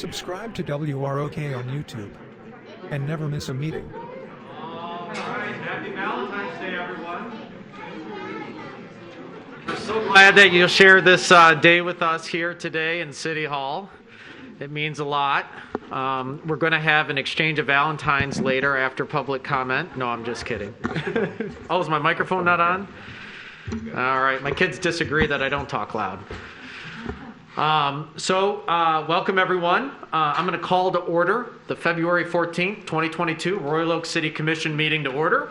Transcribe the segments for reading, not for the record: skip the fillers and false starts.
Subscribe to WROK on YouTube and never miss a meeting. All right, happy Valentine's Day, everyone. We're so glad that you'll share this day with us here today in City Hall. It means a lot. We're going to have an exchange of Valentines later after public comment. No, I'm just kidding. Oh, is my microphone not on? All right, my kids disagree that I don't talk loud. Welcome everyone. I'm going to call to order the February 14th, 2022 Royal Oak City Commission meeting to order.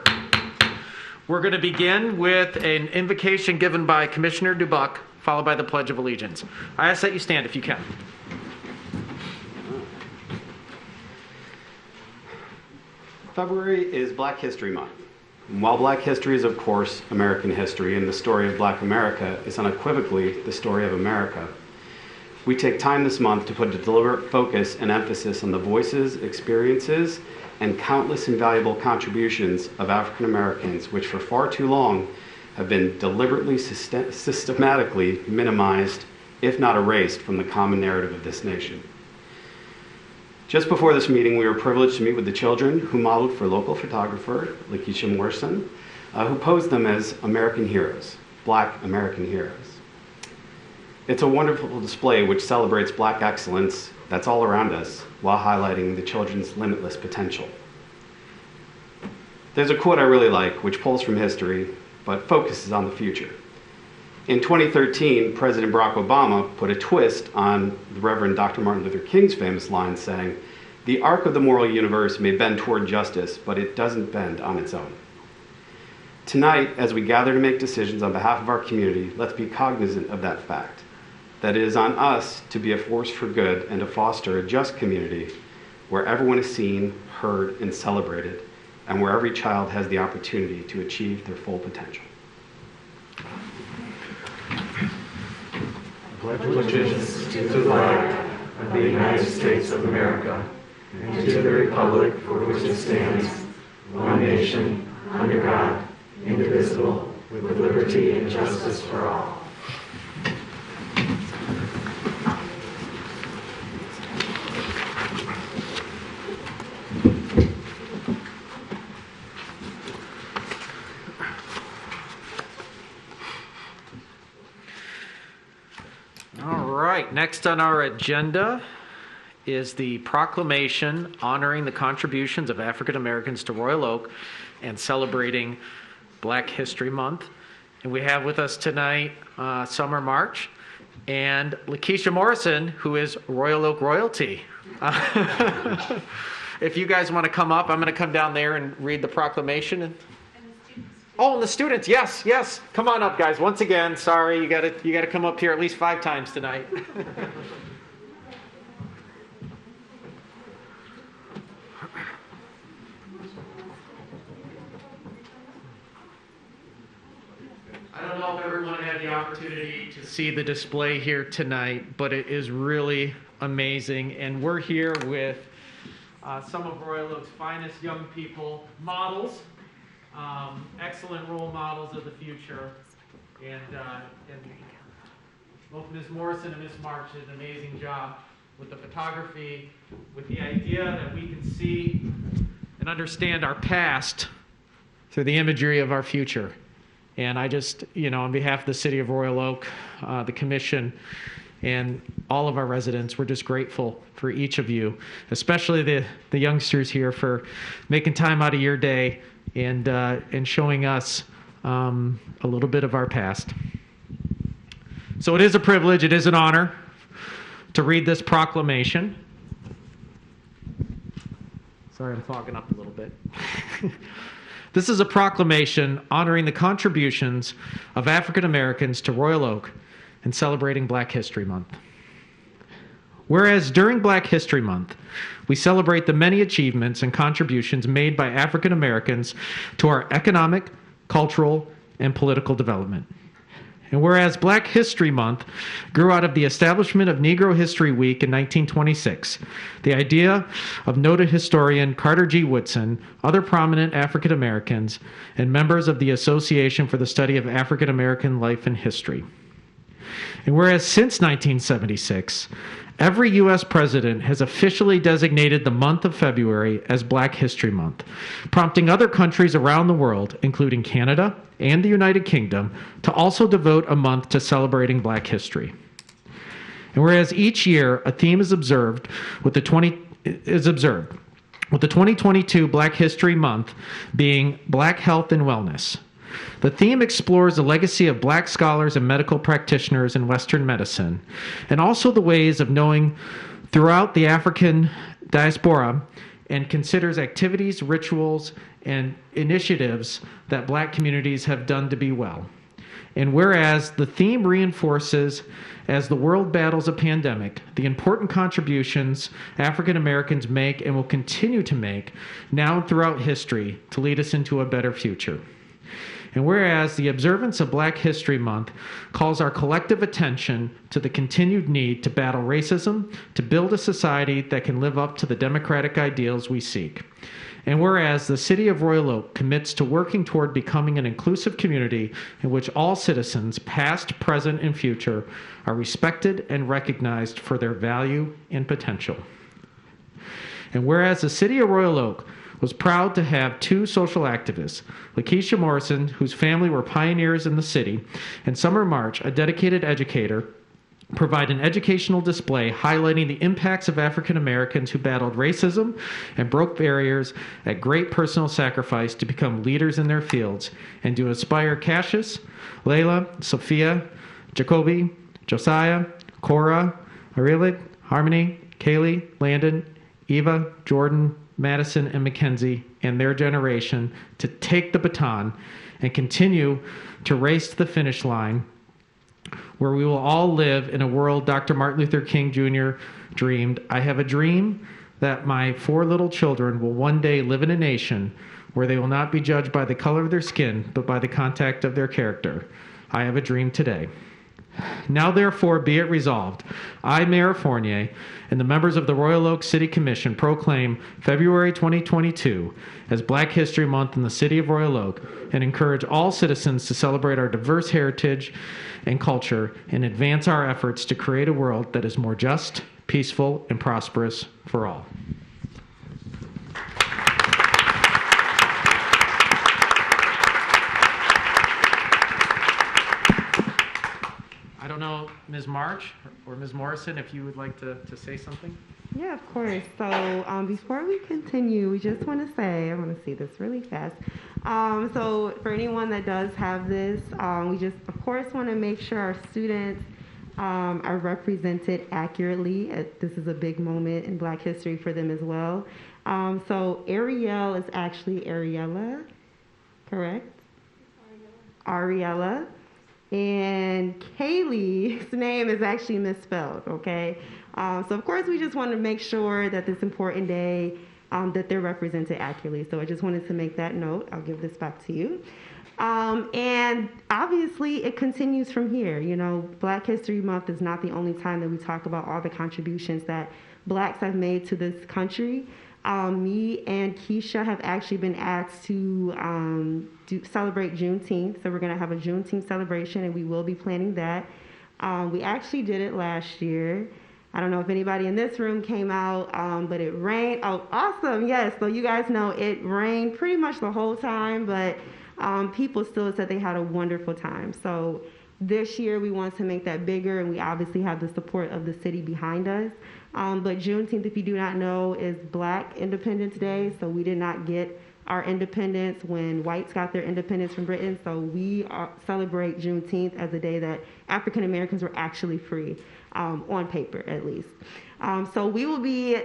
We're going to begin with an invocation given by Commissioner Dubuck, followed by the Pledge of Allegiance. I ask that you stand if you can. February is Black History Month. And while Black history is, of course, American history, and the story of Black America is unequivocally the story of America, we take time this month to put a deliberate focus and emphasis on the voices, experiences, and countless invaluable contributions of African Americans, which for far too long have been deliberately, systematically minimized, if not erased, from the common narrative of this nation. Just before this meeting, we were privileged to meet with the children who modeled for local photographer Lakeisha Morrison, who posed them as American heroes, Black American heroes. It's a wonderful display which celebrates Black excellence that's all around us while highlighting the children's limitless potential. There's a quote I really like, which pulls from history, but focuses on the future. In 2013, President Barack Obama put a twist on the Reverend Dr. Martin Luther King's famous line saying, "The arc of the moral universe may bend toward justice, but it doesn't bend on its own." Tonight, as we gather to make decisions on behalf of our community, let's be cognizant of that fact, that it is on us to be a force for good and to foster a just community where everyone is seen, heard, and celebrated, and where every child has the opportunity to achieve their full potential. Pledge allegiance to the flag of the United States of America and to the republic for which it stands, one nation, under God, indivisible, with liberty and justice for all. Next on our agenda is the proclamation honoring the contributions of African Americans to Royal Oak and celebrating Black History Month. And we have with us tonight Summer March and Lakeisha Morrison, who is Royal Oak royalty. If you guys want to come up, I'm going to come down there and read the proclamation. Oh, and the students, yes. Come on up, guys. Once again, sorry, you gotta come up here at least 5 times tonight. I don't know if everyone had the opportunity to see the display here tonight, but it is really amazing. And we're here with some of Royal Oak's finest young people, models. Excellent role models of the future, and both Ms. Morrison and Ms. March did an amazing job with the photography, with the idea that we can see and understand our past through the imagery of our future. And I just, on behalf of the City of Royal Oak, the Commission, and all of our residents, we're just grateful for each of you, especially the youngsters here, for making time out of your day and showing us a little bit of our past. So it is a privilege, it is an honor to read this proclamation. Sorry, I'm fogging up a little bit. This is a proclamation honoring the contributions of African Americans to Royal Oak and celebrating Black History Month. Whereas during Black History Month, we celebrate the many achievements and contributions made by African Americans to our economic, cultural, and political development. And whereas Black History Month grew out of the establishment of Negro History Week in 1926, the idea of noted historian Carter G. Woodson, other prominent African Americans, and members of the Association for the Study of African American Life and History. And whereas since 1976, every U.S. president has officially designated the month of February as Black History Month, prompting other countries around the world, including Canada and the United Kingdom, to also devote a month to celebrating Black history. And whereas each year a theme is observed with the 2022 Black History Month being Black Health and Wellness. The theme explores the legacy of Black scholars and medical practitioners in Western medicine, and also the ways of knowing throughout the African diaspora, and considers activities, rituals, and initiatives that Black communities have done to be well. And whereas the theme reinforces, as the world battles a pandemic, the important contributions African Americans make and will continue to make now and throughout history to lead us into a better future. And whereas the observance of Black History Month calls our collective attention to the continued need to battle racism, to build a society that can live up to the democratic ideals we seek. And whereas the City of Royal Oak commits to working toward becoming an inclusive community in which all citizens, past, present, and future, are respected and recognized for their value and potential. And whereas the City of Royal Oak was proud to have two social activists, Lakeisha Morrison, whose family were pioneers in the city, and Summer March, a dedicated educator, provide an educational display highlighting the impacts of African Americans who battled racism and broke barriers at great personal sacrifice to become leaders in their fields, and to inspire Cassius, Layla, Sophia, Jacoby, Josiah, Cora, Arilik, Harmony, Kaylee, Landon, Eva, Jordan, Madison, and Mackenzie and their generation to take the baton and continue to race to the finish line, where we will all live in a world Dr. Martin Luther King Jr. dreamed. I have a dream that my 4 little children will one day live in a nation where they will not be judged by the color of their skin, but by the content of their character. I have a dream today. Now therefore be it resolved, I, Mayor Fournier, and the members of the Royal Oak City Commission proclaim February 2022 as Black History Month in the City of Royal Oak, and encourage all citizens to celebrate our diverse heritage and culture and advance our efforts to create a world that is more just, peaceful, and prosperous for all. I don't know, Ms. March or Ms. Morrison, if you would like to say something? Yeah, of course. So before we continue, we just want to say, I want to see this really fast. So for anyone that does have this, we just, of course, want to make sure our students are represented accurately. This is a big moment in Black history for them as well. So Ariel is actually Ariella, correct? Ariella. And Kaylee's name is actually misspelled, okay? So of course we just want to make sure that this important day, that they're represented accurately. So I just wanted to make that note. I'll give this back to you. And obviously it continues from here. You know, Black History Month is not the only time that we talk about all the contributions that Blacks have made to this country. Me and Keisha have actually been asked to celebrate Juneteenth. So we're going to have a Juneteenth celebration, and we will be planning that. We actually did it last year. I don't know if anybody in this room came out, but it rained. Oh, awesome. Yes. So you guys know it rained pretty much the whole time, but people still said they had a wonderful time. So this year we want to make that bigger, and we obviously have the support of the city behind us. But Juneteenth, if you do not know, is Black Independence Day. So we did not get our independence when whites got their independence from Britain. So we celebrate Juneteenth as a day that African Americans were actually free, on paper at least. So we will be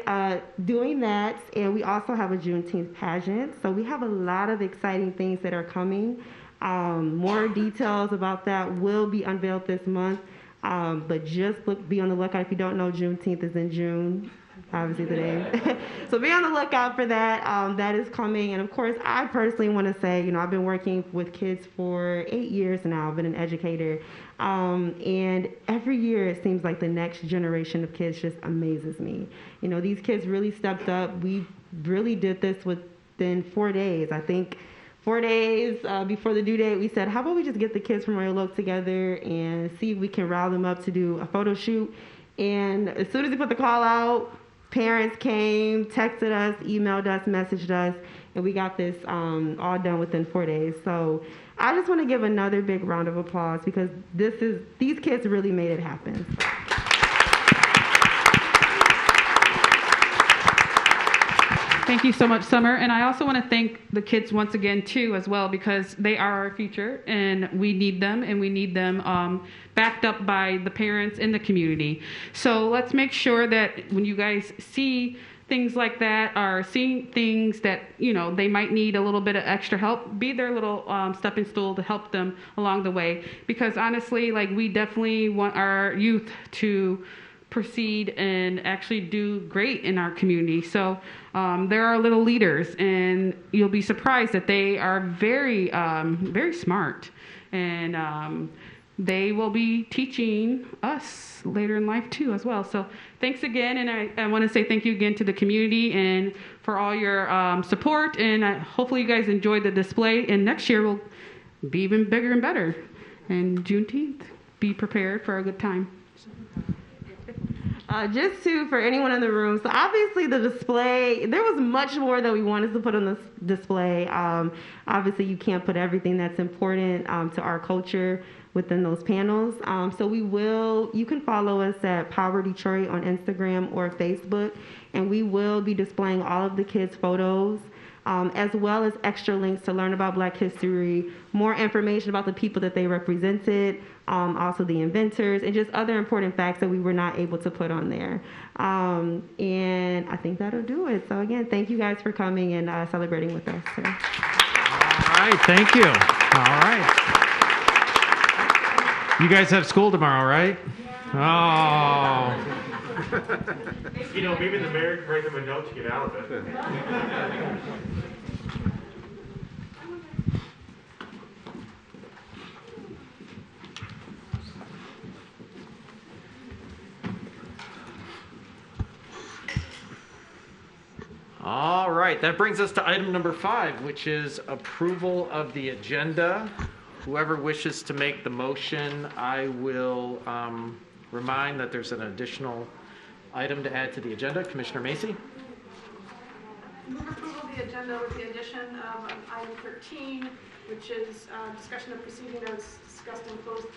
doing that, and we also have a Juneteenth pageant. So we have a lot of exciting things that are coming. More details about that will be unveiled this month. But just be on the lookout. If you don't know, Juneteenth is in June, obviously the day. So be on the lookout for that. That is coming. And of course, I personally want to say, you know, I've been working with kids for 8 years now. I've been an educator. And every year it seems like the next generation of kids just amazes me. You know, these kids really stepped up. We really did this within 4 days. I think 4 days before the due date, we said, how about we just get the kids from Royal Oak together and see if we can rile them up to do a photo shoot. And as soon as we put the call out, parents came, texted us, emailed us, messaged us, and we got this all done within 4 days. So I just want to give another big round of applause because these kids really made it happen. Thank you so much, Summer. And I also want to thank the kids once again, too, as well, because they are our future, and we need them, backed up by the parents in the community. So let's make sure that when you guys see things like that, or seeing things that, they might need a little bit of extra help, be their little stepping stool to help them along the way. Because honestly, we definitely want our youth to proceed and actually do great in our community. So there are little leaders, and you'll be surprised that they are very, very smart, and they will be teaching us later in life too as well. So thanks again, and I want to say thank you again to the community and for all your support, and hopefully you guys enjoyed the display, and next year will be even bigger and better. And Juneteenth, be prepared for a good time. For anyone in the room, so obviously the display, there was much more that we wanted to put on this display. Obviously you can't put everything that's important to our culture within those panels. You can follow us at Power Detroit on Instagram or Facebook, and we will be displaying all of the kids' photos, as well as extra links to learn about Black history, more information about the people that they represented, also the inventors, and just other important facts that we were not able to put on there. And I think that'll do it. So again, thank you guys for coming and celebrating with us today. All right, thank you. All right. You guys have school tomorrow, right? Yeah. Oh. Maybe the mayor can write them a note to get out of it. All right, that brings us to item number 5, which is approval of the agenda. Whoever wishes to make the motion, I will remind that there's an additional item to add to the agenda. Commissioner Macy? Move approval of the agenda with the addition of item 13, which is discussion of proceeding as discussed in closed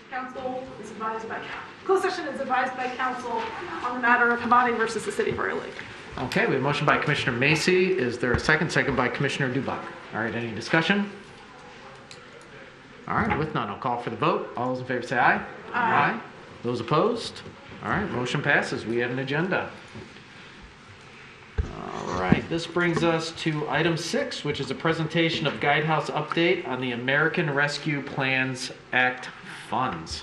session is advised by council on the matter of Hamani versus the City of Royal Lake. Okay, we have a motion by Commissioner Macy. Is there a second? Second by Commissioner Dubak. All right, any discussion? All right, with none, I'll call for the vote. All those in favor say aye. Aye. Those opposed? All right, motion passes. We have an agenda. All right, this brings us to item 6, which is a presentation of Guidehouse update on the American Rescue Plans Act funds.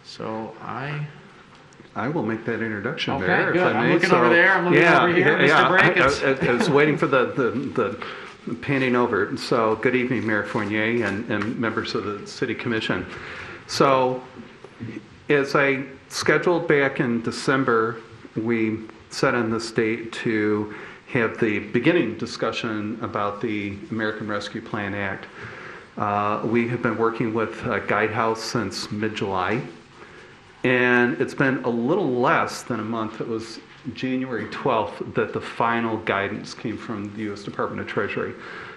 So I will make that introduction, okay, Mayor, good. if I may. I'm looking over there. I'm looking over here. Mr. Brake. I was waiting for the panning over. So good evening, Mayor Fournier and members of the City Commission. So as I scheduled back in December, we set on this date to have the beginning discussion about the American Rescue Plan Act. We have been working with Guidehouse since mid-July. And it's been a little less than a month. It was January 12th that the final guidance came from the U.S. Department of Treasury.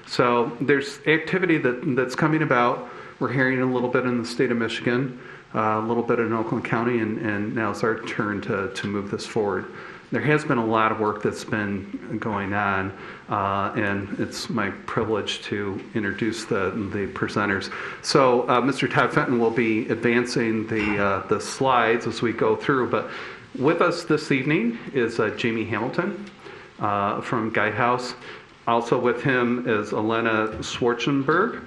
So there's activity that's coming about. We're hearing a little bit in the state of Michigan, a little bit in Oakland County, and now it's our turn to move this forward. There has been a lot of work that's been going on, and it's my privilege to introduce the presenters. So Mr. Todd Fenton will be advancing the slides as we go through, but with us this evening is Jamie Hamilton from Guidehouse. Also with him is Elena Schwarzenberg.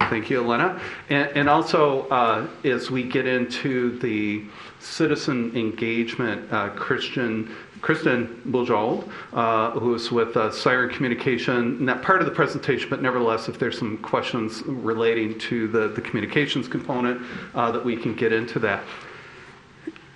Thank you, Elena. And also, as we get into the citizen engagement, Kristen Bujold, who is with Siren Communication, not part of the presentation, but nevertheless, if there's some questions relating to the communications component, that we can get into that.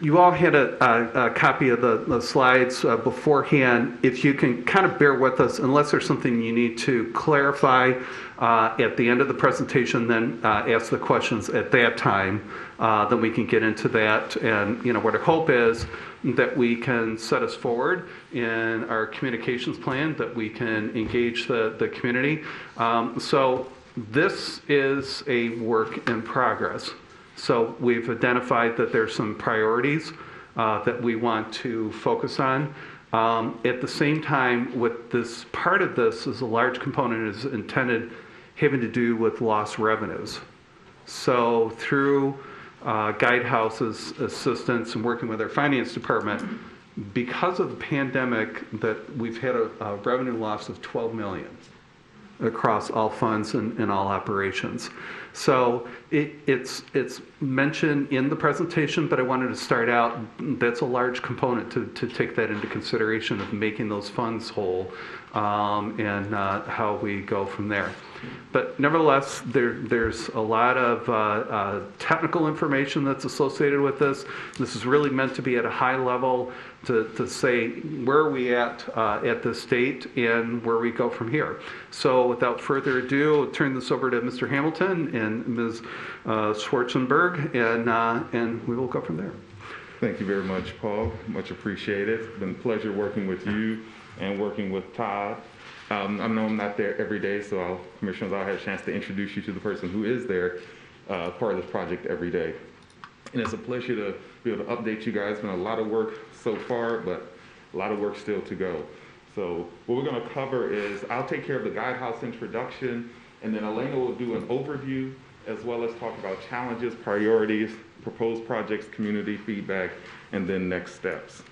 You all had a copy of the slides beforehand. If you can kind of bear with us, unless there's something you need to clarify at the end of the presentation, then ask the questions at that time, then we can get into that. And what our hope is that we can set us forward in our communications plan, that we can engage the community. So this is a work in progress. So we've identified that there's some priorities that we want to focus on. At the same time, with this part of this is a large component is intended having to do with lost revenues. So through Guidehouse's assistance and working with our finance department, because of the pandemic, that we've had a revenue loss of $12 million across all funds and all operations. So it's mentioned in the presentation, but I wanted to start out, that's a large component to take that into consideration of making those funds whole and how we go from there. But nevertheless, there's a lot of technical information that's associated with this. This is really meant to be at a high level to say where are we at this date and where we go from here. So without further ado, I'll turn this over to Mr. Hamilton and Ms. Schwarzenberg, and we will go from there. Thank you very much, Paul. Much appreciated. It's been a pleasure working with you and working with Todd. I know I'm not there every day, so Commissioners, I'll have a chance to introduce you to the person who is there, part of this project every day. And it's a pleasure to be able to update you guys. It's been a lot of work so far, but a lot of work still to go. So what we're going to cover is I'll take care of the Guidehouse introduction, and then Elena will do an overview, as well as talk about challenges, priorities, proposed projects, community feedback, and then next steps.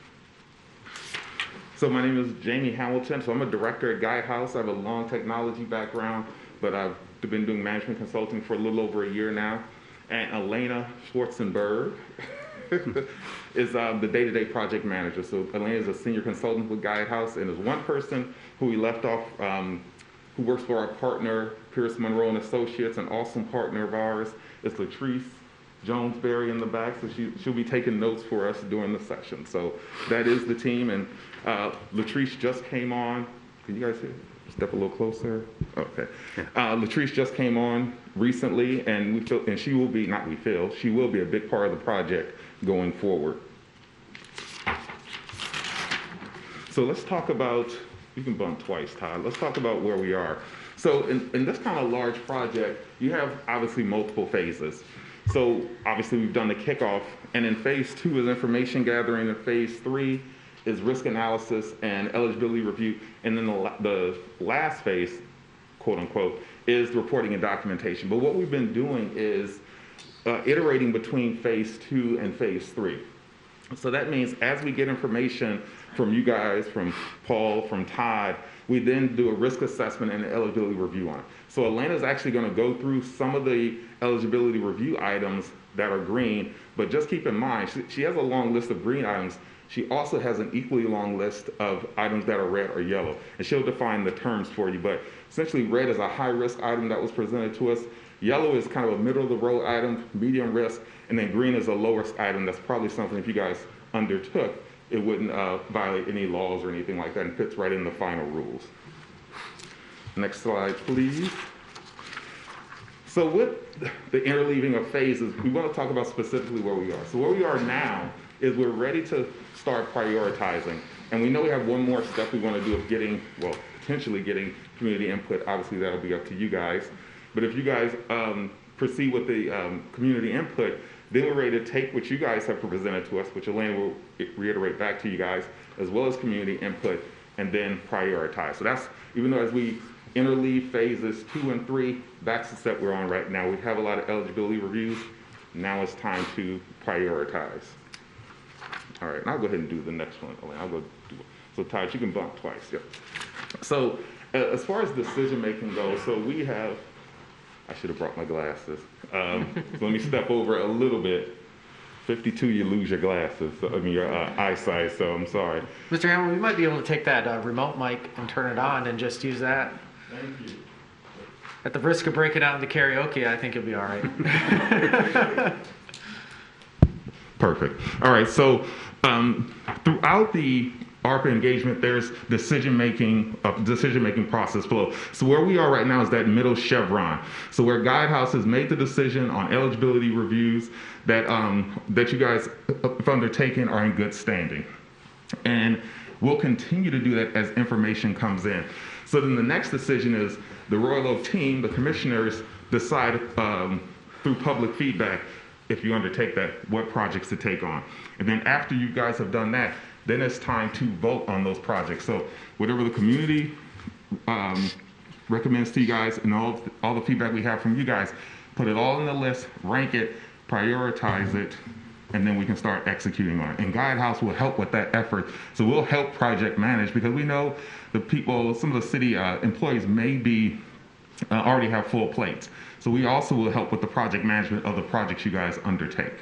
So my name is Jamie Hamilton. So I'm a director at Guidehouse. I have a long technology background, but I've been doing management consulting for a little over a year now. And Elena Schwarzenberg is the day-to-day project manager. So Elena is a senior consultant with Guidehouse and is one person who we left off, who works for our partner, Pierce Monroe and Associates, an awesome partner of ours. It's Latrice Jonesberry in the back, so she'll be taking notes for us during the session. So that is the team, and Latrice just came on. Can you guys hear? Step a little closer. Okay. Latrice just came on recently, and she will be, she will be a big part of the project going forward. So let's talk about, you can bump twice, Todd. Let's talk about where we are. So in this kind of large project, you have obviously multiple phases. So obviously we've done the kickoff, and in phase 2 is information gathering, and phase 3 is risk analysis and eligibility review, and then the last phase, quote unquote, is reporting and documentation. But what we've been doing is iterating between phase 2 and phase 3. So that means as we get information from you guys, from Paul, from Todd, we then do a risk assessment and an eligibility review on it. So Elena's actually going to go through some of the eligibility review items that are green, but just keep in mind, she has a long list of green items. She also has an equally long list of items that are red or yellow, and she'll define the terms for you. But essentially, red is a high-risk item that was presented to us. Yellow is kind of a middle-of-the-road item, medium risk, and then green is a low-risk item. That's probably something if you guys undertook, it wouldn't violate any laws or anything like that, and fits right in the final rules. Next slide, please. So with the interleaving of phases, we want to talk about specifically where we are. So where we are now is we're ready to start prioritizing. And we know we have one more step we want to do of getting, well, potentially getting community input. Obviously, that'll be up to you guys. But if you guys proceed with the community input, then we're ready to take what you guys have presented to us, which Elaine will reiterate back to you guys, as well as community input, and then prioritize. So that's, even though as we interleave phases 2 and 3, that's the step we're on right now. We have a lot of eligibility reviews. Now it's time to prioritize. All right, and I'll go ahead and do the next one, Elaine. I'll go do it. So Todd, you can bump twice. Yep. So as far as decision making goes, so we have, I should have brought my glasses. So let me step over a little bit. 52, you lose your glasses, your eyesight, so I'm sorry. Mr. Hamilton, we might be able to take that remote mic and turn it on and just use that. Thank you. At the risk of breaking out into karaoke, I think you'll be all right. Perfect. All right. So throughout the ARPA engagement, there's decision-making process flow. So where we are right now is that middle chevron. So where Guidehouse has made the decision on eligibility reviews that you guys have undertaken are in good standing. And we'll continue to do that as information comes in. So then the next decision is the Royal Oak team, the commissioners, decide through public feedback, if you undertake that, what projects to take on. And then after you guys have done that, then it's time to vote on those projects. So whatever the community recommends to you guys and all the feedback we have from you guys, put it all in the list, rank it, prioritize it, and then we can start executing on it. And Guidehouse will help with that effort. So we'll help project manage because we know the people, some of the city employees may be already have full plates. So we also will help with the project management of the projects you guys undertake.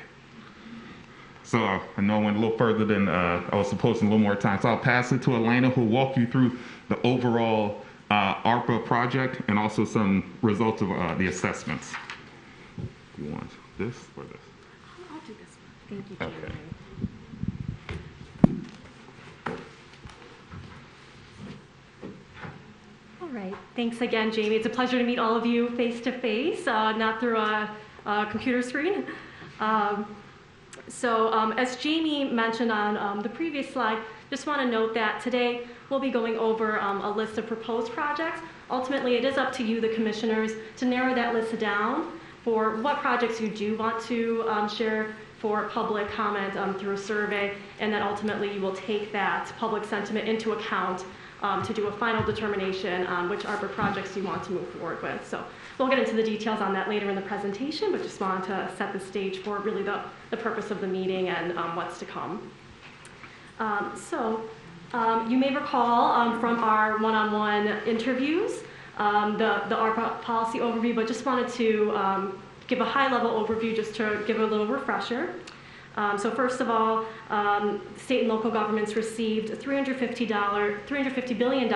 So I know I went a little further than I was supposed to, a little more time. So I'll pass it to Elena, who will walk you through the overall ARPA project and also some results of the assessments. Do you want this or this? I'll do this one. Thank you, Chairman. Okay. All right. Thanks again, Jamie. It's a pleasure to meet all of you face to face, not through a computer screen. As Jamie mentioned on the previous slide, just want to note that today we'll be going over a list of proposed projects. Ultimately, it is up to you, the commissioners, to narrow that list down for what projects you do want to share for public comment through a survey, and then ultimately you will take that public sentiment into account to do a final determination on which ARPA projects you want to move forward with. So we'll get into the details on that later in the presentation, but just wanted to set the stage for really the purpose of the meeting and what's to come. You may recall from our one-on-one interviews the ARPA policy overview, but just wanted to give a high-level overview just to give a little refresher. So first of all, state and local governments received $350 billion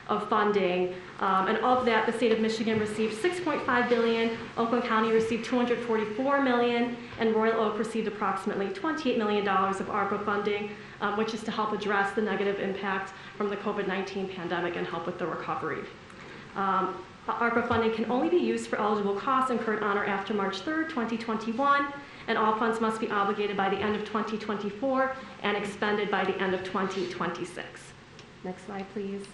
of funding, and of that, the state of Michigan received $6.5 billion, Oakland County received $244 million, and Royal Oak received approximately $28 million of ARPA funding, which is to help address the negative impact from the COVID-19 pandemic and help with the recovery. ARPA funding can only be used for eligible costs incurred on or after March 3rd, 2021, and all funds must be obligated by the end of 2024 and expended by the end of 2026. Next slide, please.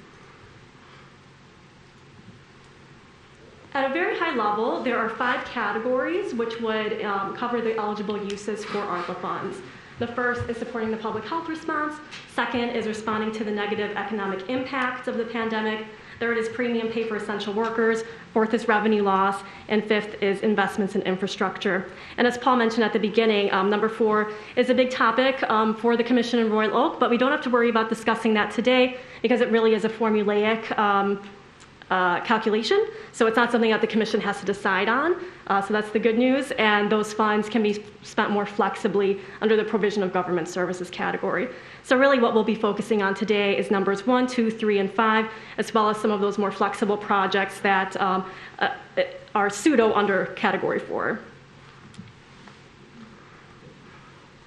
At a very high level, there are 5 categories which would cover the eligible uses for ARPA funds. The first is supporting the public health response. Second is responding to the negative economic impact of the pandemic. Third is premium pay for essential workers. Fourth is revenue loss. And fifth is investments in infrastructure. And as Paul mentioned at the beginning, number 4 is a big topic for the Commission in Royal Oak, but we don't have to worry about discussing that today because it really is a formulaic calculation. So it's not something that the Commission has to decide on. So that's the good news. And those funds can be spent more flexibly under the provision of government services category. So really what we'll be focusing on today is numbers 1, 2, 3, and 5, as well as some of those more flexible projects that are pseudo under category 4.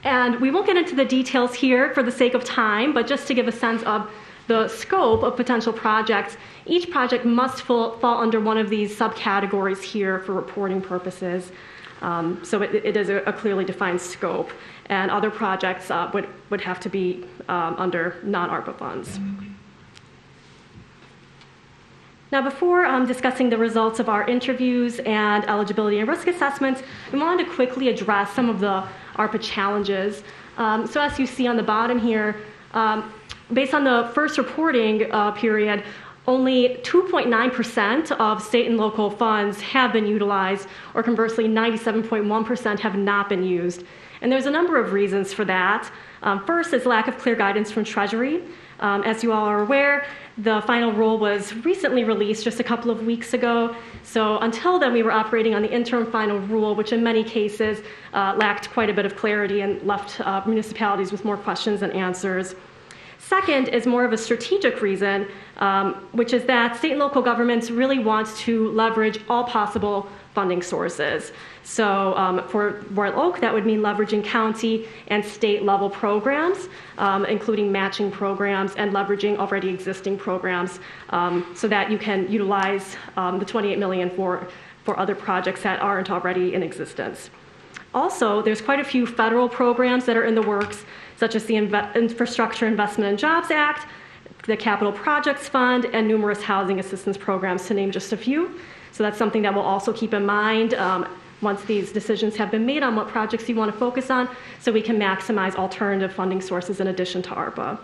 And we won't get into the details here for the sake of time, but just to give a sense of the scope of potential projects, each project must fall under one of these subcategories here for reporting purposes. So it is a clearly defined scope. And other projects would have to be under non-ARPA funds. Now, before discussing the results of our interviews and eligibility and risk assessments, we wanted to quickly address some of the ARPA challenges. So as you see on the bottom here, based on the first reporting period, only 2.9% of state and local funds have been utilized, or conversely, 97.1% have not been used. And there's a number of reasons for that. First is lack of clear guidance from Treasury. As you all are aware, the final rule was recently released just a couple of weeks ago. So until then, we were operating on the interim final rule, which in many cases lacked quite a bit of clarity and left municipalities with more questions than answers. Second is more of a strategic reason, which is that state and local governments really want to leverage all possible funding sources. So for Royal Oak, that would mean leveraging county and state level programs, including matching programs and leveraging already existing programs, so that you can utilize the $28 million for other projects that aren't already in existence. Also, there's quite a few federal programs that are in the works, such as the Infrastructure Investment and Jobs Act, the Capital Projects Fund, and numerous housing assistance programs, to name just a few. So that's something that we'll also keep in mind once these decisions have been made on what projects you want to focus on, so we can maximize alternative funding sources in addition to ARPA.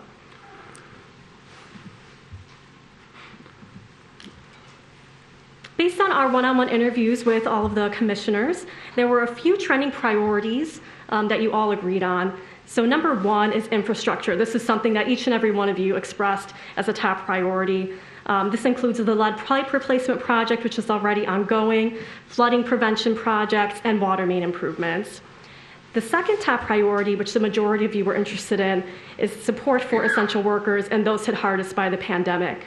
Based on our one-on-one interviews with all of the commissioners, there were a few trending priorities that you all agreed on. So number one is infrastructure. This is something that each and every one of you expressed as a top priority. This includes the lead pipe replacement project, which is already ongoing, flooding prevention projects, and water main improvements. The second top priority, which the majority of you were interested in, is support for essential workers and those hit hardest by the pandemic.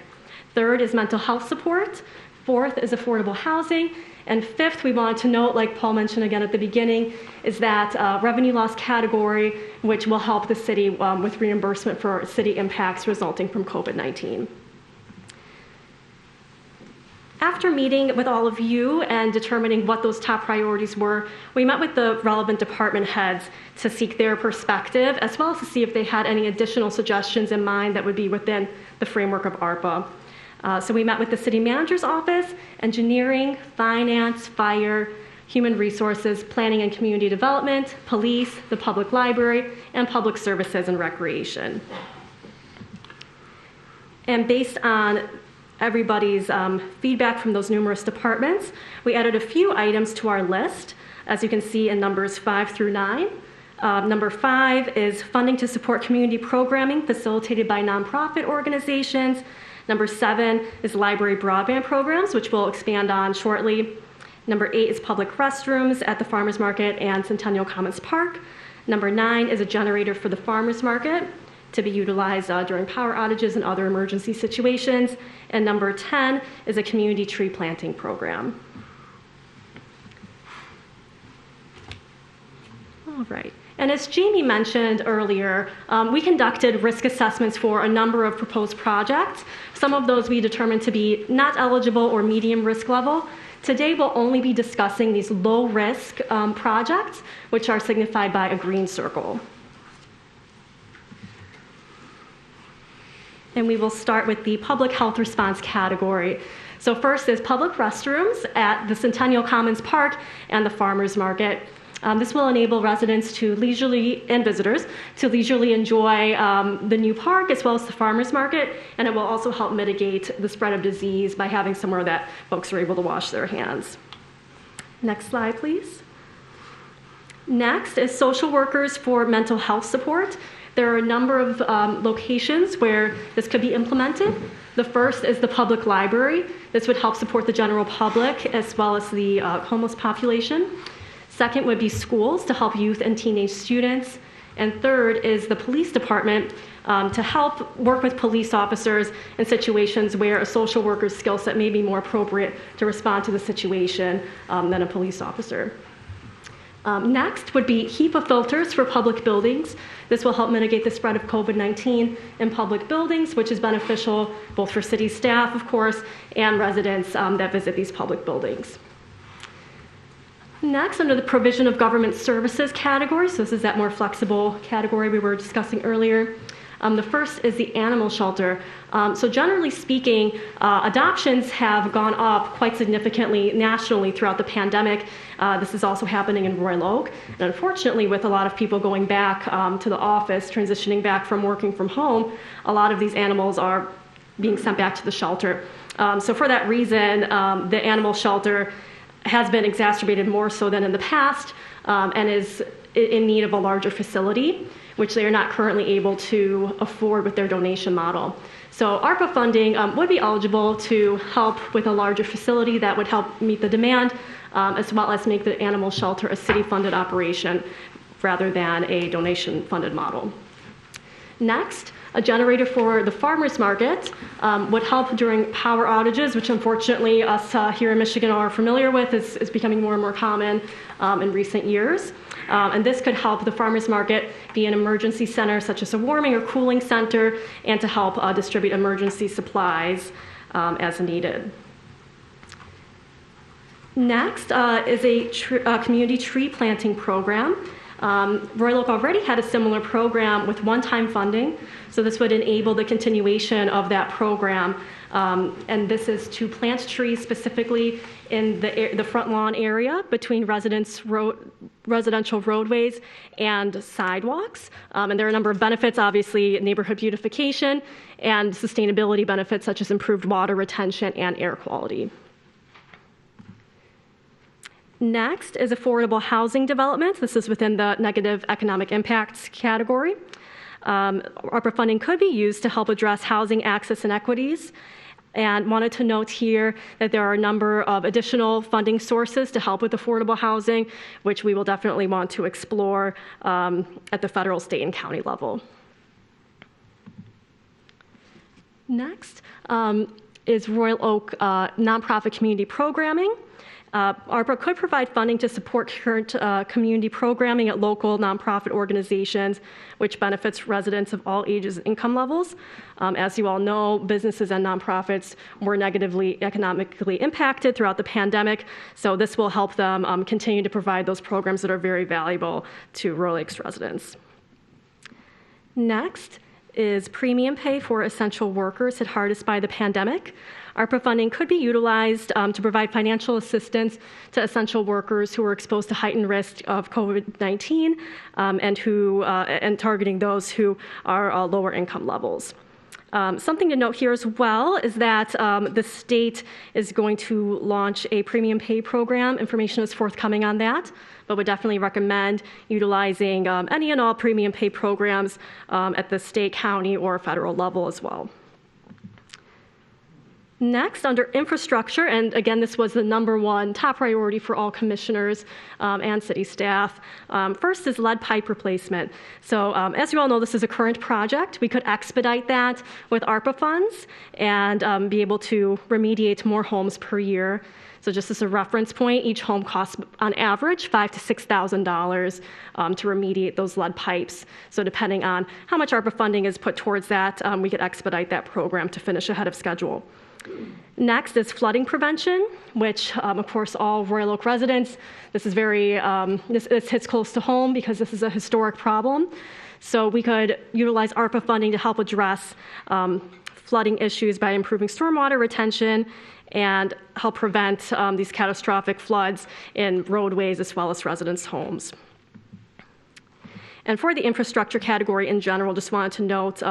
Third is mental health support. Fourth is affordable housing. And fifth, we wanted to note, like Paul mentioned again at the beginning, is that revenue loss category, which will help the city with reimbursement for city impacts resulting from COVID-19. After meeting with all of you and determining what those top priorities were, we met with the relevant department heads to seek their perspective, as well as to see if they had any additional suggestions in mind that would be within the framework of ARPA. So we met with the city manager's office, engineering, finance, fire, human resources, planning and community development, police, the public library, and public services and recreation. And based on everybody's feedback from those numerous departments, we added a few items to our list, as you can see in numbers 5 through 9. Number 5 is funding to support community programming facilitated by nonprofit organizations. Number 7 is library broadband programs, which we'll expand on shortly. Number 8 is public restrooms at the Farmers Market and Centennial Commons Park. Number 9 is a generator for the Farmers Market to be utilized during power outages and other emergency situations. And number 10 is a community tree planting program. All right. And as Jamie mentioned earlier, we conducted risk assessments for a number of proposed projects. Some of those we determined to be not eligible or medium risk level. Today we'll only be discussing these low risk projects, which are signified by a green circle. And we will start with the public health response category. So first is public restrooms at the Centennial Commons Park and the Farmers Market. This will enable residents to leisurely, and visitors, to leisurely enjoy the new park as well as the farmers market, and it will also help mitigate the spread of disease by having somewhere that folks are able to wash their hands. Next slide, please. Next is social workers for mental health support. There are a number of locations where this could be implemented. The first is the public library. This would help support the general public as well as the homeless population. Second would be schools to help youth and teenage students. And third is the police department to help work with police officers in situations where a social worker's skill set may be more appropriate to respond to the situation than a police officer. Next would be HEPA filters for public buildings. This will help mitigate the spread of COVID-19 in public buildings, which is beneficial both for city staff, of course, and residents that visit these public buildings. Next, under the provision of government services category, so this is that more flexible category we were discussing earlier. The first is the animal shelter. So generally speaking, adoptions have gone up quite significantly nationally throughout the pandemic. This is also happening in Royal Oak. And unfortunately, with a lot of people going back to the office, transitioning back from working from home, a lot of these animals are being sent back to the shelter. So for that reason, the animal shelter has been exacerbated more so than in the past and is in need of a larger facility, which they are not currently able to afford with their donation model. So ARPA funding would be eligible to help with a larger facility that would help meet the demand, as well as make the animal shelter a city-funded operation rather than a donation-funded model. Next, A generator for the farmers market would help during power outages, which unfortunately us here in Michigan are familiar with, is becoming more and more common in recent years. And this could help the farmers market be an emergency center, such as a warming or cooling center, and to help distribute emergency supplies as needed. Next is a community tree planting program. Royal Oak already had a similar program with one-time funding, so this would enable the continuation of that program. And this is to plant trees specifically in the front lawn area between residential roadways and sidewalks. And there are a number of benefits, obviously neighborhood beautification and sustainability benefits such as improved water retention and air quality. Next is affordable housing development. This is within the negative economic impacts category. ARPA funding could be used to help address housing access inequities. And wanted to note here that there are a number of additional funding sources to help with affordable housing, which we will definitely want to explore at the federal, state, and county level. Next is Royal Oak nonprofit community programming. ARPA could provide funding to support current community programming at local nonprofit organizations, which benefits residents of all ages and income levels. As you all know, businesses and nonprofits were negatively economically impacted throughout the pandemic, so this will help them continue to provide those programs that are very valuable to Royal Oaks residents. Next is premium pay for essential workers hit hardest by the pandemic. ARPA funding could be utilized to provide financial assistance to essential workers who are exposed to heightened risk of COVID-19 and targeting those who are lower income levels. Something to note here as well is that the state is going to launch a premium pay program. Information is forthcoming on that, but would definitely recommend utilizing any and all premium pay programs at the state, county, or federal level as well. Next, under infrastructure, and again, this was the #1 top priority for all commissioners and city staff. First is lead pipe replacement. So as you all know, this is a current project. We could expedite that with ARPA funds and be able to remediate more homes per year. So just as a reference point, each home costs on average $5,000 to $6,000 to remediate those lead pipes. So depending on how much ARPA funding is put towards that, we could expedite that program to finish ahead of schedule. Next is flooding prevention, which of course all Royal Oak residents, this is this hits close to home because this is a historic problem. So we could utilize ARPA funding to help address flooding issues by improving stormwater retention and help prevent these catastrophic floods in roadways as well as residents' homes. And for the infrastructure category in general, just wanted to note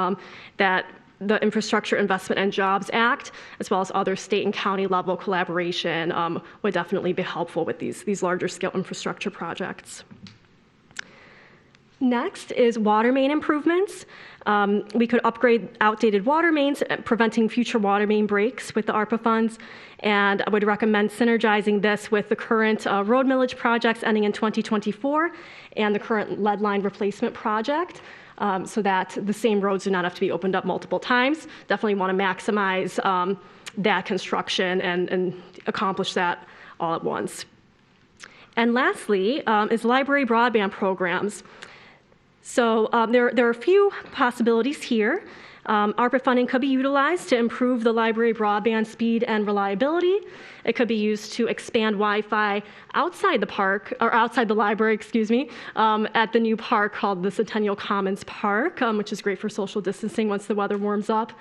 that the Infrastructure Investment and Jobs Act, as well as other state and county level collaboration, would definitely be helpful with these larger scale infrastructure projects. Next is water main improvements. We could upgrade outdated water mains, preventing future water main breaks with the ARPA funds, and I would recommend synergizing this with the current road millage projects ending in 2024 and the current lead line replacement project. So that the same roads do not have to be opened up multiple times. Definitely want to maximize that construction and accomplish that all at once. And lastly is library broadband programs. So there are a few possibilities here. ARPA funding could be utilized to improve the library broadband speed and reliability. It could be used to expand Wi-Fi outside the park, or outside the library, at the new park called the Centennial Commons Park, which is great for social distancing once the weather warms up.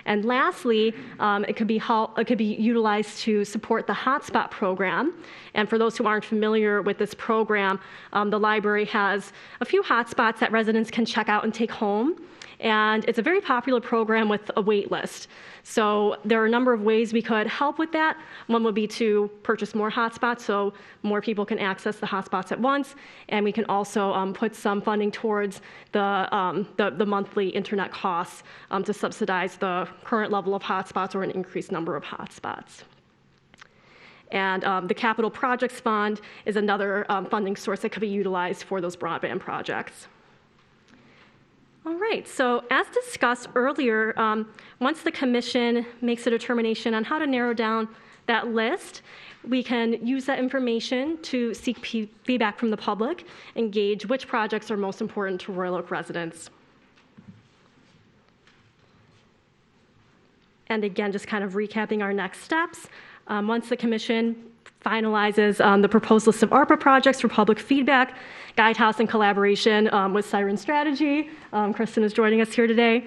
And lastly, it could be utilized to support the hotspot program. And for those who aren't familiar with this program, the library has a few hotspots that residents can check out and take home. And it's a very popular program with a wait list. So there are a number of ways we could help with that. One would be to purchase more hotspots so more people can access the hotspots at once. And we can also put some funding towards the monthly internet costs to subsidize the current level of hotspots or an increased number of hotspots. And the Capital Projects Fund is another funding source that could be utilized for those broadband projects. All right. right, so as discussed earlier, once the commission makes a determination on how to narrow down that list, we can use that information to seek feedback from the public and gauge which projects are most important to Royal Oak residents. And again, just kind of recapping our next steps. Once the commission finalizes the proposed list of ARPA projects for public feedback, Guidehouse in collaboration with Siren Strategy, Kristen is joining us here today,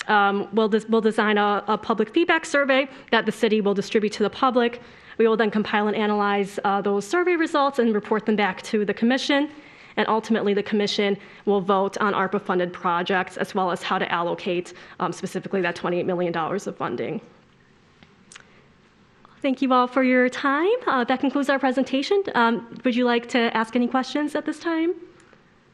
we'll design a public feedback survey that the city will distribute to the public. We will then compile and analyze those survey results and report them back to the commission. And ultimately, the commission will vote on ARPA-funded projects as well as how to allocate specifically that $28 million of funding. Thank you all for your time. That concludes our presentation. Would you like to ask any questions at this time?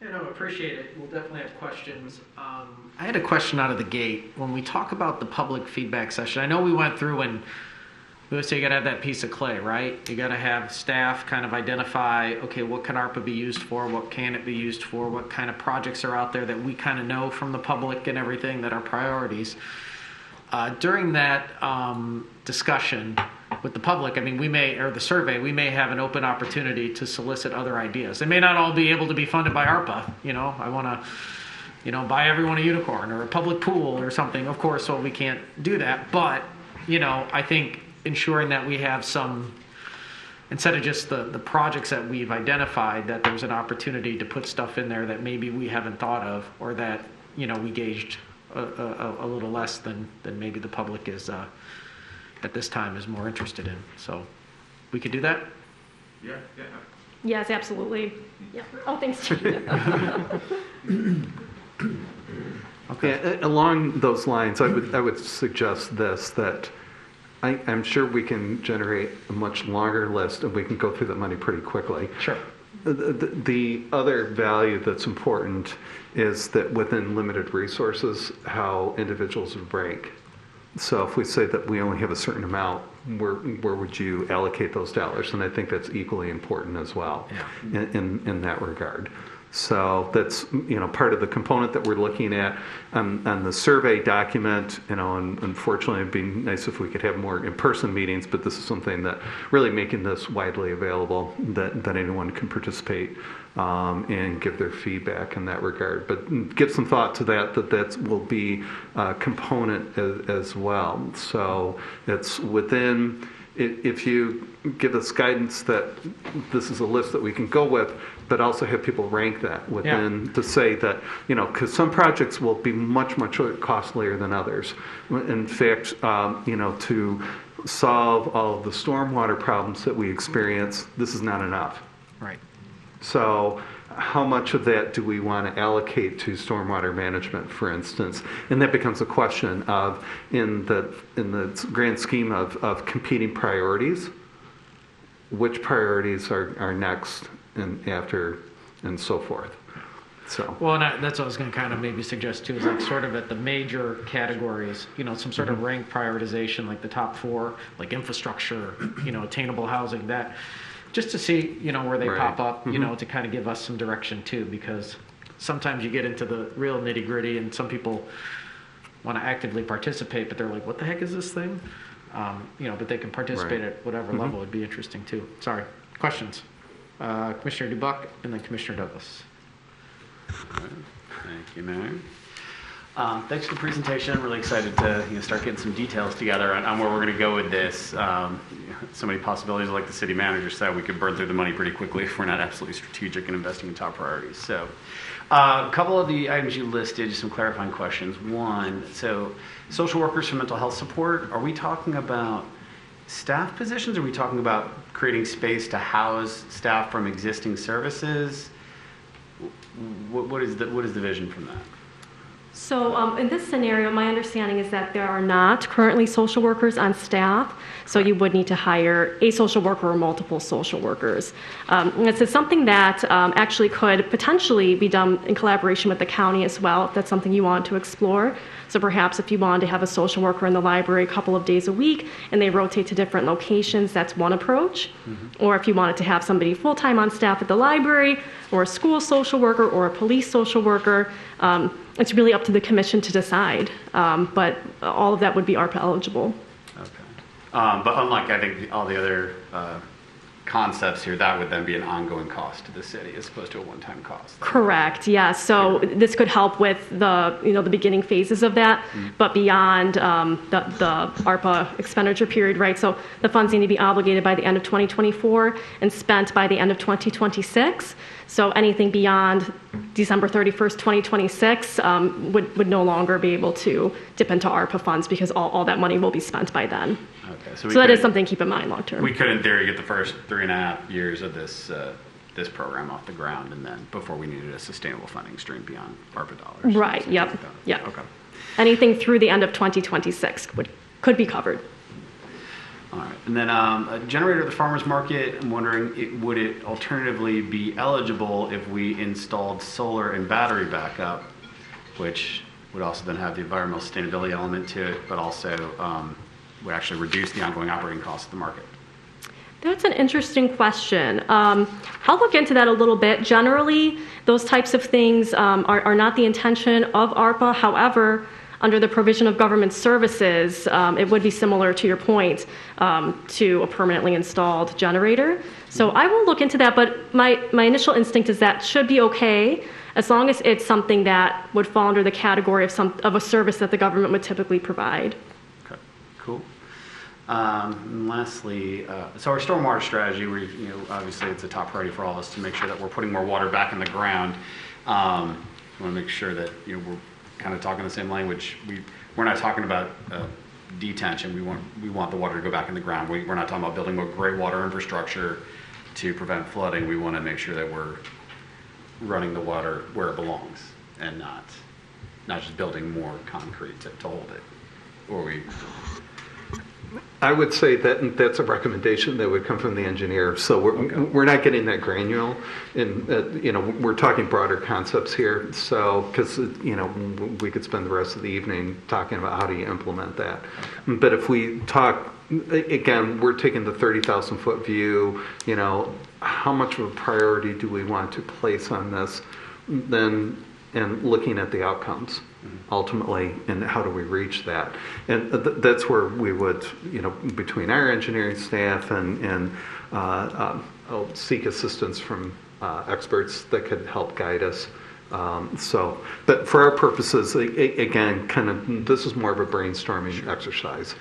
Yeah, no, appreciate it. We'll definitely have questions. I had a question out of the gate. When we talk about the public feedback session, I know we went through and we would say you got to have that piece of clay, right? You got to have staff kind of identify, okay, what can ARPA be used for? What can it be used for? What kind of projects are out there that we kind of know from the public and everything that are priorities? During that discussion with the public, I mean, the survey, we may have an open opportunity to solicit other ideas. They may not all be able to be funded by ARPA. You know, I want to, buy everyone a unicorn or a public pool or something. Of course, well, we can't do that. But, I think ensuring that we have some, instead of just the projects that we've identified, that there's an opportunity to put stuff in there that maybe we haven't thought of, or that, we gauged a little less than maybe the public is at this time is more interested in. So we could do that? Yeah. Yes, absolutely. Yeah. Oh, thanks. Okay. Along those lines, I would suggest this, that I'm sure we can generate a much longer list and we can go through the money pretty quickly. Sure. The other value that's important is that within limited resources, how individuals would rank. So if we say that we only have a certain amount, where would you allocate those dollars? And I think that's equally important as well in that regard. So that's part of the component that we're looking at on the survey document. And unfortunately, it'd be nice if we could have more in-person meetings, but this is something that really making this widely available, that anyone can participate and give their feedback in that regard. But give some thought to that will be a component as well. So it's within. If you give us guidance that this is a list that we can go with, but also have people rank that within to say that, because some projects will be much, much costlier than others. In fact, to solve all of the stormwater problems that we experience, this is not enough. Right. So how much of that do we want to allocate to stormwater management, for instance? And that becomes a question of, in the grand scheme of competing priorities, which priorities are next and after and so forth. So. Well, and that's what I was going to kind of maybe suggest too, is like sort of at the major categories, some sort of rank prioritization, like the top 4, like infrastructure, attainable housing, that. Just to see, where they pop up, to kind of give us some direction too, because sometimes you get into the real nitty gritty and some people want to actively participate, but they're like, what the heck is this thing? But they can participate at whatever level. Would be interesting too. Sorry. Questions? Commissioner Dubuck and then Commissioner Douglas. Thank you, Mayor. Thanks for the presentation. I'm really excited to start getting some details together on where we're going to go with this. So many possibilities, like the city manager said, we could burn through the money pretty quickly if we're not absolutely strategic in investing in top priorities. So a couple of the items you listed, just some clarifying questions. One, so social workers for mental health support, are we talking about staff positions? Or are we talking about creating space to house staff from existing services? What is the vision from that? So in this scenario, my understanding is that there are not currently social workers on staff, so you would need to hire a social worker or multiple social workers. This is something that actually could potentially be done in collaboration with the county as well, if that's something you want to explore. So perhaps if you wanted to have a social worker in the library a couple of days a week and they rotate to different locations, that's one approach. Or if you wanted to have somebody full-time on staff at the library, or a school social worker, or a police social worker, it's really up to the commission to decide. But all of that would be ARPA eligible. Okay. But unlike, I think, all the other concepts here, that would then be an ongoing cost to the city as opposed to a one-time cost. Correct. Yeah. So this could help with the beginning phases of that, but beyond the ARPA expenditure period, right? So the funds need to be obligated by the end of 2024 and spent by the end of 2026. So anything beyond December 31st, 2026 would no longer be able to dip into ARPA funds because all that money will be spent by then. Okay, so that is something to keep in mind long term. We could, in theory, get the first 3.5 years of this program off the ground, and then before we needed a sustainable funding stream beyond ARPA dollars. Right. Yep. Like yeah. Okay. Anything through the end of 2026 could be covered. All right. And then a generator at the farmer's market, I'm wondering, would it alternatively be eligible if we installed solar and battery backup, which would also then have the environmental sustainability element to it, but also would actually reduce the ongoing operating costs of the market? That's an interesting question. I'll look into that a little bit. Generally, those types of things are not the intention of ARPA. However, under the provision of government services, it would be similar to your point to a permanently installed generator. So I will look into that, but my initial instinct is that should be okay as long as it's something that would fall under the category of a service that the government would typically provide. Okay, cool. And lastly, so our stormwater strategy, obviously it's a top priority for all of us to make sure that we're putting more water back in the ground. We want to make sure that we're kind of talking the same language. We're not talking about detention. We want the water to go back in the ground. We're not talking about building a great water infrastructure to prevent flooding. We want to make sure that we're running the water where it belongs and not just building more concrete to hold it. I would say that that's a recommendation that would come from the engineer. So we're not getting that granular, and we're talking broader concepts here. So because we could spend the rest of the evening talking about how do you implement that. But if we talk again, we're taking the 30,000 foot view. How much of a priority do we want to place on this? Then and looking at the outcomes. Ultimately, and how do we reach that? And that's where we would, between our engineering staff and seek assistance from experts that could help guide us. But for our purposes, again, this is more of a brainstorming exercise.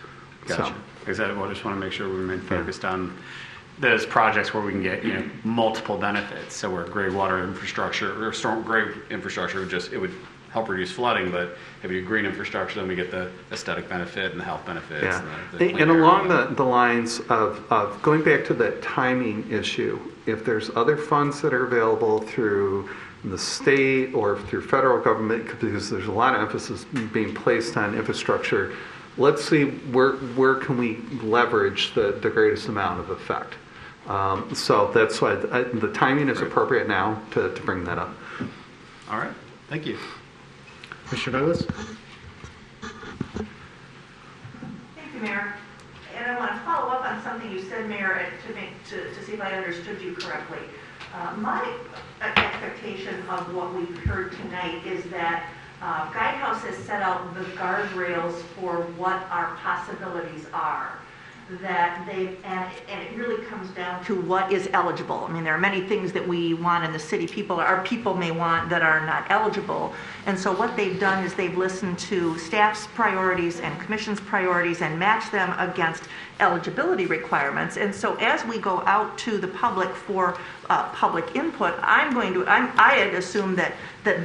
Gotcha. Exactly. I just want to make sure we remain focused on those projects where we can get multiple benefits. So where gray water infrastructure or storm gray infrastructure would help reduce flooding, but if you do green infrastructure, then we get the aesthetic benefit and the health benefits. Yeah. And along the lines of going back to that timing issue, if there's other funds that are available through the state or through federal government, because there's a lot of emphasis being placed on infrastructure, let's see where can we leverage the greatest amount of effect. So that's why the timing is appropriate now to bring that up. All right. Thank you. Commissioner Douglas? Thank you, Mayor. And I want to follow up on something you said, Mayor, to see if I understood you correctly. My expectation of what we've heard tonight is that Guidehouse has set out the guardrails for what our possibilities are. And it really comes down to what is eligible. I mean, there are many things that we want in the city, our people may want that are not eligible. And so what they've done is they've listened to staff's priorities and commission's priorities and matched them against eligibility requirements. And so as we go out to the public for public input, I had assumed that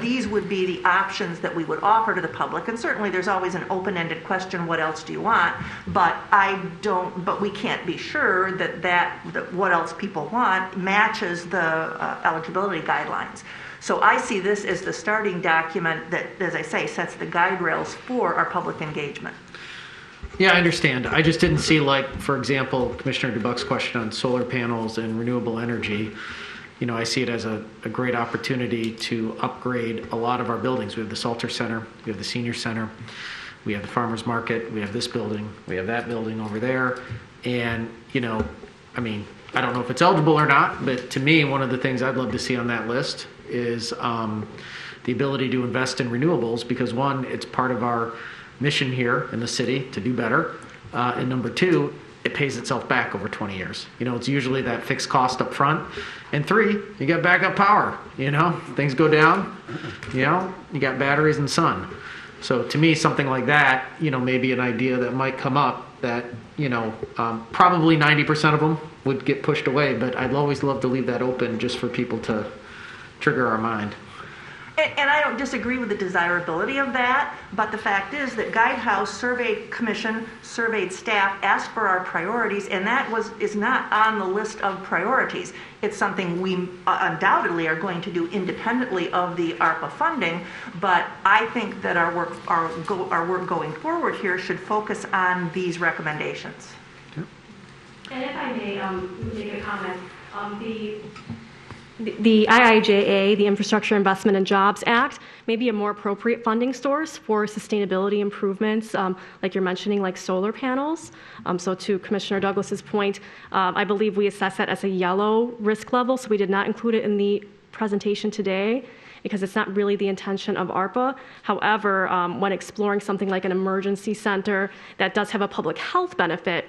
these would be the options that we would offer to the public. And certainly there's always an open-ended question, what else do you want? But we can't be sure that what else people want matches the eligibility guidelines. So I see this as the starting document that, as I say, sets the guide rails for our public engagement. Yeah, I understand. I just didn't see, for example, Commissioner DeBuck's question on solar panels and renewable energy. I see it as a great opportunity to upgrade a lot of our buildings. We have the Salter Center, we have the Senior Center, we have the Farmers Market, we have this building, we have that building over there. And, I don't know if it's eligible or not, but to me, one of the things I'd love to see on that list is the ability to invest in renewables because one, it's part of our mission here in the city to do better. And number two, it pays itself back over 20 years. You know, it's usually that fixed cost up front. And three, you get backup power, you know, things go down, you know, you got batteries and sun. So to me, something like that, you know, maybe an idea that might come up that, you know, probably 90% of them would get pushed away, but I'd always love to leave that open just for people to trigger our mind. And I don't disagree with the desirability of that, but the fact is that Guidehouse Survey Commission surveyed staff, asked for our priorities, and that is not on the list of priorities. It's something we undoubtedly are going to do independently of the ARPA funding, but I think that our work going forward here should focus on these recommendations. And if I may make a comment, the IIJA, the Infrastructure Investment and Jobs Act, may be a more appropriate funding source for sustainability improvements, like you're mentioning, like solar panels. So to Commissioner Douglas's point, I believe we assess that as a yellow risk level, so we did not include it in the presentation today because it's not really the intention of ARPA. However, when exploring something like an emergency center that does have a public health benefit,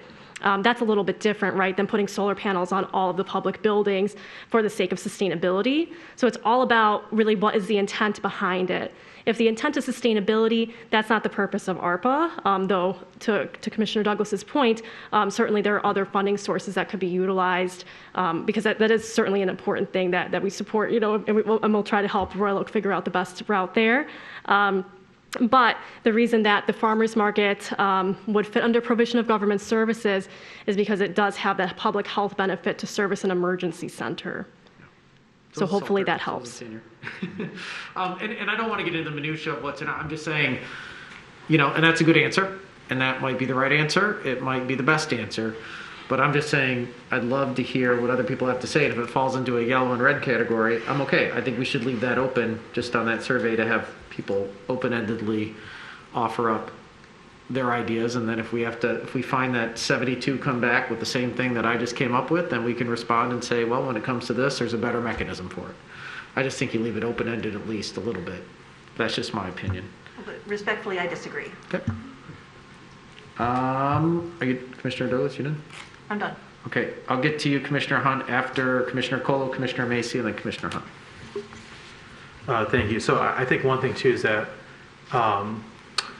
that's a little bit different, right, than putting solar panels on all of the public buildings for the sake of sustainability. So it's all about really what is the intent behind it. If the intent is sustainability, that's not the purpose of ARPA, though to Commissioner Douglas's point, certainly there are other funding sources that could be utilized because that is certainly an important thing that we support, you know, and we'll try to help Royal Oak figure out the best route there. But the reason that the farmers market would fit under provision of government services is because it does have that public health benefit to service an emergency center. So hopefully that helps. And I don't want to get into the minutia of what's in it. I'm just saying, you know, and that's a good answer, and that might be the right answer. It might be the best answer. But I'm just saying I'd love to hear what other people have to say. And if it falls into a yellow and red category, I'm okay. I think we should leave that open just on that survey to have people open-endedly offer up their ideas. And then if we find that 72 come back with the same thing that I just came up with, then we can respond and say, well, when it comes to this, there's a better mechanism for it. I just think you leave it open-ended at least a little bit. That's just my opinion. But respectfully, I disagree. Okay. Are you, Commissioner Douglas, you done? I'm done. Okay, I'll get to you, Commissioner Hunt, after Commissioner Colo, Commissioner Macy, and then Commissioner Hunt. Thank you. So I think one thing too is that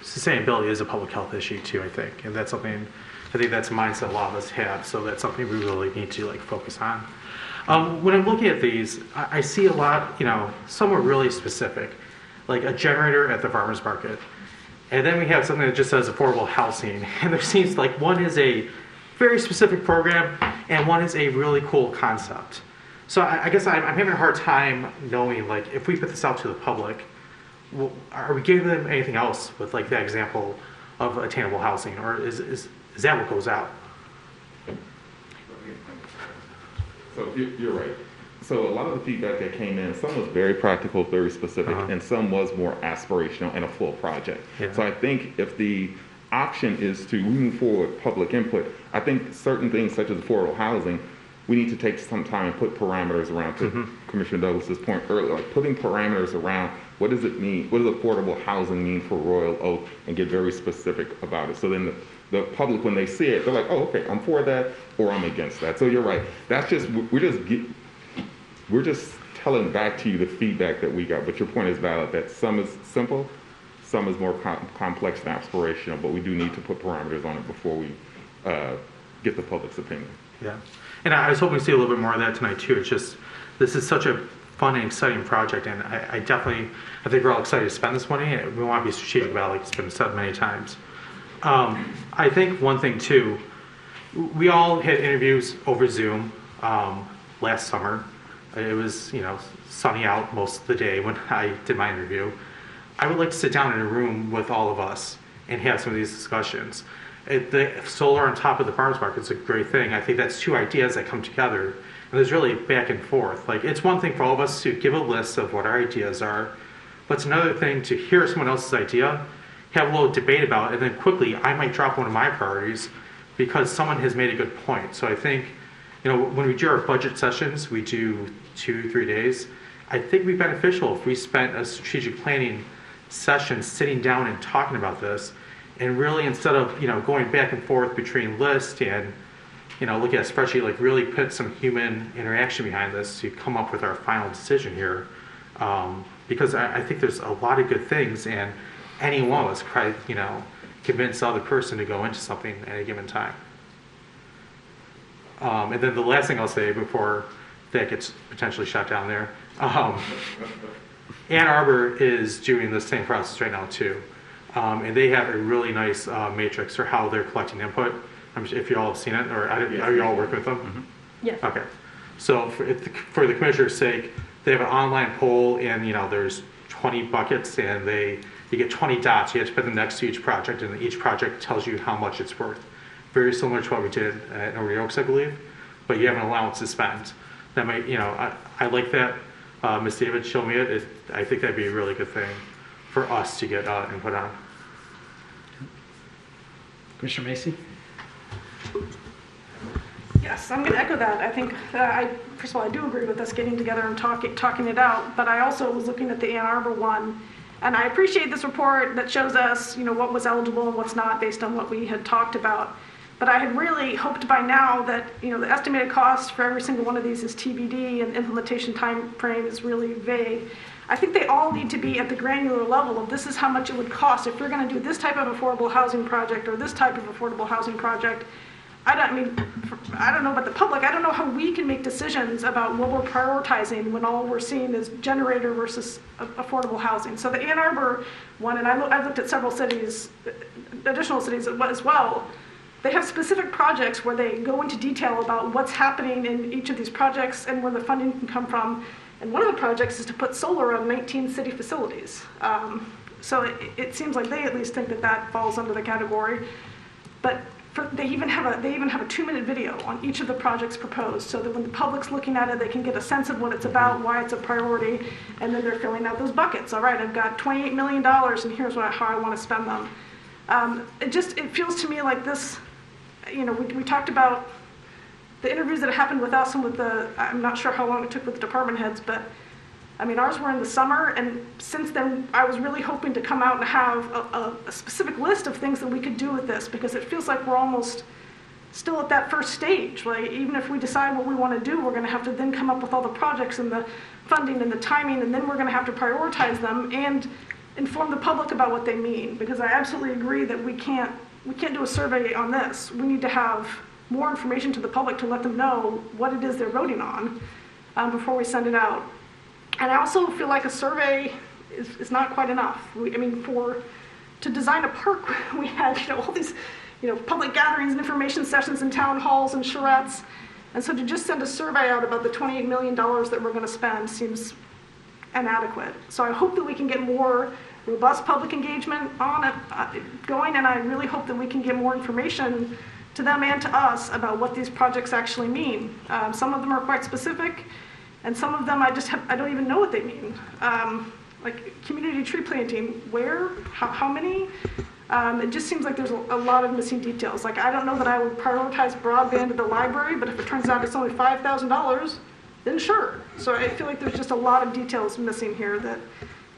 sustainability is a public health issue too, I think. And that's something, I think that's a mindset a lot of us have. So that's something we really need to like focus on. When I'm looking at these, I see a lot, you know, some are really specific, like a generator at the farmer's market. And then we have something that just says affordable housing. And there seems like one is a very specific program and one is a really cool concept. So I guess I'm having a hard time knowing, like, if we put this out to the public, are we giving them anything else with like that example of attainable housing, or is that what goes out? So you're right. So a lot of the feedback that came in, some was very practical, very specific, and some was more aspirational and a full project. Yeah. So I think if the option is to move forward public input, I think certain things such as affordable housing, we need to take some time and put parameters around, to Commissioner Douglas's point earlier, like putting parameters around what does it mean, what does affordable housing mean for Royal Oak, and get very specific about it. So then the public, when they see it, they're like, oh, okay, I'm for that, or I'm against that. So you're right. That's just, we're just telling back to you the feedback that we got, but your point is valid, that some is simple, some is more complex and aspirational, but we do need to put parameters on it before we get the public's opinion. Yeah. And I was hoping to see a little bit more of that tonight too. It's just, this is such a fun and exciting project, and I think we're all excited to spend this money. We want to be strategic about it, like it's been said many times. I think one thing too, we all had interviews over Zoom last summer. It was, you know, sunny out most of the day when I did my interview. I would like to sit down in a room with all of us and have some of these discussions. The solar on top of the farmers market is a great thing. I think that's two ideas that come together, and there's really back and forth. Like, it's one thing for all of us to give a list of what our ideas are, but it's another thing to hear someone else's idea, have a little debate about it, and then quickly I might drop one of my priorities because someone has made a good point. So I think, you know, when we do our budget sessions, we do 2-3 days. I think it'd be beneficial if we spent a strategic planning session sitting down and talking about this, and really instead of going back and forth between lists and looking at a spreadsheet, like really put some human interaction behind this to come up with our final decision here. Because I think there's a lot of good things, and any one of us could convince the other person to go into something at a given time. And then the last thing I'll say before that gets potentially shut down there, Ann Arbor is doing the same process right now too. And they have a really nice matrix for how they're collecting input. If you all have seen it, or are you all working with them? Mm-hmm. Yes. Okay. So for the commissioner's sake, they have an online poll, and there's 20 buckets, and you get 20 dots. You have to put them next to each project, and each project tells you how much it's worth. Very similar to what we did at WROK, I believe, but you have an allowance to spend. That might, I like that. Ms. David showed me it. I think that'd be a really good thing for us to get input on. Commissioner Macy? Yes, I'm going to echo that. I think, first of all, I do agree with us getting together and talking it out, but I also was looking at the Ann Arbor one, and I appreciate this report that shows us, what was eligible and what's not based on what we had talked about. But I had really hoped by now that, the estimated cost for every single one of these is TBD, and implementation time frame is really vague. I think they all need to be at the granular level of this is how much it would cost if you're going to do this type of affordable housing project or this type of affordable housing project. I don't know about the public. I don't know how we can make decisions about what we're prioritizing when all we're seeing is generator versus affordable housing. So the Ann Arbor one, and I've looked at several cities, additional cities as well. They have specific projects where they go into detail about what's happening in each of these projects and where the funding can come from. And one of the projects is to put solar on 19 city facilities. So it seems like they at least think that falls under the category. But they even have a 2-minute video on each of the projects proposed, so that when the public's looking at it, they can get a sense of what it's about, why it's a priority, and then they're filling out those buckets. All right, I've got $28 million, and here's how I want to spend them. It feels to me like this. We talked about the interviews that happened with us and with I'm not sure how long it took with the department heads, but ours were in the summer, and since then I was really hoping to come out and have a specific list of things that we could do with this, because it feels like we're almost still at that first stage. Like, even if we decide what we want to do, we're going to have to then come up with all the projects and the funding and the timing, and then we're going to have to prioritize them and inform the public about what they mean, because I absolutely agree that we can't do a survey on this. We need to have more information to the public to let them know what it is they're voting on before we send it out. And I also feel like a survey is not quite enough. To design a park, we had all these public gatherings and information sessions and town halls and charrettes. And so to just send a survey out about the $28 million that we're going to spend seems inadequate. So I hope that we can get more robust public engagement on it going, and I really hope that we can get more information to them and to us about what these projects actually mean. Some of them are quite specific, and some of them I don't even know what they mean. Like community tree planting, where, how many? It just seems like there's a lot of missing details. Like, I don't know that I would prioritize broadband at the library, but if it turns out it's only $5,000, then sure. So I feel like there's just a lot of details missing here that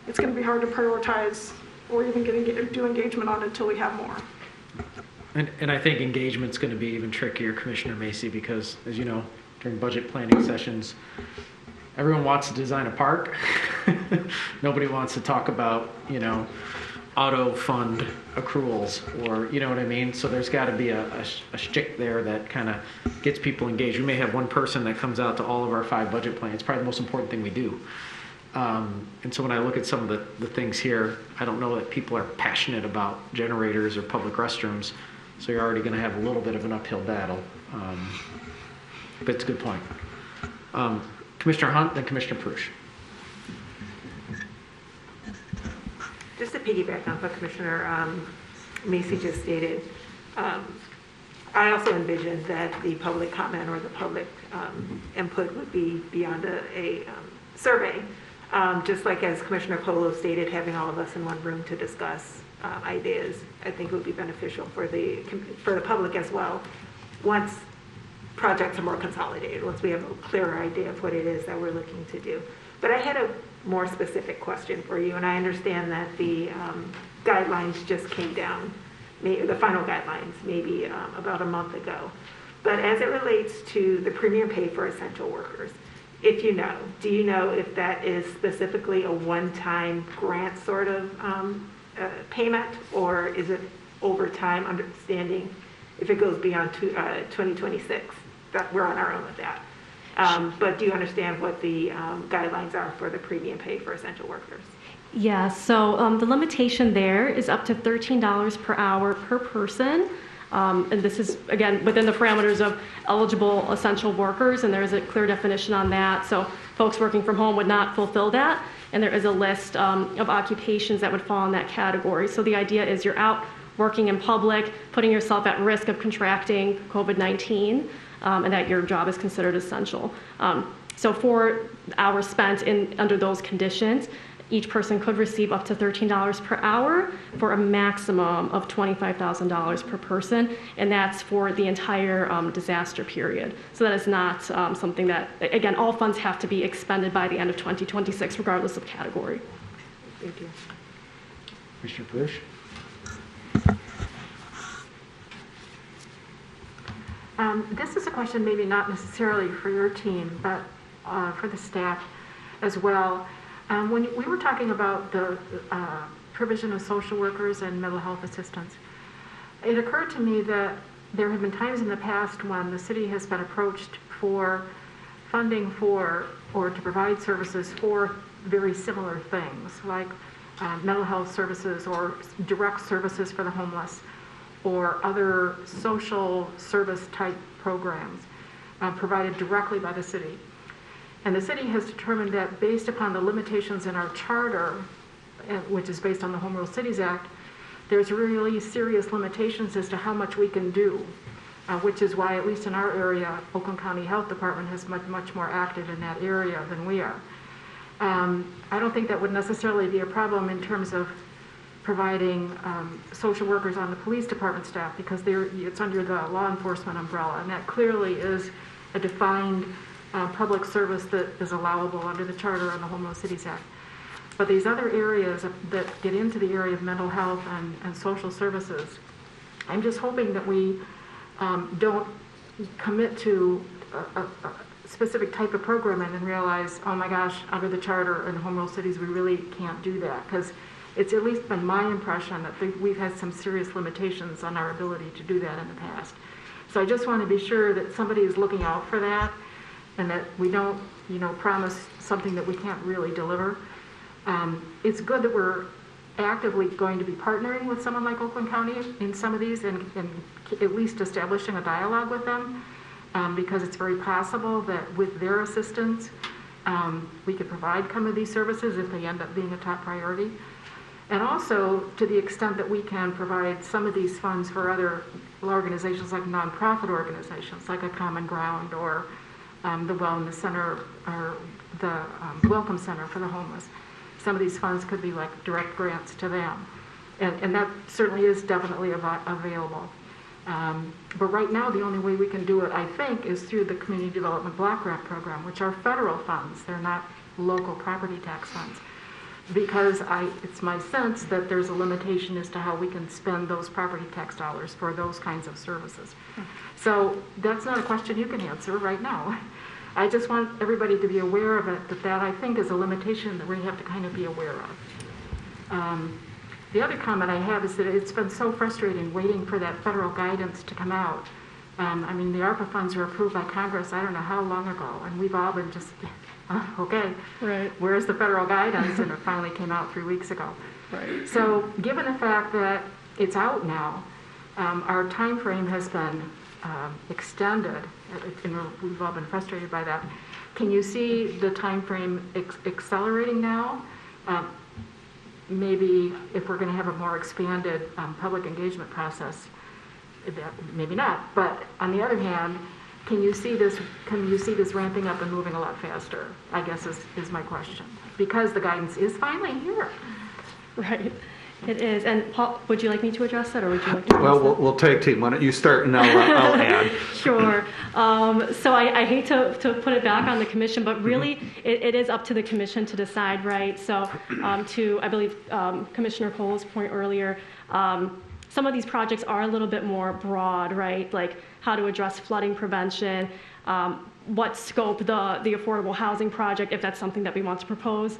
it's going to be hard to prioritize or even do engagement on until we have more. And I think engagement's going to be even trickier, Commissioner Macy, because, as you know, during budget planning sessions, everyone wants to design a park. Nobody wants to talk about, auto fund accruals, or, you know what I mean? So there's got to be a shtick there that kind of gets people engaged. We may have one person that comes out to all of our 5 budget plans. It's probably the most important thing we do. And so when I look at some of the things here, I don't know that people are passionate about generators or public restrooms, so you're already going to have a little bit of an uphill battle. But it's a good point. Commissioner Hunt, then Commissioner Prush. Just to piggyback on what Commissioner Macy just stated, I also envisioned that the public comment or the public input would be beyond a survey. Just like as Commissioner Colo stated, having all of us in one room to discuss ideas, I think would be beneficial for the public as well. Once projects are more consolidated, once we have a clearer idea of what it is that we're looking to do. But I had a more specific question for you, and I understand that the guidelines just came down, the final guidelines, maybe about a month ago. But as it relates to the premium pay for essential workers, if you know, do you know if that is specifically a one-time grant sort of payment, or is it over time, understanding if it goes beyond 2026, that we're on our own with that? But do you understand what the guidelines are for the premium pay for essential workers? Yeah, so the limitation there is up to $13 per hour per person. And this is, again, within the parameters of eligible essential workers, and there's a clear definition on that. So folks working from home would not fulfill that, and there is a list of occupations that would fall in that category. So the idea is you're out working in public, putting yourself at risk of contracting COVID-19, and that your job is considered essential. So for hours spent under those conditions, each person could receive up to $13 per hour for a maximum of $25,000 per person, and that's for the entire disaster period. So that is not something that, again, all funds have to be expended by the end of 2026, regardless of category. Thank you. Commissioner Perush? This is a question maybe not necessarily for your team, but for the staff as well. When we were talking about the provision of social workers and mental health assistance, it occurred to me that there have been times in the past when the city has been approached for funding for or to provide services for very similar things, like mental health services or direct services for the homeless or other social service type programs provided directly by the city. And the city has determined that based upon the limitations in our charter, which is based on the Home Rule Cities Act, there's really serious limitations as to how much we can do, which is why, at least in our area, Oakland County Health Department is much more active in that area than we are. I don't think that would necessarily be a problem in terms of providing social workers on the police department staff, because it's under the law enforcement umbrella, and that clearly is a defined public service that is allowable under the Charter and the Home Rule Cities Act. But these other areas that get into the area of mental health and social services, I'm just hoping that we don't commit to a specific type of programming and realize, oh my gosh, under the Charter and Home Rule Cities, we really can't do that. Because it's at least been my impression that we've had some serious limitations on our ability to do that in the past. So I just want to be sure that somebody is looking out for that, and that we don't, promise something that we can't really deliver. It's good that we're actively going to be partnering with someone like Oakland County in some of these and at least establishing a dialogue with them, because it's very possible that with their assistance, we could provide some of these services if they end up being a top priority. And also, to the extent that we can provide some of these funds for other organizations like nonprofit organizations, like a Common Ground or the Wellness Center or the Welcome Center for the homeless. Some of these funds could be like direct grants to them. And that certainly is definitely available. But right now, the only way we can do it, I think, is through the Community Development Block Grant Program, which are federal funds. They're not local property tax funds. Because it's my sense that there's a limitation as to how we can spend those property tax dollars for those kinds of services. So that's not a question you can answer right now. I just want everybody to be aware of it, that I think is a limitation that we have to kind of be aware of. The other comment I have is that it's been so frustrating waiting for that federal guidance to come out. The ARPA funds were approved by Congress I don't know how long ago, and we've all been just, okay, right. Where's the federal guidance? And it finally came out 3 weeks ago. Right. So given the fact that it's out now, our time frame has been extended, and we've all been frustrated by that. Can you see the time frame accelerating now? Maybe if we're going to have a more expanded public engagement process, maybe not. But on the other hand, can you see this ramping up and moving a lot faster? I guess is my question, because the guidance is finally here. Right. It is. And Paul, would you like me to address that, or would you like to address Well, that? we'll tag team. Why don't you start and I'll add. Sure. So I hate to put it back on the commission, but really it is up to the commission to decide, right? So to, I believe, Commissioner Cole's point earlier, some of these projects are a little bit more broad, right? Like how to address flooding prevention, what scope the affordable housing project, if that's something that we want to propose,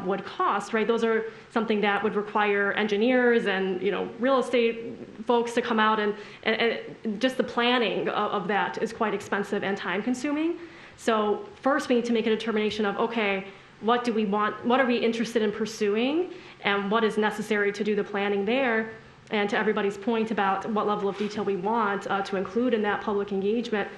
would cost, right? Those are something that would require engineers and real estate folks to come out, and just the planning of that is quite expensive and time consuming. So first we need to make a determination of, okay, what do we want, what are we interested in pursuing, and what is necessary to do the planning there. And to everybody's point about what level of detail we want to include in that public engagement,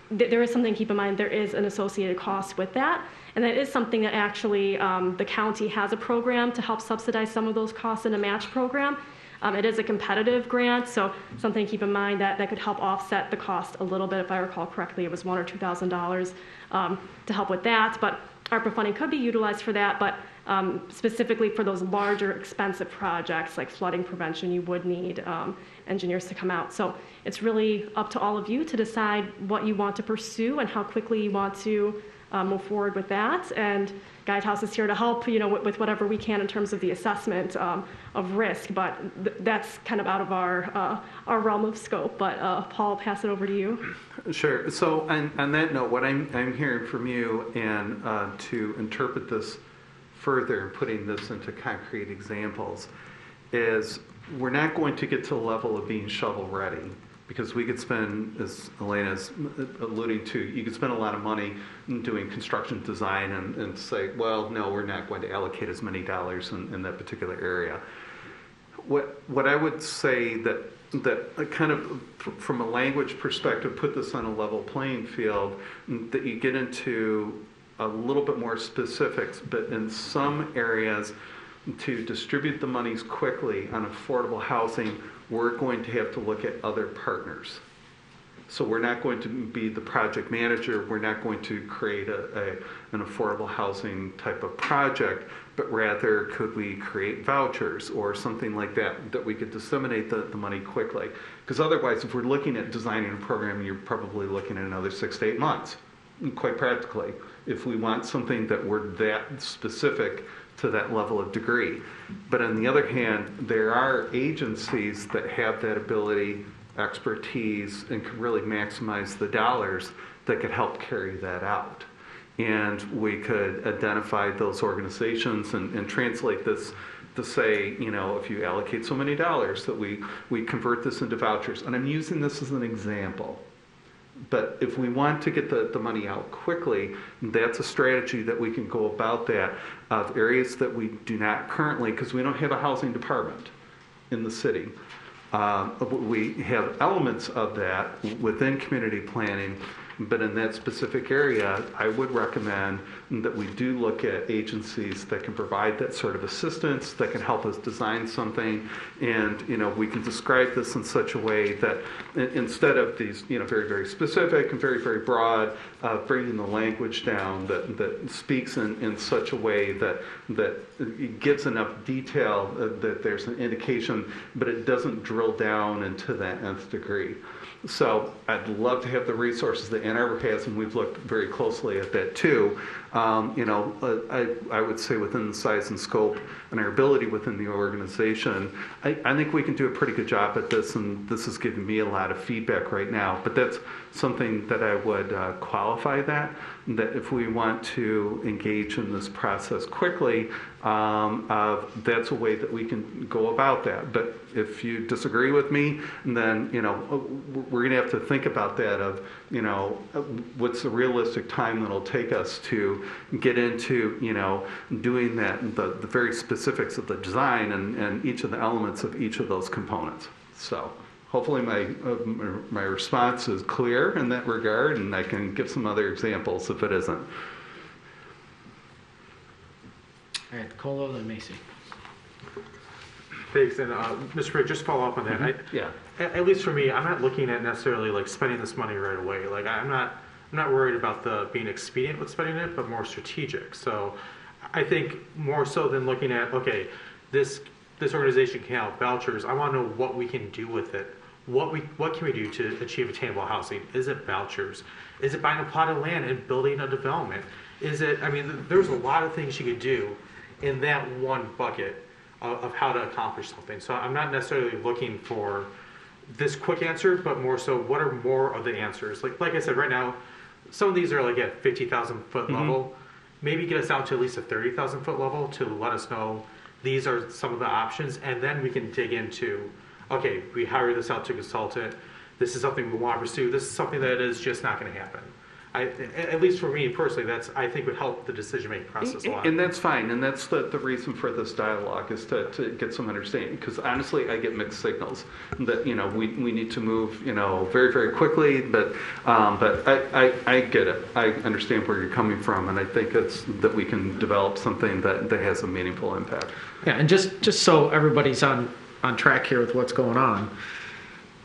there is something to keep in mind. There is an associated cost with that, and that is something that actually the county has a program to help subsidize some of those costs in a match program. It is a competitive grant, so something to keep in mind that could help offset the cost a little bit. If I recall correctly, it was $1,000 or $2,000 to help with that, but ARPA funding could be utilized for that, but specifically for those larger expensive projects like flooding prevention, you would need engineers to come out. So it's really up to all of you to decide what you want to pursue and how quickly you want to move forward with that. And Guidehouse is here to help, with whatever we can in terms of the assessment of risk, but that's kind of out of our realm of scope. But Paul, I'll pass it over to you. Sure. So on that note, what I'm hearing from you, and to interpret this further and putting this into concrete examples, is we're not going to get to the level of being shovel ready, because we could spend, as Elena's alluding to, you could spend a lot of money doing construction design and say, well, no, we're not going to allocate as many dollars in that particular area. What I would say that kind of from a language perspective, put this on a level playing field, that you get into a little bit more specifics, but in some areas, to distribute the monies quickly on affordable housing, we're going to have to look at other partners. So we're not going to be the project manager, we're not going to create an affordable housing type of project, but rather could we create vouchers or something like that we could disseminate the money quickly. Because otherwise, if we're looking at designing a program, you're probably looking at another 6 to 8 months, quite practically, if we want something that we're that specific to that level of degree. But on the other hand, there are agencies that have that ability, expertise, and can really maximize the dollars that could help carry that out. And we could identify those organizations and translate this to say, if you allocate so many dollars, that we convert this into vouchers. And I'm using this as an example. But if we want to get the money out quickly, that's a strategy that we can go about that of areas that we do not currently, because we don't have a housing department in the city. We have elements of that within community planning, but in that specific area, I would recommend that we do look at agencies that can provide that sort of assistance, that can help us design something, and we can describe this in such a way that instead of these very, very specific and very, very broad, bringing the language down that speaks in such a way that it gives enough detail that there's an indication, but it doesn't drill down into that nth degree. So I'd love to have the resources that Ann Arbor has, and we've looked very closely at that too. I would say within the size and scope and our ability within the organization, I think we can do a pretty good job at this, and this is giving me a lot of feedback right now. But that's something that I would qualify that if we want to engage in this process quickly, that's a way that we can go about that. But if you disagree with me, then we're going to have to think about that of what's the realistic time that it'll take us to get into doing that, the very specifics of the design and each of the elements of each of those components. So hopefully my response is clear in that regard, and I can give some other examples if it isn't. All right, Colo, then Macy. Thanks, and Mr. Rick, just follow up on that. Mm-hmm. Yeah. At least for me, I'm not looking at necessarily like spending this money right away. Like I'm not worried about being expedient with spending it, but more strategic. So I think more so than looking at, okay, this this organization can help vouchers, I want to know what we can do with it. What can we do to achieve attainable housing? Is it vouchers? Is it buying a plot of land and building a development? Is it, I mean, there's a lot of things you could do in that one bucket of how to accomplish something. So I'm not necessarily looking for this quick answer, but more so what are more of the answers? Like I said, right now, some of these are like at 50,000 foot level. Maybe get us down to at least a 30,000 foot level to let us know these are some of the options, and then we can dig into, okay, we hire this out to a consultant. This is something we want to pursue. This is something that is just not going to happen. At least for me personally, that's, I think, would help the decision-making process a lot. And that's fine, and that's the reason for this dialogue, is to get some understanding, because honestly, I get mixed signals that, you know, we need to move, you know, very, very quickly, but I get it. I understand where you're coming from, and I think it's that we can develop something that has a meaningful impact. Yeah, and just so everybody's on track here with what's going on,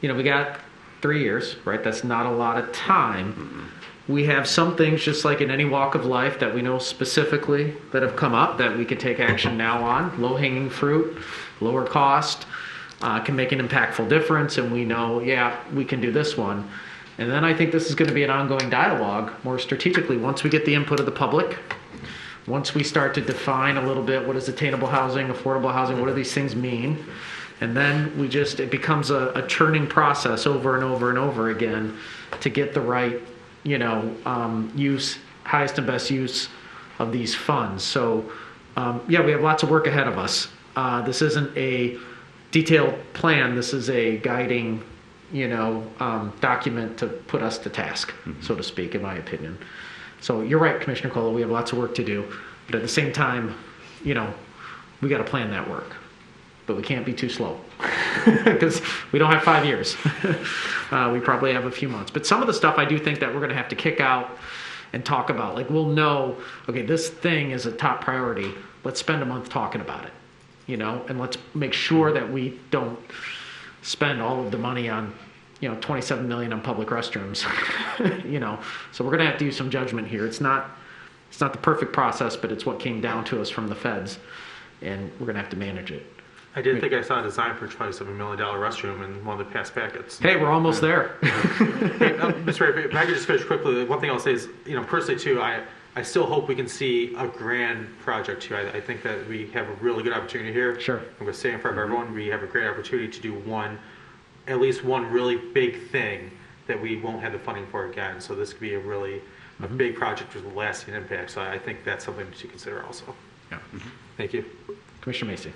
you know, we got 3 years, right? That's not a lot of time. We have some things, just like in any walk of life, that we know specifically that have come up that we could take action now on. Low-hanging fruit, lower cost, can make an impactful difference, and we know, yeah, we can do this one. And then I think this is going to be an ongoing dialogue more strategically once we get the input of the public, once we start to define a little bit what is attainable housing, affordable housing, what do these things mean, and then it becomes a churning process over and over and over again to get the right, you know, highest and best use of these funds. So, yeah, we have lots of work ahead of us. This isn't a detailed plan. This is a guiding, you know, document to put us to task, so to speak, in my opinion. So you're right, Commissioner Colo, we have lots of work to do. But at the same time, you know, we got to plan that work. But we can't be too slow because we don't have 5 years. We probably have a few months. But some of the stuff I do think that we're going to have to kick out and talk about. Like, we'll know, okay, this thing is a top priority. Let's spend a month talking about it, you know, and let's make sure that we don't spend all of the money on, you know, $27 million on public restrooms, you know. So we're going to have to use some judgment here. It's not the perfect process, but it's what came down to us from the feds, and we're going to have to manage it. I did think I saw a design for a $27 million restroom in one of the past packets. Hey, we're almost there. Hey, Mr. Ray, if I could just finish quickly, one thing I'll say is, you know, personally too, I still hope we can see a grand project too. I think that we have a really good opportunity here. Sure. I'm going to say in front of everyone, we have a great opportunity to do at least one really big thing that we won't have the funding for again. So this could be a big project with a lasting impact. So I think that's something to consider also. Yeah. Thank you. Commissioner Macy.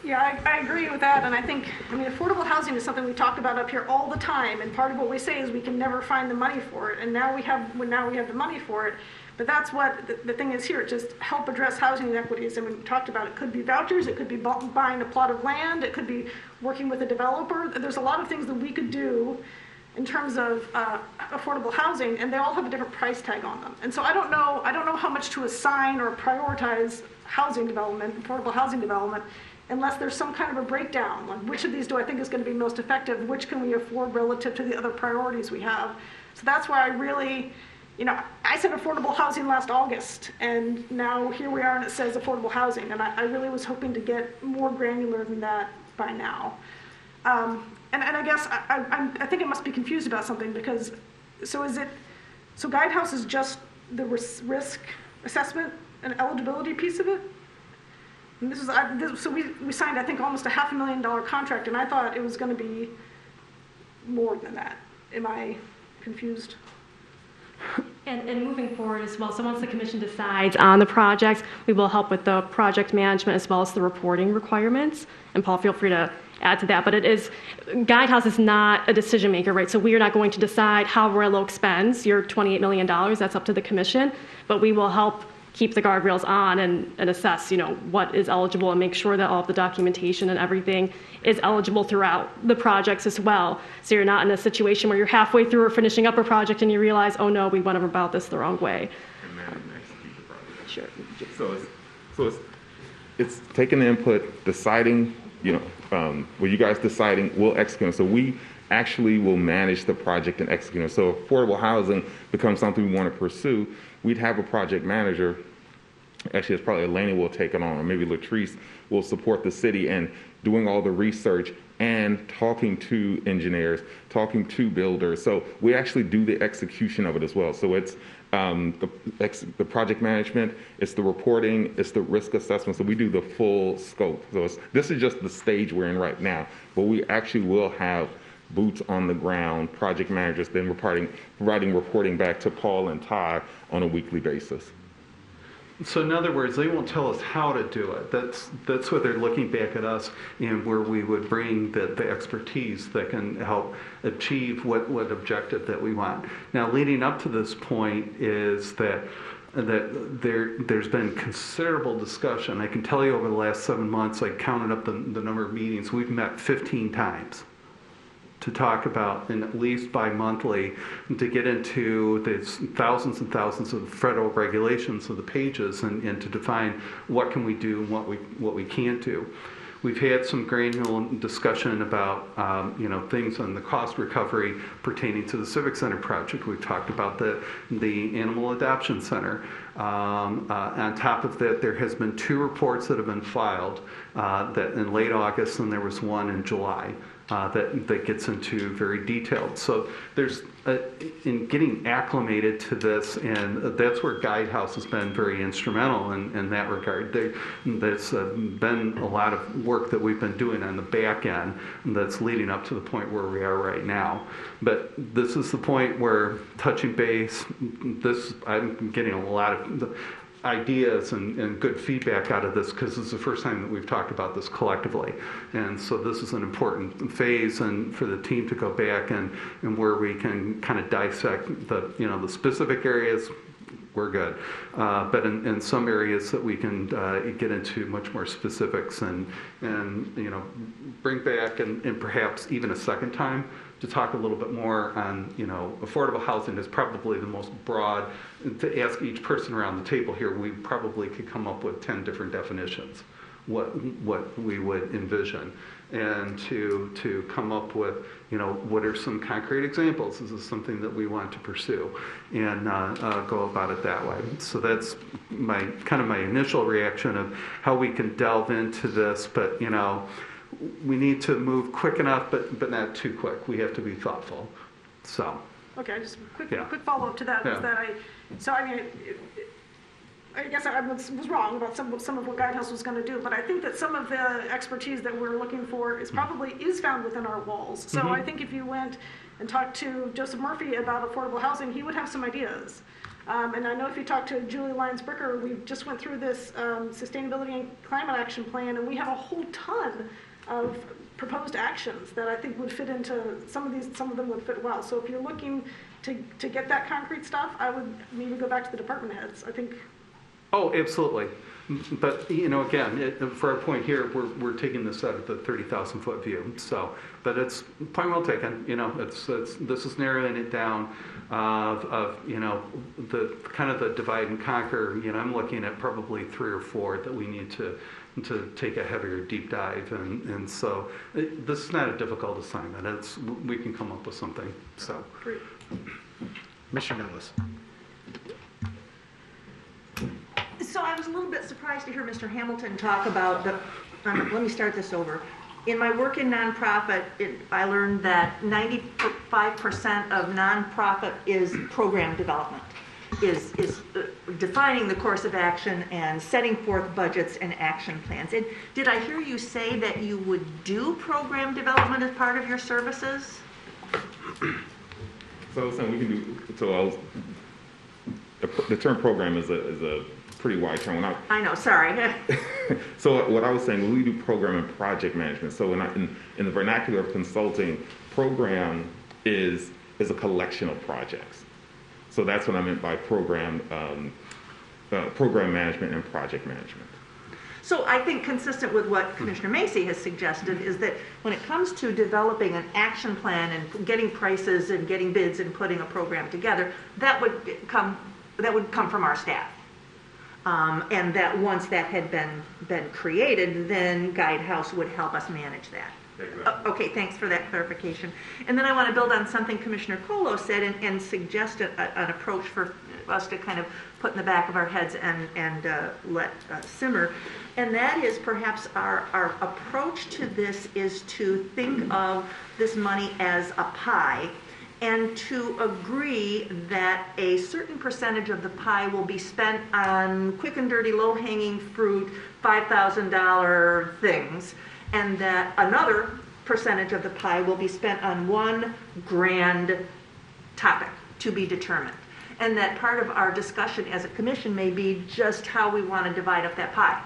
Yeah, I agree with that, and I think, affordable housing is something we talk about up here all the time, and part of what we say is we can never find the money for it, and now we have the money for it, but that's what the thing is here, just help address housing inequities, and we talked about it could be vouchers, it could be buying a plot of land, it could be working with a developer. There's a lot of things that we could do in terms of affordable housing, and they all have a different price tag on them. And so I don't know how much to assign or prioritize housing development, affordable housing development, unless there's some kind of a breakdown, like which of these do I think is going to be most effective, which can we afford relative to the other priorities we have. So that's why I really, I said affordable housing last August, and now here we are and it says affordable housing, and I really was hoping to get more granular than that by now. And I guess I think I must be confused about something, because, so Guidehouse is just the risk assessment and eligibility piece of it? And so we signed, I think, almost a $500,000 contract, and I thought it was going to be more than that. Am I confused? And moving forward as well, so once the commission decides on the projects, we will help with the project management as well as the reporting requirements. And Paul, feel free to add to that, but Guidehouse is not a decision maker, right? So we are not going to decide how Royal Oak spends your $28 million, that's up to the commission, but we will help keep the guardrails on and assess, what is eligible, and make sure that all of the documentation and everything is eligible throughout the projects as well. So you're not in a situation where you're halfway through or finishing up a project and you realize, oh no, we went about this the wrong way. And then execute the project. Sure. So it's taking the input, deciding, with you guys deciding, we'll execute. So we actually will manage the project and execute it. So affordable housing becomes something we want to pursue. We'd have a project manager actually it's probably Eleni will take it on, or maybe Latrice will support the city in doing all the research and talking to engineers, talking to builders. So we actually do the execution of it as well. So it's the project management, it's the reporting, it's the risk assessment. So we do the full scope. So this is just the stage we're in right now, but we actually will have boots on the ground, project managers, then providing reporting back to Paul and Ty on a weekly basis. So in other words, they won't tell us how to do it. That's where they're looking back at us and where we would bring the expertise that can help achieve what objective that we want. Now, leading up to this point is that there's been considerable discussion. I can tell you over the last 7 months, I counted up the number of meetings. We've met 15 times to talk about, and at least bi-monthly, to get into the thousands and thousands of federal regulations of the pages and to define what can we do and what we can't do. We've had some granular discussion about things on the cost recovery pertaining to the Civic Center project. We've talked about the Animal Adoption Center. On top of that, there has been 2 reports that have been filed that in late August, and there was one in July. That gets into very detailed. So there's in getting acclimated to this, and that's where Guidehouse has been very instrumental in that regard. There's been a lot of work that we've been doing on the back end that's leading up to the point where we are right now. But this is the point where touching base, I'm getting a lot of ideas and good feedback out of this because it's the first time that we've talked about this collectively. And so this is an important phase and for the team to go back and where we can kind of dissect the specific areas, we're good. But in some areas that we can get into much more specifics and bring back and perhaps even a second time to talk a little bit more on, affordable housing is probably the most broad. To ask each person around the table here, we probably could come up with 10 different definitions, what we would envision. And to come up with, what are some concrete examples? Is this something that we want to pursue? And go about it that way. So that's my initial reaction of how we can delve into this, but, we need to move quick enough, but not too quick. We have to be thoughtful. So. Okay, just quick Yeah. follow-up to that. Yeah. Is that I guess I was wrong about some of what Guidehouse was going to do, but I think that some of the expertise that we're looking for is found within our walls. So I think if you went and talked to Joseph Murphy about affordable housing, he would have some ideas. And I know if you talk to Julie Lyons-Bricker, we just went through this sustainability and climate action plan, and we have a whole ton of proposed actions that I think would fit into some of them would fit well. So if you're looking to get that concrete stuff, I would maybe go back to the department heads. I think. Oh, absolutely. But again, for our point here, we're taking this out of the 30,000-foot view. So, but it's point well taken. This is narrowing it down of the kind of the divide and conquer. I'm looking at probably 3 or 4 that we need to take a heavier deep dive, and so this is not a difficult assignment. We can come up with something. So, great. Commissioner Millis. So I was a little bit surprised to hear Mr. Hamilton talk about let me start this over. In my work in nonprofit, I learned that 95% of nonprofit is program development, is defining the course of action and setting forth budgets and action plans. And did I hear you say that you would do program development as part of your services? So we can do. The term program is a pretty wide term. I know, sorry. So what I was saying, when we do program and project management, so in the vernacular of consulting, program is a collection of projects. So that's what I meant by program management and project management. So I think consistent with what Commissioner Macy has suggested is that when it comes to developing an action plan and getting prices and getting bids and putting a program together, that would come from our staff. And that once that had been created, then Guidehouse would help us manage that. Okay, thanks for that clarification. And then I want to build on something Commissioner Colo said and suggest an approach for us to kind of put in the back of our heads and let simmer. And that is perhaps our approach to this is to think of this money as a pie and to agree that a certain percentage of the pie will be spent on quick and dirty, low-hanging fruit, $5,000 things, and that another percentage of the pie will be spent on one grand topic to be determined. And that part of our discussion as a commission may be just how we want to divide up that pie.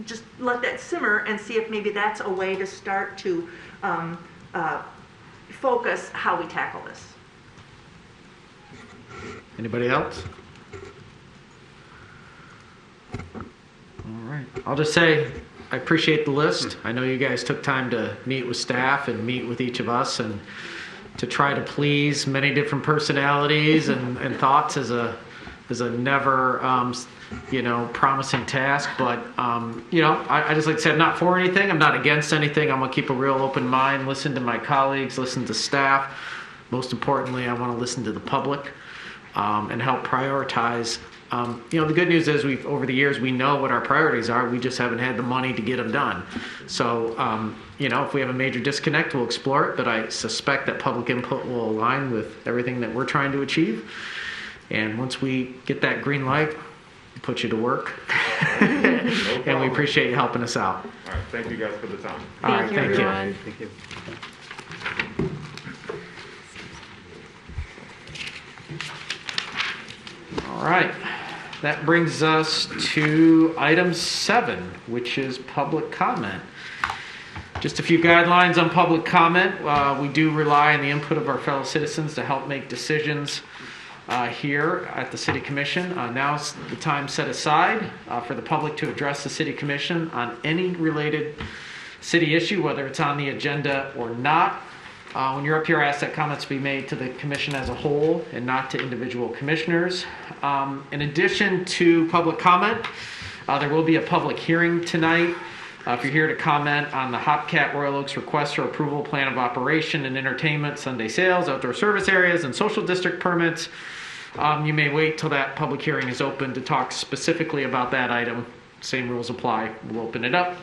Just let that simmer and see if maybe that's a way to start to focus how we tackle this. Anybody else? All right. I'll just say I appreciate the list. I know you guys took time to meet with staff and meet with each of us and to try to please many different personalities and thoughts is a never promising task. But I just like to say I'm not for anything. I'm not against anything. I'm gonna keep a real open mind. Listen to my colleagues. Listen to staff. Most importantly, I want to listen to the public and help prioritize. The good news is over the years we know what our priorities are. We just haven't had the money to get them done. So if we have a major disconnect, we'll explore it. But I suspect that public input will align with everything that we're trying to achieve. And once we get that green light, we'll put you to work. And we appreciate you helping us out. All right, thank you guys for the time. All right, thank you. Thank you. All right. That brings us to item 7, which is public comment. Just a few guidelines on public comment. We do rely on the input of our fellow citizens to help make decisions here at the City Commission. Now's the time set aside for the public to address the City Commission on any related city issue, whether it's on the agenda or not. When you're up here, I ask that comments be made to the commission as a whole and not to individual commissioners. In addition to public comment, there will be a public hearing tonight. If you're here to comment on the Hopcat Royal Oaks request for approval, plan of operation and entertainment, Sunday sales, outdoor service areas, and social district permits, you may wait till that public hearing is open to talk specifically about that item. Same rules apply. We'll open it up.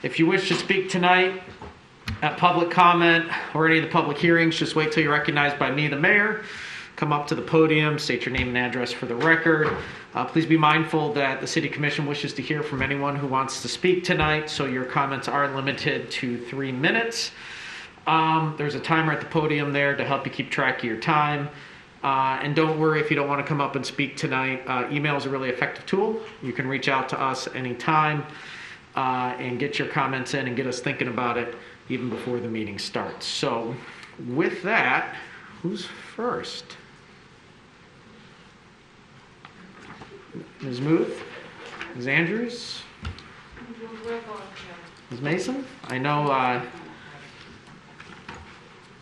If you wish to speak tonight at public comment or any of the public hearings, just wait till you're recognized by me, the mayor. Come up to the podium, state your name and address for the record. Please be mindful that the City Commission wishes to hear from anyone who wants to speak tonight, so your comments are limited to 3 minutes. There's a timer at the podium there to help you keep track of your time. And don't worry if you don't want to come up and speak tonight. Email is a really effective tool. You can reach out to us anytime and get your comments in and get us thinking about it even before the meeting starts. So with that, who's first? Ms. Muth? Ms. Andrews? Ms. Mason? I know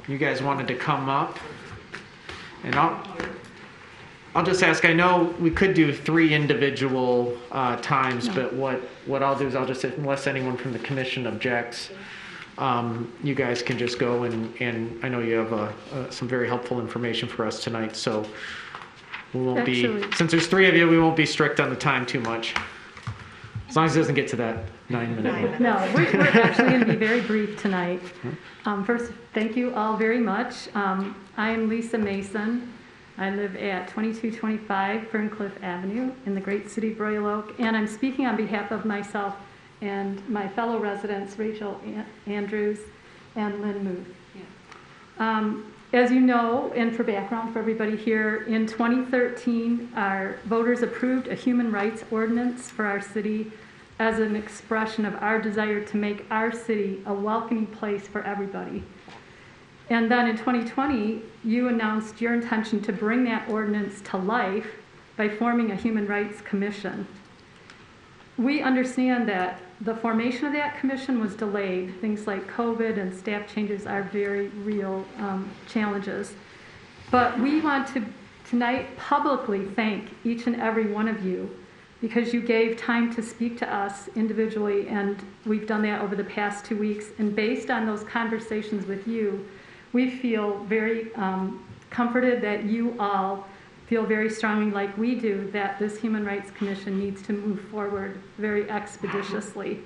you guys wanted to come up. And I'll just ask, I know we could do 3 individual times, but what I'll do is I'll just, unless anyone from the commission objects, you guys can just go and I know you have some very helpful information for us tonight, so we won't since there's 3 of you, we won't be strict on the time too much. As long as it doesn't get to that 9-minute. No, we're actually going to be very brief tonight. First, thank you all very much. I am Lisa Mason. I live at 2225 Ferncliff Avenue in the great city of Royal Oak, and I'm speaking on behalf of myself and my fellow residents, Rachel Andrews and Lynn Muth. As you know, and for background for everybody here, in 2013, our voters approved a human rights ordinance for our city as an expression of our desire to make our city a welcoming place for everybody. And then in 2020, you announced your intention to bring that ordinance to life by forming a Human Rights Commission. We understand that the formation of that commission was delayed. Things like COVID and staff changes are very real challenges. But we want to tonight publicly thank each and every one of you because you gave time to speak to us individually, and we've done that over the past 2 weeks. And based on those conversations with you, we feel very comforted that you all feel very strongly, like we do, that this Human Rights Commission needs to move forward very expeditiously.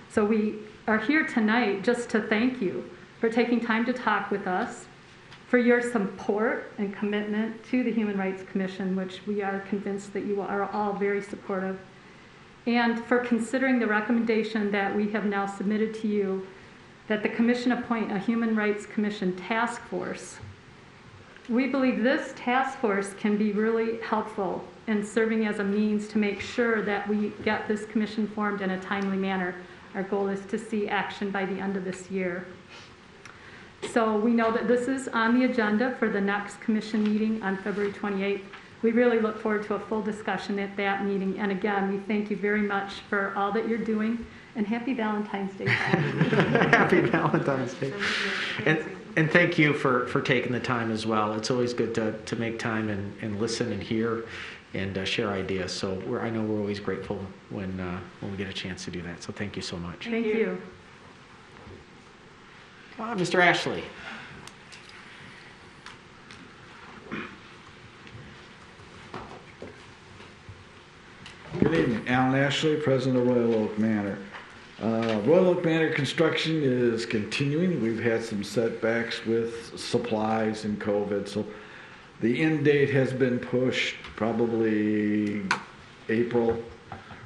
So we are here tonight just to thank you for taking time to talk with us, for your support and commitment to the Human Rights Commission, which we are convinced that you are all very supportive, and for considering the recommendation that we have now submitted to you that the Commission appoint a Human Rights Commission task force. We believe this task force can be really helpful in serving as a means to make sure that we get this commission formed in a timely manner. Our goal is to see action by the end of this year. So we know that this is on the agenda for the next commission meeting on February 28th. We really look forward to a full discussion at that meeting. And again, we thank you very much for all that you're doing. And happy Valentine's Day. Happy Valentine's Day. And thank you for taking the time as well. It's always good to make time and listen and hear and share ideas. So I know we're always grateful when we get a chance to do that. So thank you so much. Thank you. Mr. Ashley. Good evening. Alan Ashley, President of Royal Oak Manor. Royal Oak Manor construction is continuing. We've had some setbacks with supplies and COVID, so the end date has been pushed probably April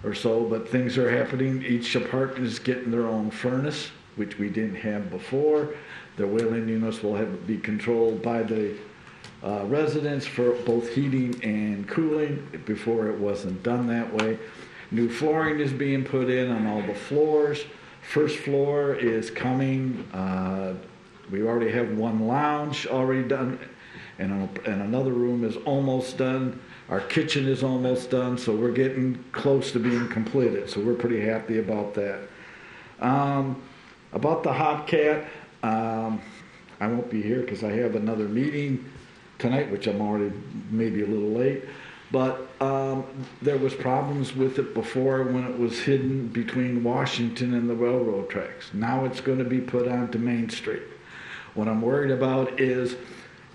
or so, but things are happening. Each apartment is getting their own furnace, which we didn't have before. The wailing units will be controlled by the residents for both heating and cooling. Before it wasn't done that way. New flooring is being put in on all the floors. First floor is coming. We already have one lounge already done, and another room is almost done. Our kitchen is almost done, so we're getting close to being completed. So we're pretty happy about that. About the Hopcat, I won't be here because I have another meeting tonight, which I'm already maybe a little late. But there was problems with it before when it was hidden between Washington and the railroad tracks. Now it's going to be put onto Main Street. What I'm worried about is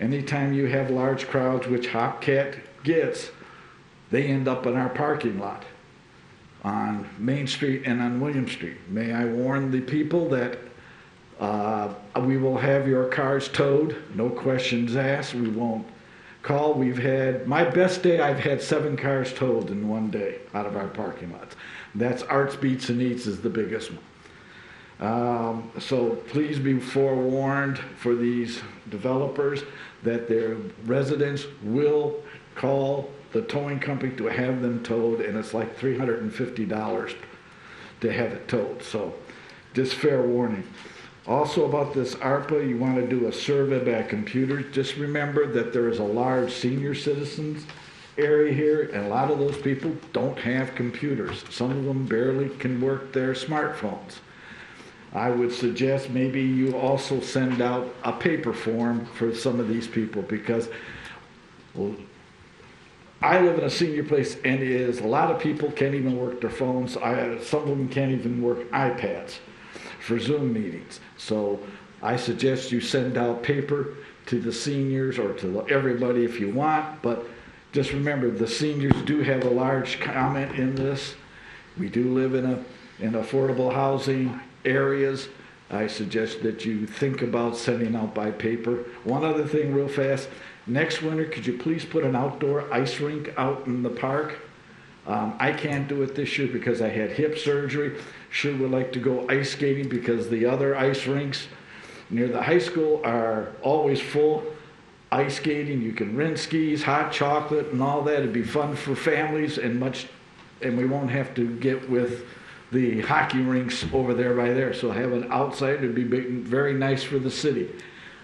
anytime you have large crowds, which Hopcat gets, they end up in our parking lot on Main Street and on William Street. May I warn the people that we will have your cars towed, no questions asked. We won't call. We've had, my best day, I've had 7 cars towed in one day out of our parking lots. That's Arts, Beats, and Eats is the biggest one. So please be forewarned for these developers that their residents will call the towing company to have them towed, and it's like $350 to have it towed. So just fair warning. Also about this ARPA, you want to do a survey by computers. Just remember that there is a large senior citizens area here, and a lot of those people don't have computers. Some of them barely can work their smartphones. I would suggest maybe you also send out a paper form for some of these people, because I live in a senior place, and a lot of people can't even work their phones. Some of them can't even work iPads for Zoom meetings. So I suggest you send out paper to the seniors or to everybody if you want, but just remember the seniors do have a large comment in this. We do live in affordable housing areas. I suggest that you think about sending out by paper. One other thing real fast, next winter could you please put an outdoor ice rink out in the park? I can't do it this year because I had hip surgery. Sure would like to go ice skating because the other ice rinks near the high school are always full. Ice skating, you can rent skis, hot chocolate and all that. It'd be fun for families and we won't have to get with the hockey rinks over there by there. So have an outside, it'd be very nice for the city.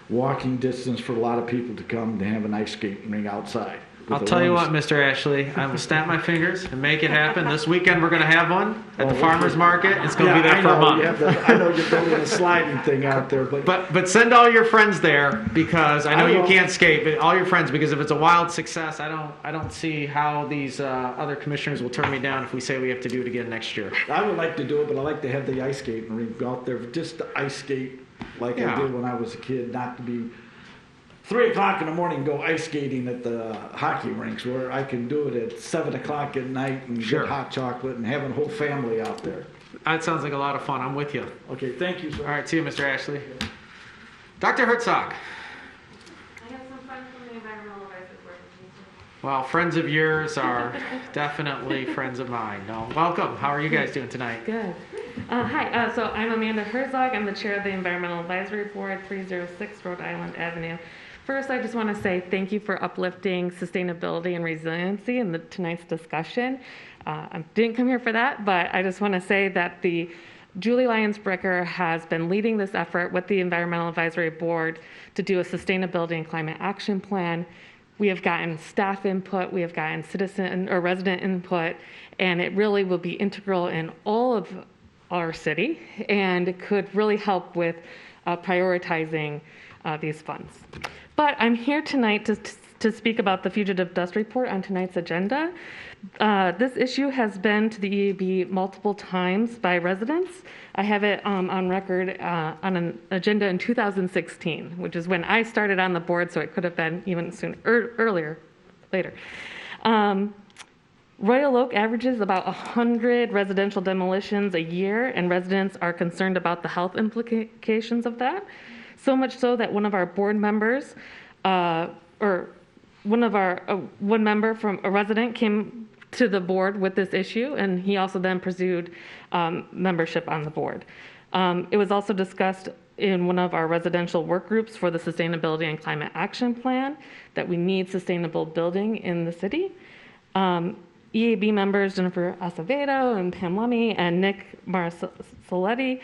Walking distance for a lot of people to come to have an ice skating rink outside. I'll tell you what, Mr. Ashley, I will snap my fingers and make it happen. This weekend we're going to have one at the farmer's market. It's going to be there for a month. I know you're building a sliding thing out there, But send all your friends there, because I know you can't escape. All your friends, because if it's a wild success, I don't see how these other commissioners will turn me down if we say we have to do it again next year. I would like to do it, but I like to have the ice skating rink, go out there just to ice skate like I did when I was a kid, not to be 3 o'clock in the morning go ice skating at the hockey rinks, where I can do it at 7 o'clock at night and get hot chocolate and having a whole family out there. That sounds like a lot of fun. I'm with you. Okay, thank you, sir. All right, see you, Mr. Ashley. Dr. Herzog. I have some friends from the Environmental Advisory Board. Well, friends of yours are definitely friends of mine. No, welcome. How are you guys doing tonight? Good. Hi, so I'm Amanda Herzog. I'm the chair of the Environmental Advisory Board, 306 Rhode Island Avenue. First, I just want to say thank you for uplifting sustainability and resiliency in tonight's discussion. I didn't come here for that, but I just want to say that the Julie Lyons-Bricker has been leading this effort with the Environmental Advisory Board to do a sustainability and climate action plan. We have gotten staff input, we have gotten citizen or resident input, and it really will be integral in all of our city, and it could really help with prioritizing these funds. But I'm here tonight to speak about the fugitive dust report on tonight's agenda. This issue has been to the EAB multiple times by residents. I have it on record on an agenda in 2016, which is when I started on the board, so it could have been even later. Royal Oak averages about 100 residential demolitions a year, and residents are concerned about the health implications of that. So much so that one of our board members, one member from a resident came to the board with this issue, and he also then pursued membership on the board. It was also discussed in one of our residential work groups for the Sustainability and Climate Action Plan that we need sustainable building in the city. EAB members Jennifer Acevedo and Pam Lummy and Nick Marcelletti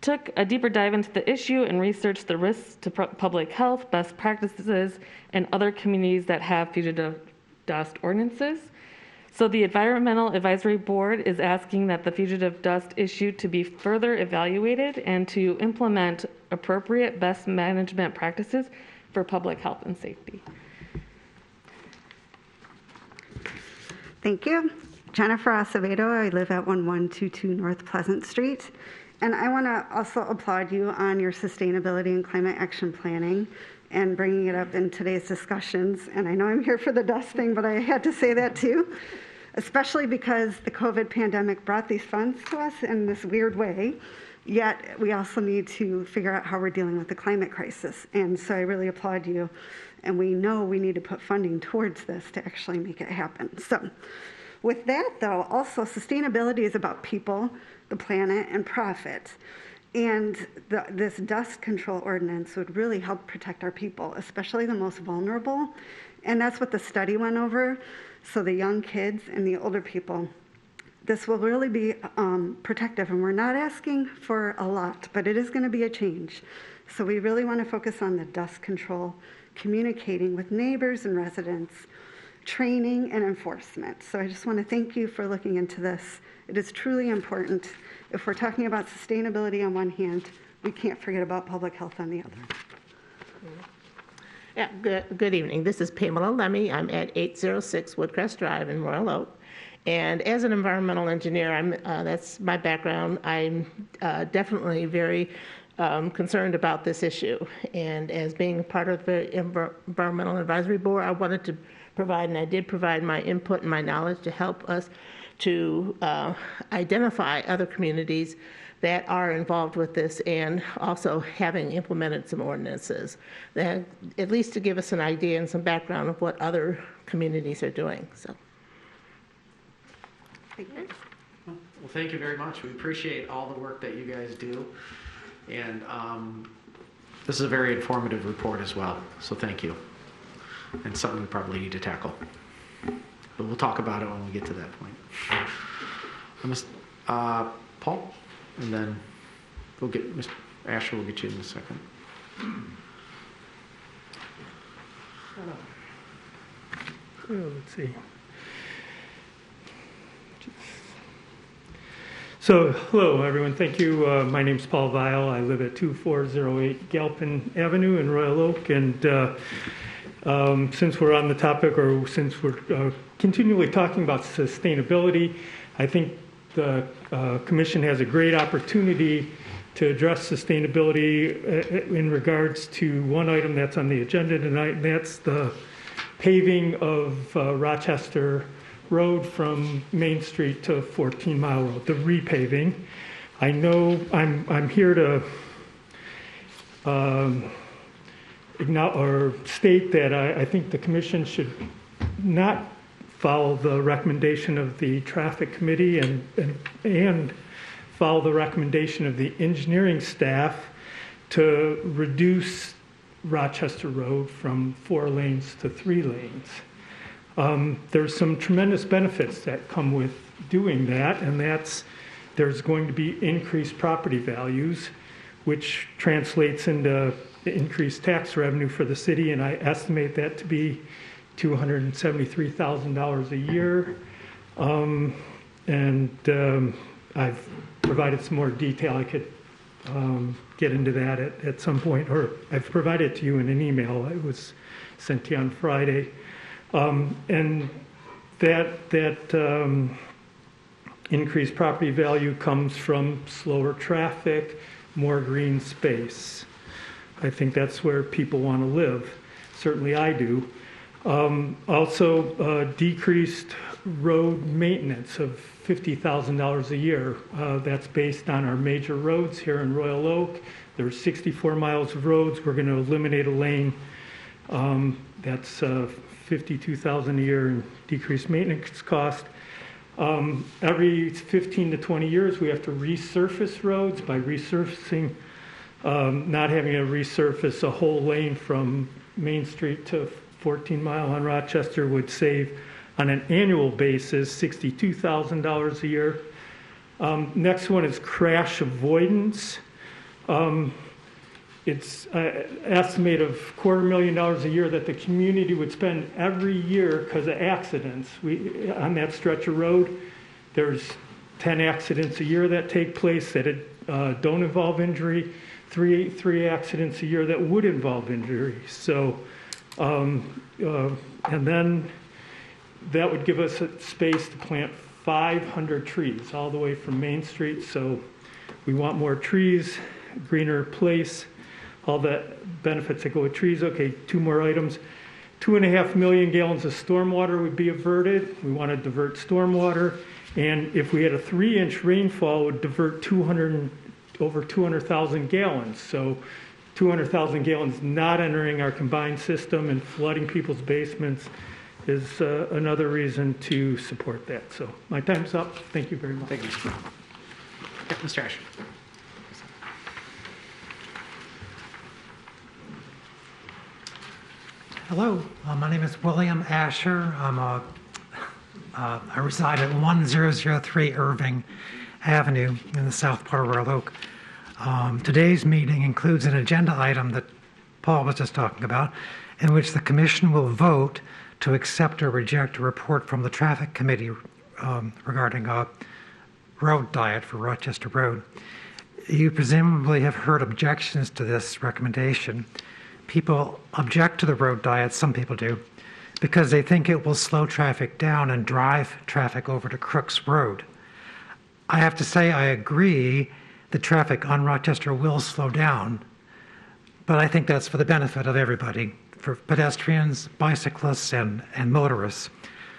took a deeper dive into the issue and researched the risks to public health, best practices, and other communities that have fugitive dust ordinances. So the Environmental Advisory Board is asking that the fugitive dust issue to be further evaluated and to implement appropriate best management practices for public health and safety. Thank you. Jennifer Acevedo. I live at 1122 North Pleasant Street. And I want to also applaud you on your sustainability and climate action planning and bringing it up in today's discussions. And I know I'm here for the dust thing, but I had to say that too, especially because the COVID pandemic brought these funds to us in this weird way. Yet we also need to figure out how we're dealing with the climate crisis. And so I really applaud you. And we know we need to put funding towards this to actually make it happen. So with that, though, also sustainability is about people, the planet, and profit. And this dust control ordinance would really help protect our people, especially the most vulnerable. And that's what the study went over. So the young kids and the older people, this will really be protective. And we're not asking for a lot, but it is going to be a change. So we really want to focus on the dust control, communicating with neighbors and residents, training and enforcement. So I just want to thank you for looking into this. It is truly important. If we're talking about sustainability on one hand, we can't forget about public health on the other. Yeah, good evening. This is Pamela Lemmy. I'm at 806 Woodcrest Drive in Royal Oak. And as an environmental engineer, that's my background. I'm definitely very concerned about this issue. And as being a part of the Environmental Advisory Board, I wanted to provide, and I did provide my input and my knowledge to help us to identify other communities that are involved with this, and also having implemented some ordinances, that, at least to give us an idea and some background of what other communities are doing. So. Well, thank you very much. We appreciate all the work that you guys do. And this is a very informative report as well, so thank you. And something we probably need to tackle. But we'll talk about it when we get to that point. Paul, and then we'll get Mr. Asher will get you in a second. let's see. So, hello everyone, thank you. My name's Paul Weil. I live at 2408 Galpin Avenue in Royal Oak, and since we're on the topic, or since we're continually talking about sustainability, I think the Commission has a great opportunity to address sustainability in regards to one item that's on the agenda tonight, and that's the paving of Rochester Road from Main Street to 14 Mile Road, the repaving. I know I'm here to state that I think the Commission should not follow the recommendation of the Traffic Committee and follow the recommendation of the engineering staff to reduce Rochester Road from 4 lanes to 3 lanes. There's some tremendous benefits that come with doing that, and there's going to be increased property values, which translates into increased tax revenue for the city, and I estimate that to be $273,000 a year. I've provided some more detail. I could get into that at some point, or I've provided it to you in an email. It was sent to you on Friday. And that increased property value comes from slower traffic, more green space. I think that's where people want to live. Certainly I do. Also, decreased road maintenance of $50,000 a year. That's based on our major roads here in Royal Oak. There's 64 miles of roads. We're going to eliminate a lane. That's $52,000 a year in decreased maintenance cost. Every 15 to 20 years, we have to resurface roads. By resurfacing, not having to resurface a whole lane from Main Street to 14 Mile on Rochester would save, on an annual basis, $62,000 a year. Next one is crash avoidance. It's an estimate of $250,000 a year that the community would spend every year because of accidents. On that stretch of road, there's 10 accidents a year that take place that don't involve injury, three accidents a year that would involve injury. So, and then that would give us a space to plant 500 trees all the way from Main Street. So we want more trees, greener place, all the benefits that go with trees. Okay, 2 more items. 2.5 million gallons of stormwater would be averted. We want to divert stormwater. And if we had a 3-inch rainfall, it would divert over 200,000 gallons. So 200,000 gallons not entering our combined system and flooding people's basements is another reason to support that. So my time's up. Thank you very much. Thank you. Yeah, Mr. Asher. Hello, my name is William Asher. I reside at 1003 Irving Avenue in the south part of Royal Oak. Today's meeting includes an agenda item that Paul was just talking about, in which the Commission will vote to accept or reject a report from the Traffic Committee regarding a road diet for Rochester Road. You presumably have heard objections to this recommendation. People object to the road diet, some people do, because they think it will slow traffic down and drive traffic over to Crooks Road. I have to say I agree the traffic on Rochester will slow down, but I think that's for the benefit of everybody, for pedestrians, bicyclists, and motorists,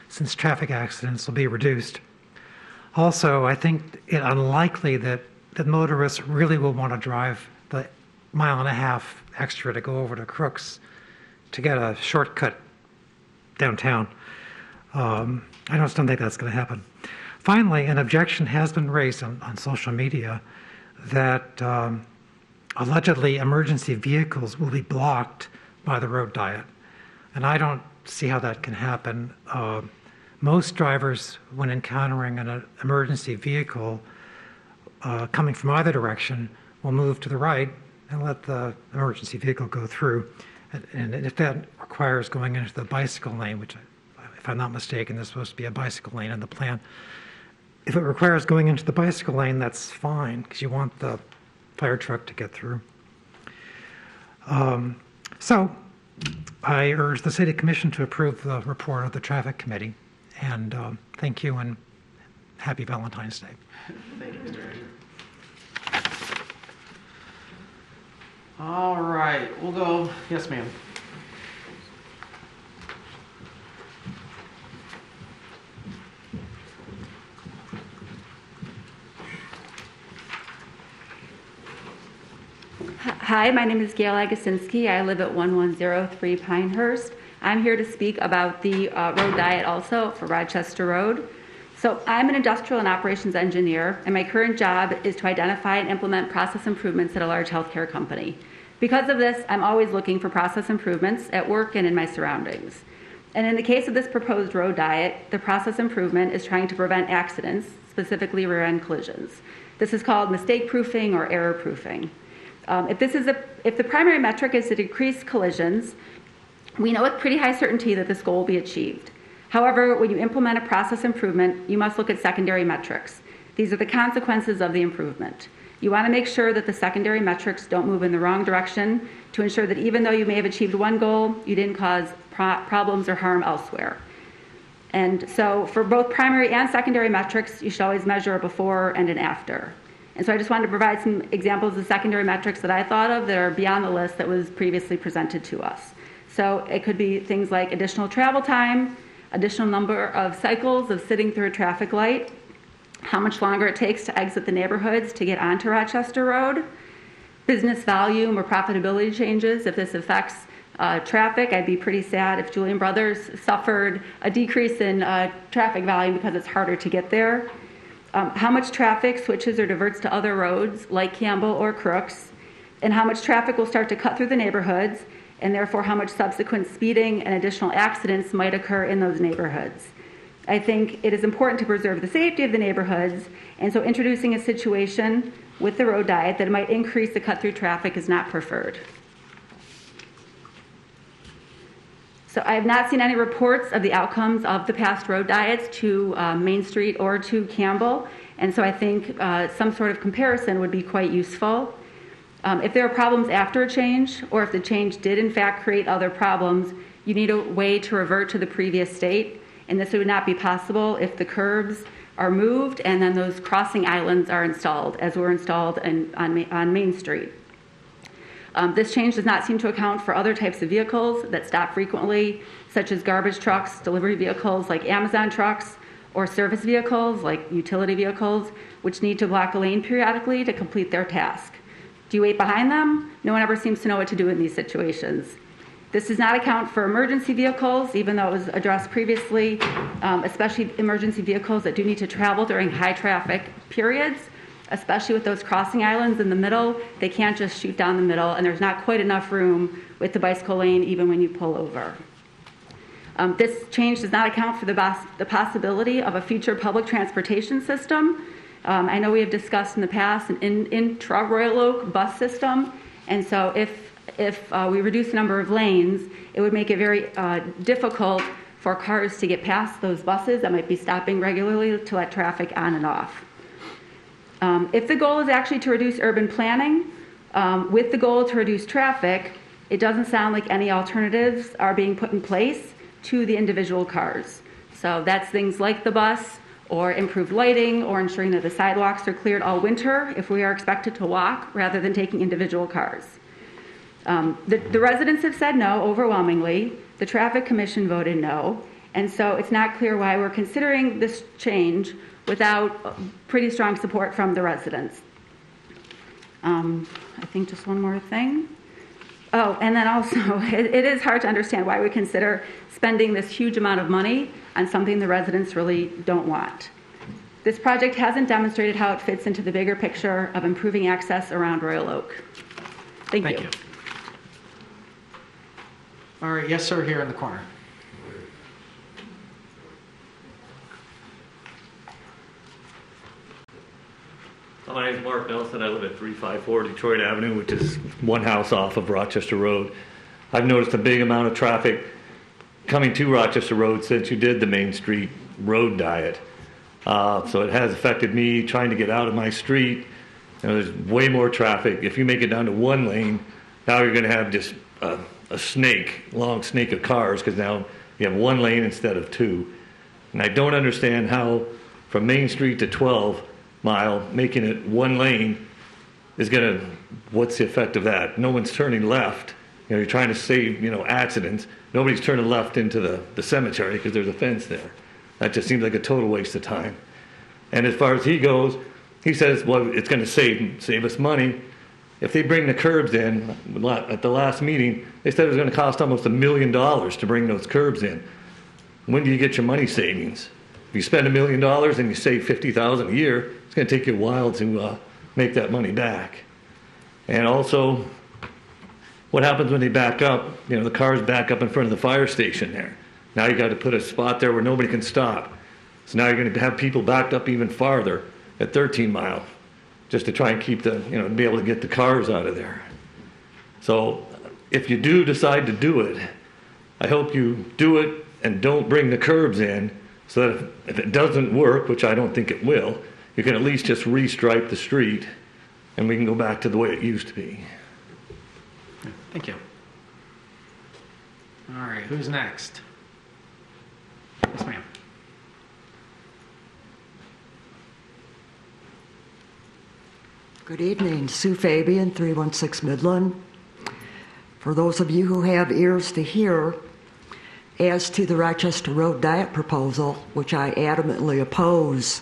since traffic accidents will be reduced. Also, I think it unlikely that motorists really will want to drive the 1.5 miles extra to go over to Crooks to get a shortcut downtown. I just don't think that's going to happen. Finally, an objection has been raised on social media that allegedly emergency vehicles will be blocked by the road diet. And I don't see how that can happen. Most drivers, when encountering an emergency vehicle coming from either direction, will move to the right and let the emergency vehicle go through. And if that requires going into the bicycle lane, which If I'm not mistaken, there's supposed to be a bicycle lane in the plan. If it requires going into the bicycle lane, that's fine, because you want the fire truck to get through. So I urge the City Commission to approve the report of the Traffic Committee. And thank you and happy Valentine's Day. Thank you, Mr. Asher. All right, we'll go. Yes, ma'am. Hi, my name is Gail Agasinski. I live at 1103 Pinehurst. I'm here to speak about the road diet also for Rochester Road. So I'm an industrial and operations engineer, and my current job is to identify and implement process improvements at a large healthcare company. Because of this, I'm always looking for process improvements at work and in my surroundings. And in the case of this proposed road diet, the process improvement is trying to prevent accidents, specifically rear-end collisions. This is called mistake proofing or error proofing. If the primary metric is to decrease collisions, we know with pretty high certainty that this goal will be achieved. However, when you implement a process improvement, you must look at secondary metrics. These are the consequences of the improvement. You want to make sure that the secondary metrics don't move in the wrong direction to ensure that even though you may have achieved one goal, you didn't cause problems or harm elsewhere. And so for both primary and secondary metrics, you should always measure a before and an after. And so I just wanted to provide some examples of secondary metrics that I thought of that are beyond the list that was previously presented to us. So it could be things like additional travel time, additional number of cycles of sitting through a traffic light, how much longer it takes to exit the neighborhoods to get onto Rochester Road, business volume or profitability changes. If this affects traffic, I'd be pretty sad if Julian Brothers suffered a decrease in traffic volume because it's harder to get there. How much traffic switches or diverts to other roads like Campbell or Crooks, and how much traffic will start to cut through the neighborhoods, and therefore how much subsequent speeding and additional accidents might occur in those neighborhoods. I think it is important to preserve the safety of the neighborhoods, and so introducing a situation with the road diet that might increase the cut-through traffic is not preferred. So I have not seen any reports of the outcomes of the past road diets to Main Street or to Campbell, and so I think some sort of comparison would be quite useful. If there are problems after a change, or if the change did in fact create other problems, you need a way to revert to the previous state, and this would not be possible if the curbs are moved and then those crossing islands are installed, as were installed on Main Street. This change does not seem to account for other types of vehicles that stop frequently, such as garbage trucks, delivery vehicles like Amazon trucks, or service vehicles like utility vehicles, which need to block a lane periodically to complete their task. Do you wait behind them? No one ever seems to know what to do in these situations. This does not account for emergency vehicles, even though it was addressed previously, especially emergency vehicles that do need to travel during high traffic periods, especially with those crossing islands in the middle. They can't just shoot down the middle, and there's not quite enough room with the bicycle lane even when you pull over. This change does not account for the possibility of a future public transportation system. I know we have discussed in the past an intra-Royal Oak bus system, and so if we reduce the number of lanes, it would make it very difficult for cars to get past those buses that might be stopping regularly to let traffic on and off. If the goal is actually to reduce urban planning, with the goal to reduce traffic, it doesn't sound like any alternatives are being put in place to the individual cars. So that's things like the bus, or improved lighting, or ensuring that the sidewalks are cleared all winter if we are expected to walk rather than taking individual cars. The residents have said no overwhelmingly. The Traffic Commission voted no, and so it's not clear why we're considering this change without pretty strong support from the residents. I think just one more thing. Oh, and then also, it is hard to understand why we consider spending this huge amount of money on something the residents really don't want. This project hasn't demonstrated how it fits into the bigger picture of improving access around Royal Oak. Thank you. All right, yes, sir, here in the corner. My name is Mark Nelson. I live at 354 Detroit Avenue, which is one house off of Rochester Road. I've noticed a big amount of traffic coming to Rochester Road since you did the Main Street road diet. So it has affected me trying to get out of my street. You know, there's way more traffic. If you make it down to one lane, now you're going to have just a long snake of cars, because now you have one lane instead of two. And I don't understand how from Main Street to 12 Mile, making it one lane is going to, what's the effect of that? No one's turning left. You know, you're trying to save, accidents. Nobody's turning left into the cemetery because there's a fence there. That just seems like a total waste of time. And as far as he goes, he says, well, it's going to save us money. If they bring the curbs in, at the last meeting, they said it was going to cost almost $1 million to bring those curbs in. When do you get your money savings? If you spend $1 million and you save $50,000 a year, it's going to take you a while to make that money back. And also, what happens when they back up? The cars back up in front of the fire station there. Now you got to put a spot there where nobody can stop. So now you're going to have people backed up even farther at 13 Mile, just to try and keep be able to get the cars out of there. So if you do decide to do it, I hope you do it and don't bring the curbs in, so that if it doesn't work, which I don't think it will, you can at least just restripe the street and we can go back to the way it used to be. Thank you. All right, who's next? Yes, ma'am. Good evening, Sue Fabian, 316 Midland. For those of you who have ears to hear, as to the Rochester Road Diet proposal, which I adamantly oppose,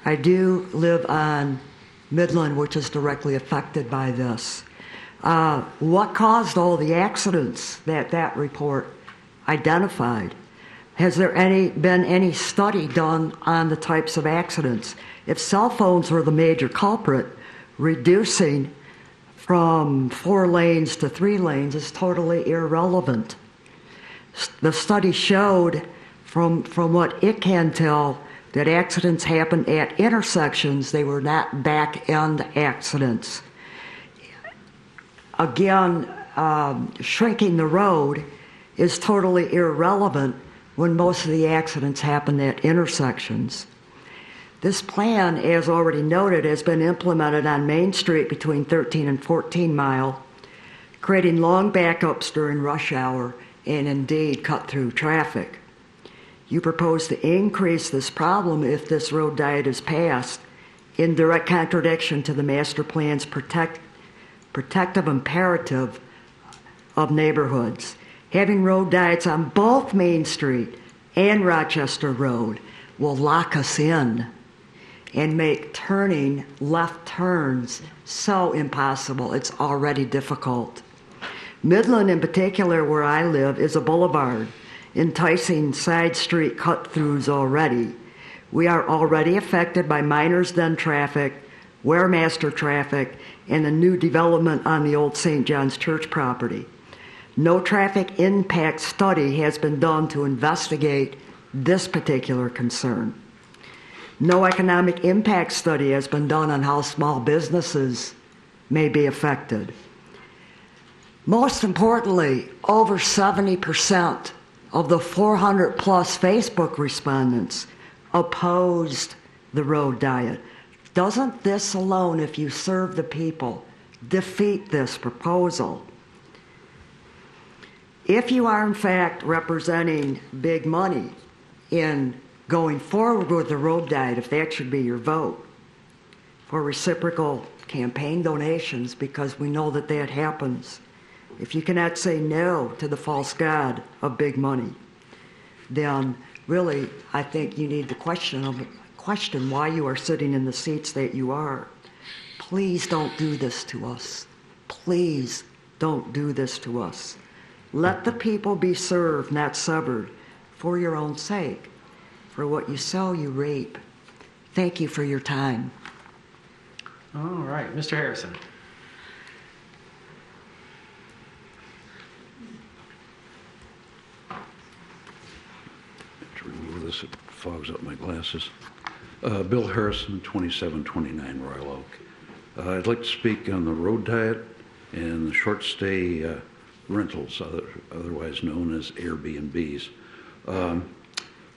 I do live on Midland, which is directly affected by this. What caused all the accidents that report identified? Has there been any study done on the types of accidents? If cell phones were the major culprit, reducing from 4 lanes to 3 lanes is totally irrelevant. The study showed, from what it can tell, that accidents happen at intersections. They were not back-end accidents. Again, shrinking the road is totally irrelevant when most of the accidents happen at intersections. This plan, as already noted, has been implemented on Main Street between 13 and 14 Mile, creating long backups during rush hour and indeed cut through traffic. You propose to increase this problem if this road diet is passed, in direct contradiction to the master plan's protective imperative of neighborhoods. Having road diets on both Main Street and Rochester Road will lock us in and make turning left turns so impossible. It's already difficult. Midland, in particular, where I live, is a boulevard, enticing side street cut-throughs already. We are already affected by Miners Den traffic, Waremaster traffic, and the new development on the old St. John's Church property. No traffic impact study has been done to investigate this particular concern. No economic impact study has been done on how small businesses may be affected. Most importantly, over 70% of the 400 plus Facebook respondents opposed the road diet. Doesn't this alone, if you serve the people, defeat this proposal? If you are in fact representing big money in going forward with the road diet, if that should be your vote, for reciprocal campaign donations, because we know that that happens. If you cannot say no to the false god of big money, then really I think you need to question why you are sitting in the seats that you are. Please don't do this to us. Please don't do this to us. Let the people be served, not severed, for your own sake. For what you sow, you reap. Thank you for your time. All right, Mr. Harrison. To remove this, it fogs up my glasses. Bill Harrison, 2729 Royal Oak. I'd like to speak on the road diet and the short stay rentals, otherwise known as Airbnbs.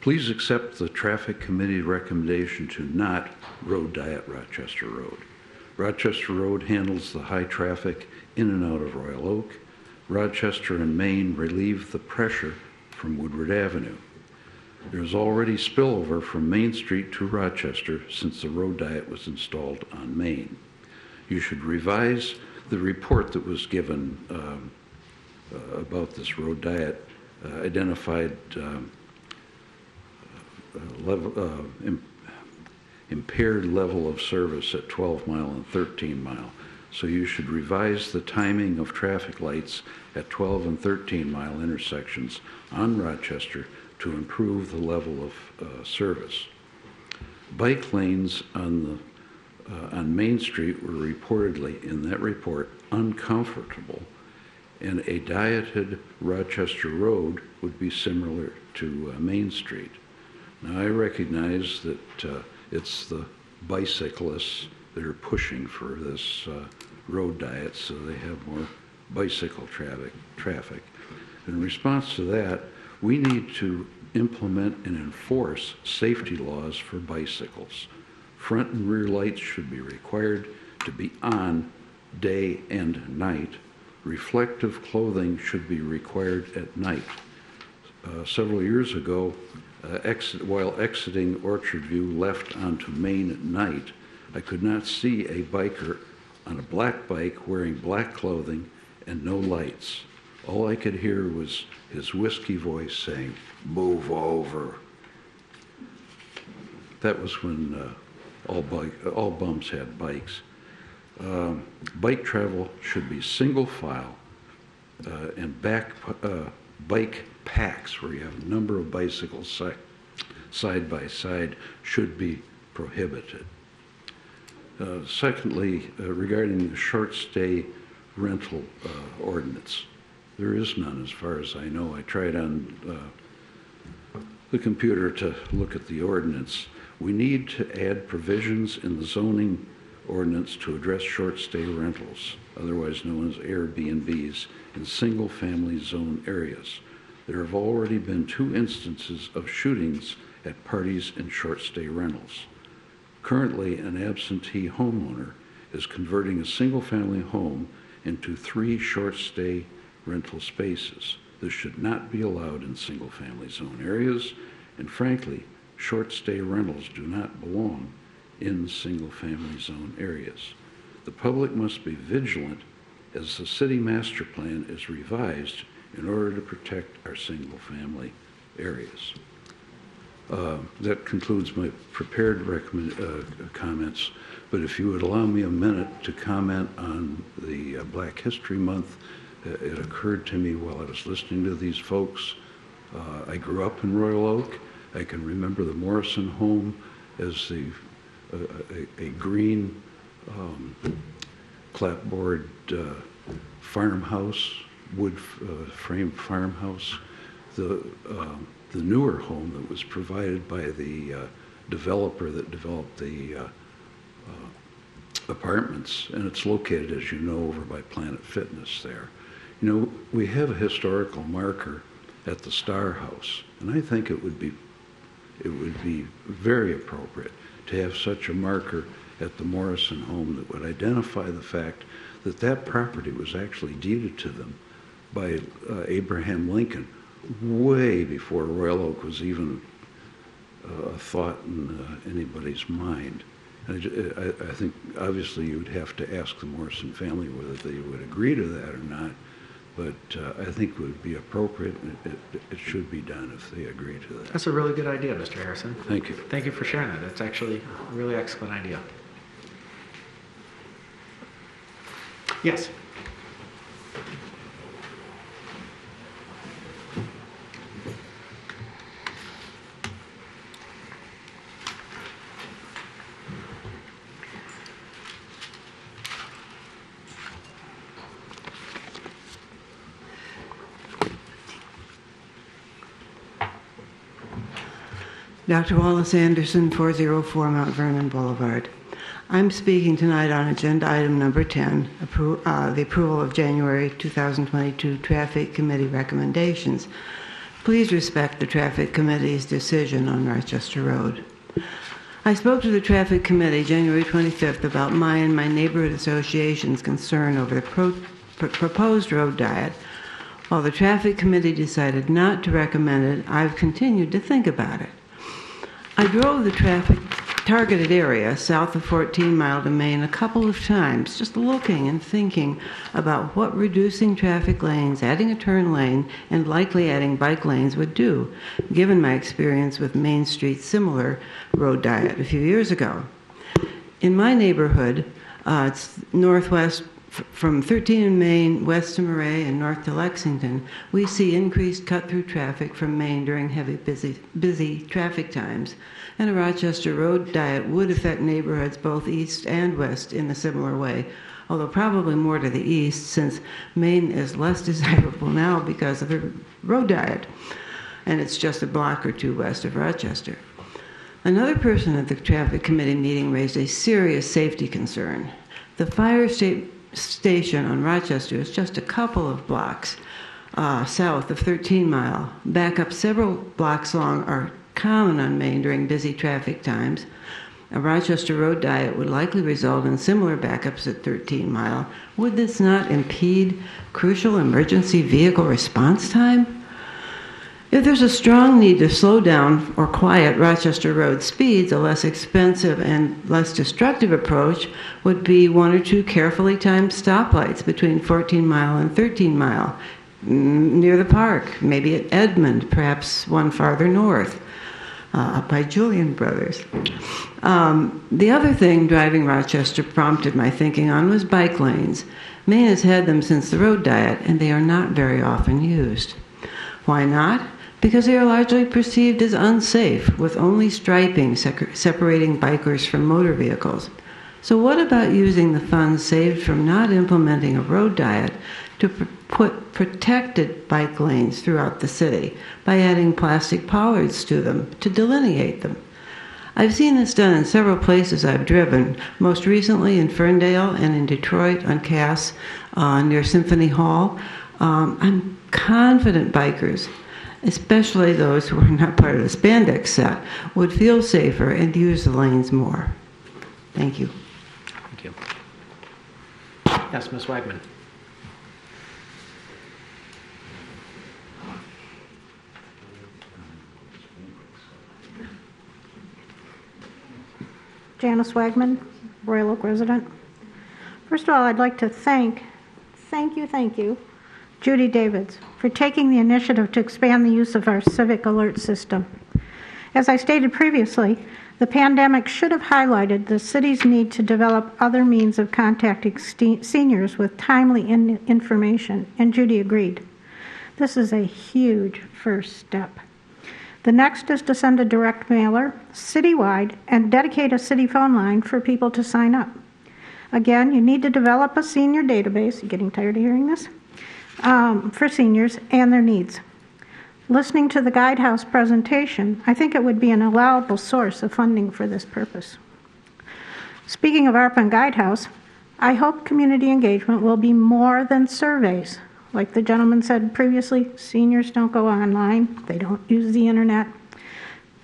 Please accept the Traffic Committee recommendation to not road diet Rochester Road. Rochester Road handles the high traffic in and out of Royal Oak. Rochester and Main relieve the pressure from Woodward Avenue. There is already spillover from Main Street to Rochester since the road diet was installed on Main. You should revise the report that was given about this road diet, identified impaired level of service at 12 Mile and 13 Mile. So you should revise the timing of traffic lights at 12 and 13 Mile intersections on Rochester to improve the level of service. Bike lanes on Main Street were reportedly, in that report, uncomfortable, and a dieted Rochester Road would be similar to Main Street. Now, I recognize that it's the bicyclists that are pushing for this road diet, so they have more bicycle traffic. In response to that, we need to implement and enforce safety laws for bicycles. Front and rear lights should be required to be on day and night. Reflective clothing should be required at night. Several years ago, while exiting Orchard View left onto Main at night, I could not see a biker on a black bike wearing black clothing and no lights. All I could hear was his whiskey voice saying, "Move over." That was when all bumps had bikes. Bike travel should be single file, and bike packs where you have a number of bicycles side by side should be prohibited. Secondly, regarding the short stay rental ordinance, there is none as far as I know. I tried on the computer to look at the ordinance. We need to add provisions in the zoning ordinance to address short stay rentals, otherwise known as Airbnbs, in single family zone areas. There have already been 2 instances of shootings at parties and short stay rentals. Currently, an absentee homeowner is converting a single family home into 3 short stay rental spaces. This should not be allowed in single family zone areas, and frankly, short stay rentals do not belong in single family zone areas. The public must be vigilant as the city master plan is revised in order to protect our single family areas. That concludes my prepared comments, but if you would allow me a minute to comment on the Black History Month, it occurred to me while I was listening to these folks. I grew up in Royal Oak. I can remember the Morrison home as a green clapboard farmhouse, wood framed farmhouse. The newer home that was provided by the developer that developed the apartments, and it's located, as you know, over by Planet Fitness there. You know, we have a historical marker at the Star House, and I think it would be very appropriate to have such a marker at the Morrison home that would identify the fact that that property was actually deeded to them by Abraham Lincoln way before Royal Oak was even a thought in anybody's mind. And I think obviously you would have to ask the Morrison family whether they would agree to that or not, but I think it would be appropriate, and it should be done if they agree to that. That's a really good idea, Mr. Harrison. Thank you. Thank you for sharing that. That's actually a really excellent idea. Yes. Dr. Wallace Anderson, 404 Mount Vernon Boulevard. I'm speaking tonight on agenda item number 10, the approval of January 2022 Traffic Committee recommendations. Please respect the Traffic Committee's decision on Rochester Road. I spoke to the Traffic Committee January 25th about my and my neighborhood association's concern over the proposed road diet. While the Traffic Committee decided not to recommend it, I've continued to think about it. I drove the traffic targeted area south of 14 Mile to Main a couple of times, just looking and thinking about what reducing traffic lanes, adding a turn lane, and likely adding bike lanes would do, given my experience with Main Street's similar road diet a few years ago. In my neighborhood, it's northwest from 13 in Main, west to Murray, and north to Lexington, we see increased cut-through traffic from Main during heavy, busy traffic times. And a Rochester road diet would affect neighborhoods both east and west in a similar way, although probably more to the east, since Main is less desirable now because of the road diet, and it's just a block or two west of Rochester. Another person at the Traffic Committee meeting raised a serious safety concern. The fire station on Rochester is just a couple of blocks south of 13 Mile. Backups several blocks long are common on Main during busy traffic times. A Rochester road diet would likely result in similar backups at 13 Mile. Would this not impede crucial emergency vehicle response time? If there's a strong need to slow down or quiet Rochester road speeds, a less expensive and less destructive approach would be one or two carefully timed stoplights between 14 Mile and 13 Mile near the park, maybe at Edmond, perhaps one farther north, up by Julian Brothers. The other thing driving Rochester prompted my thinking on was bike lanes. Maine has had them since the road diet, and they are not very often used. Why not? Because they are largely perceived as unsafe, with only striping separating bikers from motor vehicles. So what about using the funds saved from not implementing a road diet to put protected bike lanes throughout the city by adding plastic bollards to them to delineate them? I've seen this done in several places I've driven, most recently in Ferndale and in Detroit on Cass near Symphony Hall. I'm confident bikers, especially those who are not part of the spandex set, would feel safer and use the lanes more. Thank you. Thank you. Yes, Ms. Wagman. Janice Wagman, Royal Oak resident. First of all, I'd like to thank you, Judy Davids, for taking the initiative to expand the use of our civic alert system. As I stated previously, the pandemic should have highlighted the city's need to develop other means of contacting seniors with timely information, and Judy agreed. This is a huge first step. The next is to send a direct mailer citywide and dedicate a city phone line for people to sign up. Again, you need to develop a senior database, you getting tired of hearing this? For seniors and their needs. Listening to the Guidehouse presentation, I think it would be an allowable source of funding for this purpose. Speaking of ARPA and Guidehouse, I hope community engagement will be more than surveys. Like the gentleman said previously, seniors don't go online, they don't use the internet.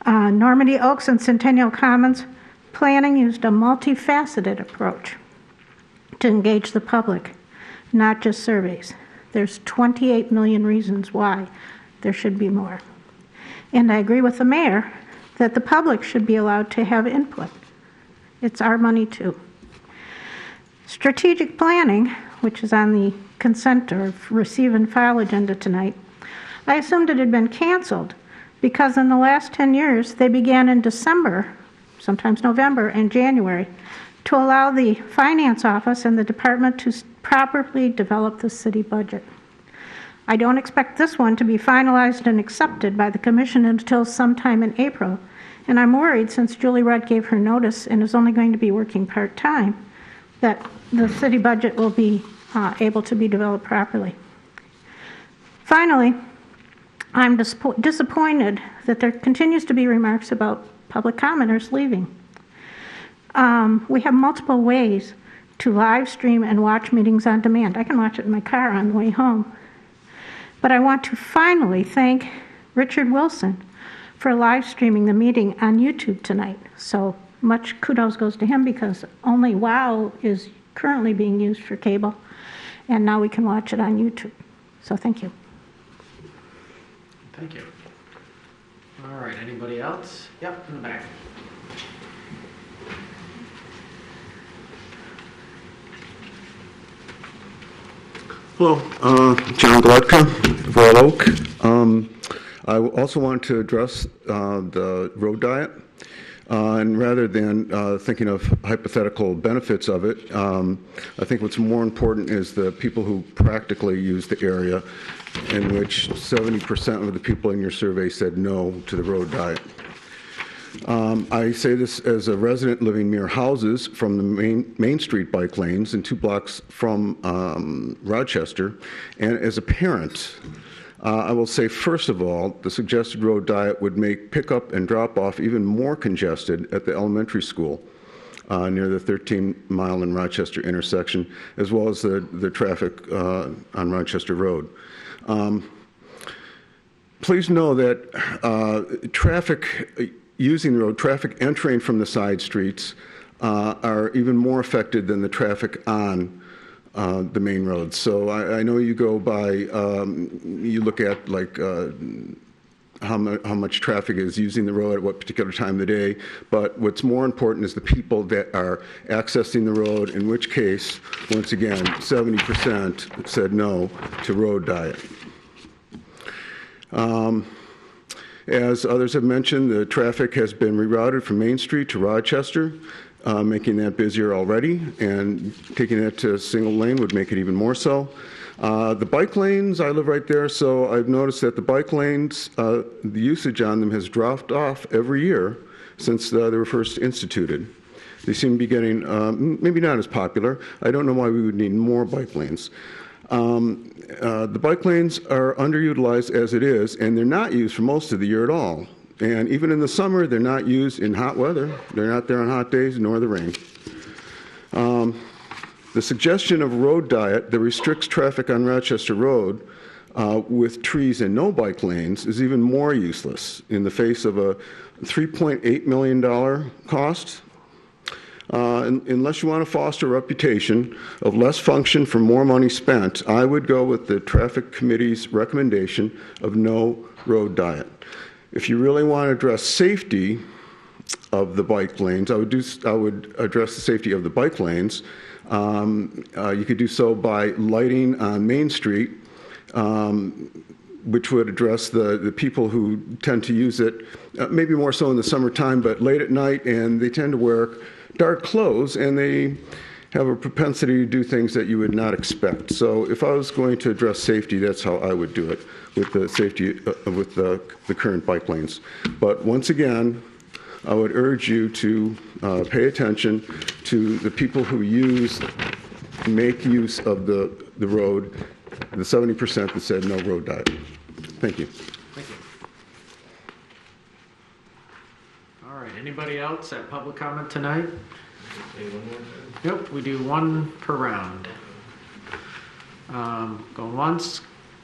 Normandy Oaks and Centennial Commons planning used a multifaceted approach to engage the public, not just surveys. There's 28 million reasons why there should be more. And I agree with the mayor that the public should be allowed to have input. It's our money too. Strategic planning, which is on the consent or receive and file agenda tonight, I assumed it had been canceled because in the last 10 years they began in December, sometimes November and January, to allow the finance office and the department to properly develop the city budget. I don't expect this one to be finalized and accepted by the commission until sometime in April, and I'm worried, since Julie Rudd gave her notice and is only going to be working part-time, that the city budget will be able to be developed properly. Finally, I'm disappointed that there continues to be remarks about public commenters leaving. We have multiple ways to live stream and watch meetings on demand. I can watch it in my car on the way home. But I want to finally thank Richard Wilson, for live streaming the meeting on YouTube tonight. So much kudos goes to him because only WOW is currently being used for cable, and now we can watch it on YouTube. So thank you. Thank you. All right, anybody else? Yep, in the back. Hello, John Gledka, WROK. I also want to address the road diet. And rather than thinking of hypothetical benefits of it, I think what's more important is the people who practically use the area, in which 70% of the people in your survey said no to the road diet. I say this as a resident living near houses from the Main Street bike lanes and 2 blocks from Rochester, and as a parent. I will say, first of all, the suggested road diet would make pickup and drop-off even more congested at the elementary school near the 13-mile and Rochester intersection, as well as the traffic on Rochester Road. Please know that traffic using the road, traffic entering from the side streets are even more affected than the traffic on the main roads. So I know you go by, you look at like how much traffic is using the road at what particular time of the day, but what's more important is the people that are accessing the road, in which case, once again, 70% said no to road diet. As others have mentioned, the traffic has been rerouted from Main Street to Rochester, making that busier already, and taking that to a single lane would make it even more so. The bike lanes, I live right there, so I've noticed that the bike lanes, the usage on them has dropped off every year since they were first instituted. They seem to be getting maybe not as popular. I don't know why we would need more bike lanes. The bike lanes are underutilized as it is, and they're not used for most of the year at all. And even in the summer, they're not used in hot weather. They're not there on hot days, nor the rain. The suggestion of road diet that restricts traffic on Rochester Road with trees and no bike lanes is even more useless in the face of a $3.8 million cost. Unless you want to foster a reputation of less function for more money spent, I would go with the Traffic Committee's recommendation of no road diet. If you really want to address safety of the bike lanes, I would address the safety of the bike lanes. You could do so by lighting on Main Street, which would address the people who tend to use it, maybe more so in the summertime, but late at night, and they tend to wear dark clothes, and they have a propensity to do things that you would not expect. So if I was going to address safety, that's how I would do it, with the safety, with the current bike lanes. But once again, I would urge you to pay attention to the people who make use of the road, the 70% that said no road diet. Thank you. Thank you. All right, anybody else at public comment tonight? Yep, we do one per round. Going once,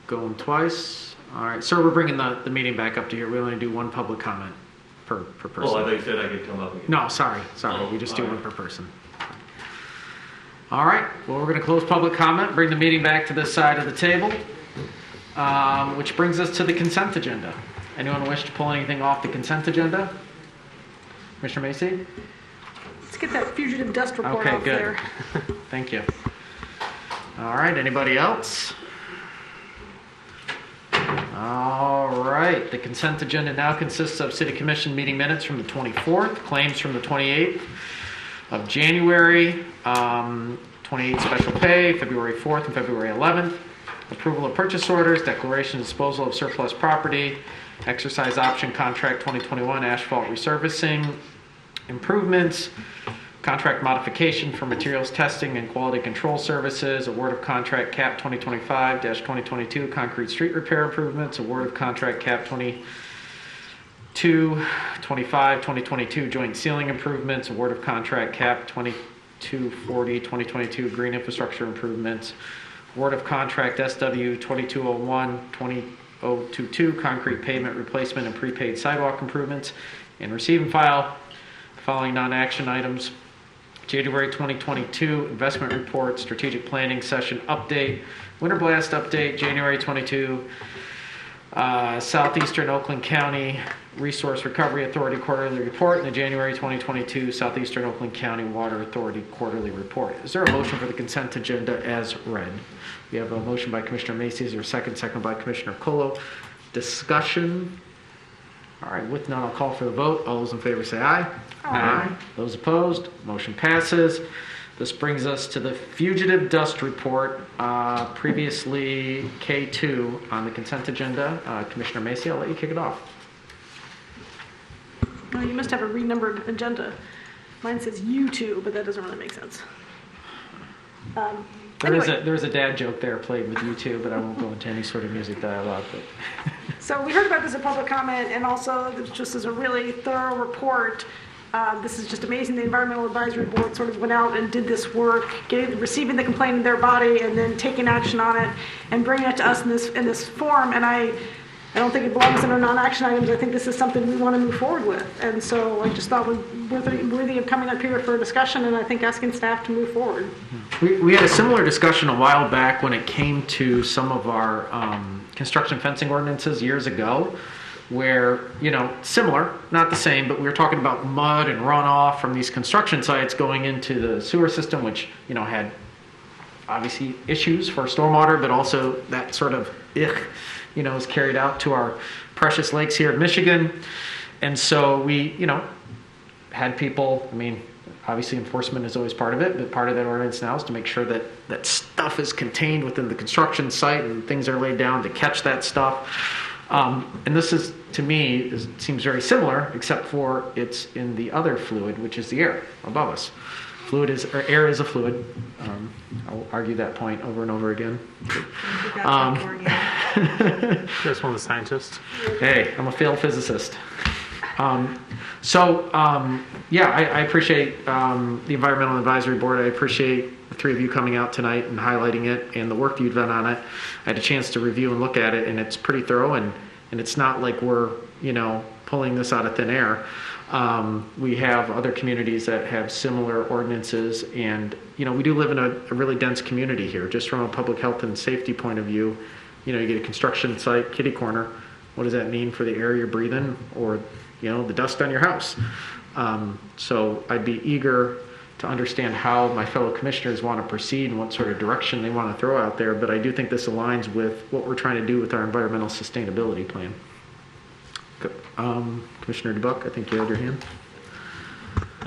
going twice. All right, sir, we're bringing the meeting back up to here. We only do one public comment per person. Oh, I thought you said I could come up again. No, sorry. We just do one per person. All right, well, we're going to close public comment, bring the meeting back to this side of the table, which brings us to the consent agenda. Anyone wish to pull anything off the consent agenda? Commissioner Macy? Let's get that fugitive dust report off good. there. Thank you. All right, anybody else? All right, the consent agenda now consists of City Commission meeting minutes from the 24th, claims from the 28th of January, 28th special pay, February 4th and February 11th, approval of purchase orders, declaration of disposal of surplus property, exercise option contract 2021 asphalt resurfacing, improvements, contract modification for materials testing and quality control services, award of contract cap 2025-2022 concrete street repair improvements, award of contract cap 2022-2022 joint ceiling improvements, award of contract cap 2240-2022 green infrastructure improvements, award of contract SW 2201-2022 022, concrete pavement replacement and prepaid sidewalk improvements. And receive and file the following non-action items. January 2022 investment report, strategic planning session update, winter blast update, January 22, Southeastern Oakland County Resource Recovery Authority quarterly report, and the January 2022 Southeastern Oakland County Water Authority quarterly report. Is there a motion for the consent agenda as read? We have a motion by Commissioner Macy. Is there a second? Second by Commissioner Colo. Discussion? All right, with none, I'll call for the vote. All those in favor say aye. Aye. Those opposed, motion passes. This brings us to the fugitive dust report, previously K2 on the consent agenda. Commissioner Macy, I'll let you kick it off. Oh, you must have a renumbered agenda. Mine says U2, but that doesn't really make sense. There is a dad joke there played with U2, but I won't go into any sort of music dialogue. But So we heard about this in public comment, and also this just is a really thorough report. This is just amazing. The Environmental Advisory Board sort of went out and did this work, receiving the complaint in their body, and then taking action on it, and bringing it to us in this form. And I don't think it belongs under non-action items. I think this is something we want to move forward with. And so I just thought it was worthy of coming up here for a discussion, and I think asking staff to move forward. we had a similar discussion a while back when it came to some of our construction fencing ordinances years ago, where, similar, not the same, but we were talking about mud and runoff from these construction sites going into the sewer system, which, had obviously issues for stormwater, but also that sort of is carried out to our precious lakes here in Michigan. And so we, had people, obviously enforcement is always part of it, but part of that ordinance now is to make sure that that stuff is contained within the construction site and things are laid down to catch that stuff. And this is, to me, seems very similar, except for it's in the other fluid, which is the air above us. Air is a fluid. I'll argue that point over and over again. Just one of the scientists. Hey, I'm a failed physicist. I appreciate the Environmental Advisory Board. I appreciate the three of you coming out tonight and highlighting it and the work you've done on it. I had a chance to review and look at it, and it's pretty thorough, and it's not like we're, pulling this out of thin air. We have other communities that have similar ordinances, and, we do live in a really dense community here. Just from a public health and safety point of view, you get a construction site, kitty corner. What does that mean for the air you're breathing or, the dust on your house? So I'd be eager to understand how my fellow commissioners want to proceed and what sort of direction they want to throw out there. But I do think this aligns with what we're trying to do with our environmental sustainability plan. Commissioner DeBuck, I think you had your hand.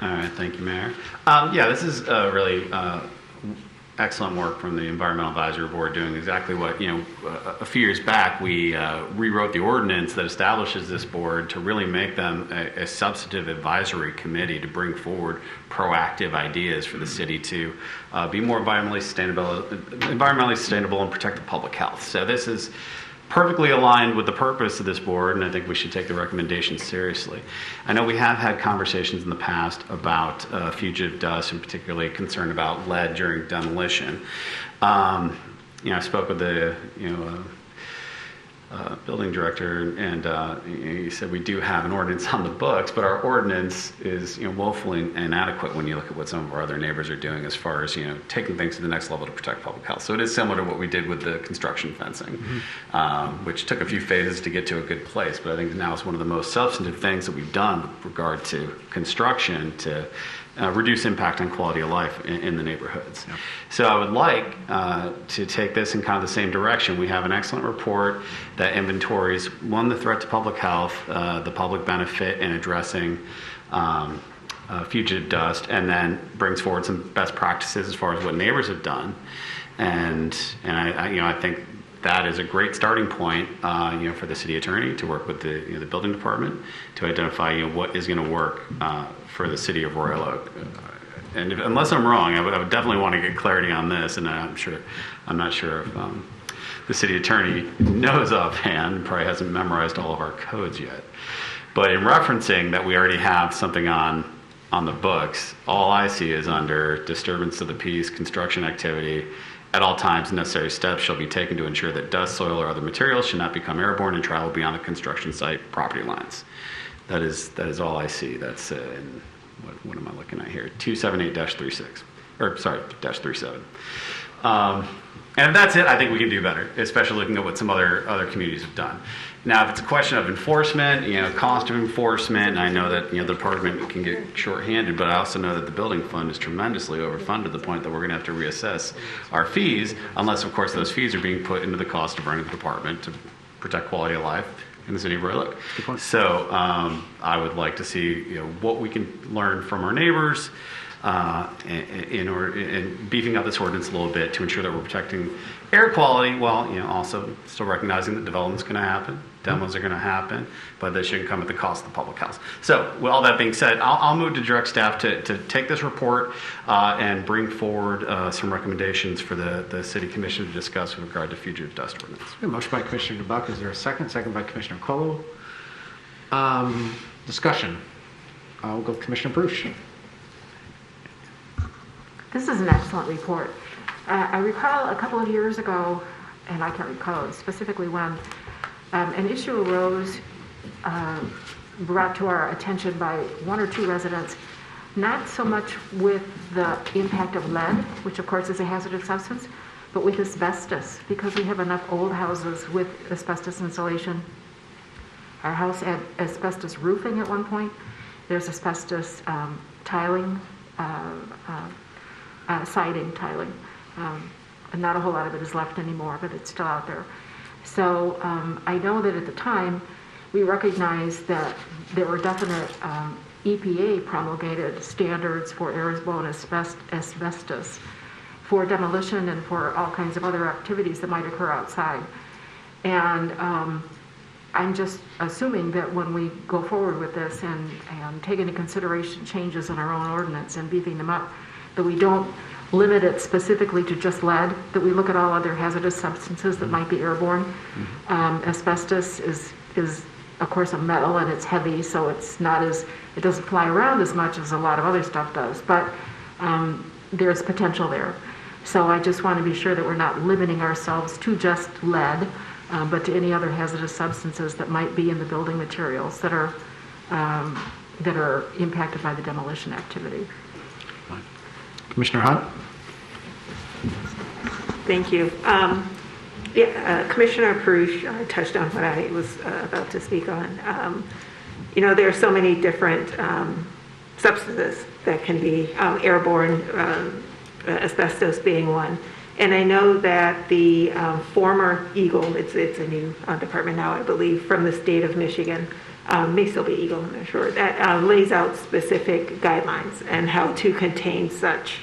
All right, thank you, Mayor. This is really excellent work from the Environmental Advisory Board, doing exactly what, a few years back we rewrote the ordinance that establishes this board to really make them a substantive advisory committee to bring forward proactive ideas for the city to be more environmentally sustainable and protect the public health. So this is perfectly aligned with the purpose of this board, and I think we should take the recommendations seriously. I know we have had conversations in the past about fugitive dust, and particularly concerned about lead during demolition. I spoke with the building director, and he said we do have an ordinance on the books, but our ordinance is woefully inadequate when you look at what some of our other neighbors are doing as far as taking things to the next level to protect public health. So it is similar to what we did with the construction fencing, which took a few phases to get to a good place. But I think now it's one of the most substantive things that we've done with regard to construction to reduce impact on quality of life in the neighborhoods. Yeah. So I would like to take this in kind of the same direction. We have an excellent report that inventories, one, the threat to public health, the public benefit in addressing fugitive dust, and then brings forward some best practices as far as what neighbors have done. And I think that is a great starting point, for the city attorney to work with the building department to identify, what is going to work for the city of Royal Oak. And unless I'm wrong, I would definitely want to get clarity on this, and I'm not sure if the city attorney knows offhand, probably hasn't memorized all of our codes yet. But in referencing that we already have something on the books, all I see is under disturbance of the peace, construction activity, At all times, necessary steps shall be taken to ensure that dust, soil, or other materials should not become airborne and travel beyond the construction site property lines. That is all I see. That's in, what am I looking at here? 278-36, or sorry, -37. And if that's it, I think we can do better, especially looking at what some other communities have done. Now, if it's a question of enforcement, cost of enforcement, I know that, the department can get shorthanded, but I also know that the building fund is tremendously overfunded to the point that we're going to have to reassess our fees, unless, of course, those fees are being put into the cost of running the department to protect quality of life in the city of Royal Oak. So I would like to see, what we can learn from our neighbors, in beefing up this ordinance a little bit to ensure that we're protecting air quality while also still recognizing that development's going to happen, demos are going to happen, but they shouldn't come at the cost of the public health. So with all that being said, I'll move to direct staff to take this report and bring forward some recommendations for the city commission to discuss with regard to fugitive dust ordinance. Motion by Commissioner DeBuck. Is there a second? Second by Commissioner Colo. Discussion. We'll go with Commissioner Bruce. This is an excellent report. I recall a couple of years ago, and I can't recall specifically when, an issue arose brought to our attention by one or two residents, not so much with the impact of lead, which of course is a hazardous substance, but with asbestos, because we have enough old houses with asbestos insulation. Our house had asbestos roofing at one point. There's asbestos tiling, siding, tiling. And not a whole lot of it is left anymore, but it's still out there. So I know that at the time, we recognized that there were definite EPA promulgated standards for airborne asbestos for demolition and for all kinds of other activities that might occur outside. And I'm just assuming that when we go forward with this and take into consideration changes in our own ordinance and beefing them up, that we don't limit it specifically to just lead, that we look at all other hazardous substances that might be airborne. Asbestos is of course a metal and it's heavy, so it's not as, it doesn't fly around as much as a lot of other stuff does, but there's potential there. So I just want to be sure that we're not limiting ourselves to just lead, but to any other hazardous substances that might be in the building materials that are impacted by the demolition activity. Commissioner Hunt. Thank you. Commissioner Perush touched on what I was about to speak on. There are so many different substances that can be airborne, asbestos being one. And I know that the former Eagle, it's a new department now, I believe, from the state of Michigan, may still be Eagle, I'm not sure, that lays out specific guidelines and how to contain such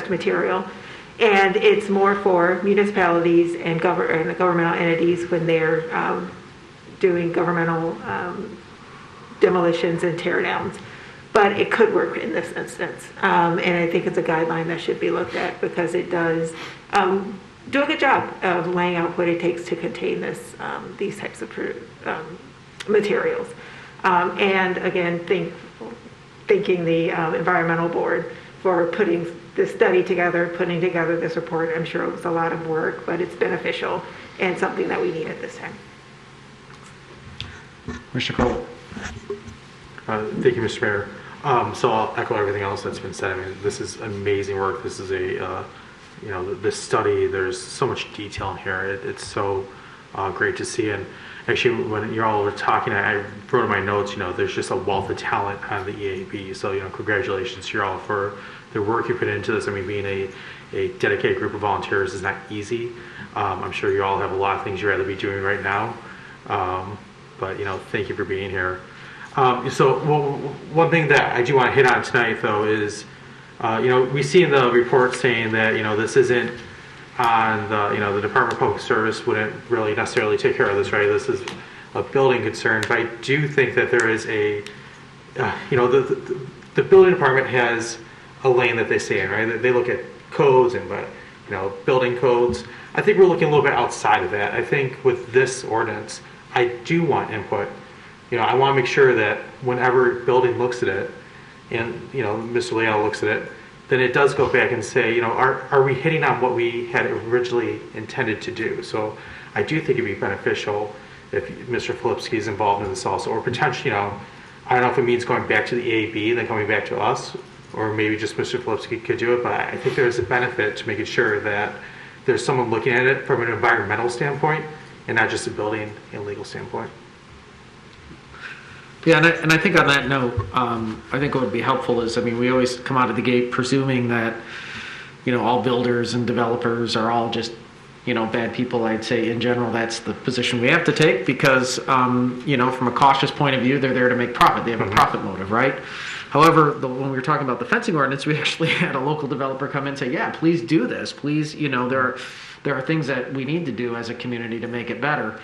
material. And it's more for municipalities and governmental entities when they're doing governmental demolitions and tear downs. But it could work in this instance. And I think it's a guideline that should be looked at because it does do a good job of laying out what it takes to contain these types of materials. And again, thanking the Environmental Board for putting this study together, putting together this report. I'm sure it was a lot of work, but it's beneficial and something that we need at this time. Mr. Cole. Thank you, Mr. Mayor. So I'll echo everything else that's been said. I mean, this is amazing work. This is this study, there's so much detail in here. It's so great to see. And actually, when you all were talking, I wrote in my notes, there's just a wealth of talent on the EAB. So, congratulations to you all for the work you put into this. I mean, being a dedicated group of volunteers is not easy. I'm sure you all have a lot of things you'd rather be doing right now. But, thank you for being here. One thing that I do want to hit on tonight, though, is we see in the report saying that, this isn't on the Department of Public Service wouldn't really necessarily take care of this, right? This is a building concern, but I do think that there is the building department has a lane that they stay in, right? They look at codes and, building codes. I think we're looking a little bit outside of that. I think with this ordinance, I do want input. I want to make sure that whenever building looks at it, and Mr. Leal looks at it, then it does go back and say, you know, are we hitting on what we had originally intended to do? So I do think it'd be beneficial if Mr. Filipski is involved in this also, or potentially, you know, I don't know if it means going back to the AAB, then coming back to us, or maybe just Mr. Filipski could do it, but I think there's a benefit to making sure that there's someone looking at it from an environmental standpoint and not just a building and legal standpoint. Yeah, and I think on that note, I think what would be helpful is, I mean, we always come out of the gate presuming that, you know, all builders and developers are all just, you know, bad people. I'd say in general, that's the position we have to take because, you know, from a cautious point of view, they're there to make profit. They have a profit motive, right? However, when we were talking about the fencing ordinance, we actually had a local developer come in and say, yeah, please do this. Please, you know, there are things that we need to do as a community to make it better.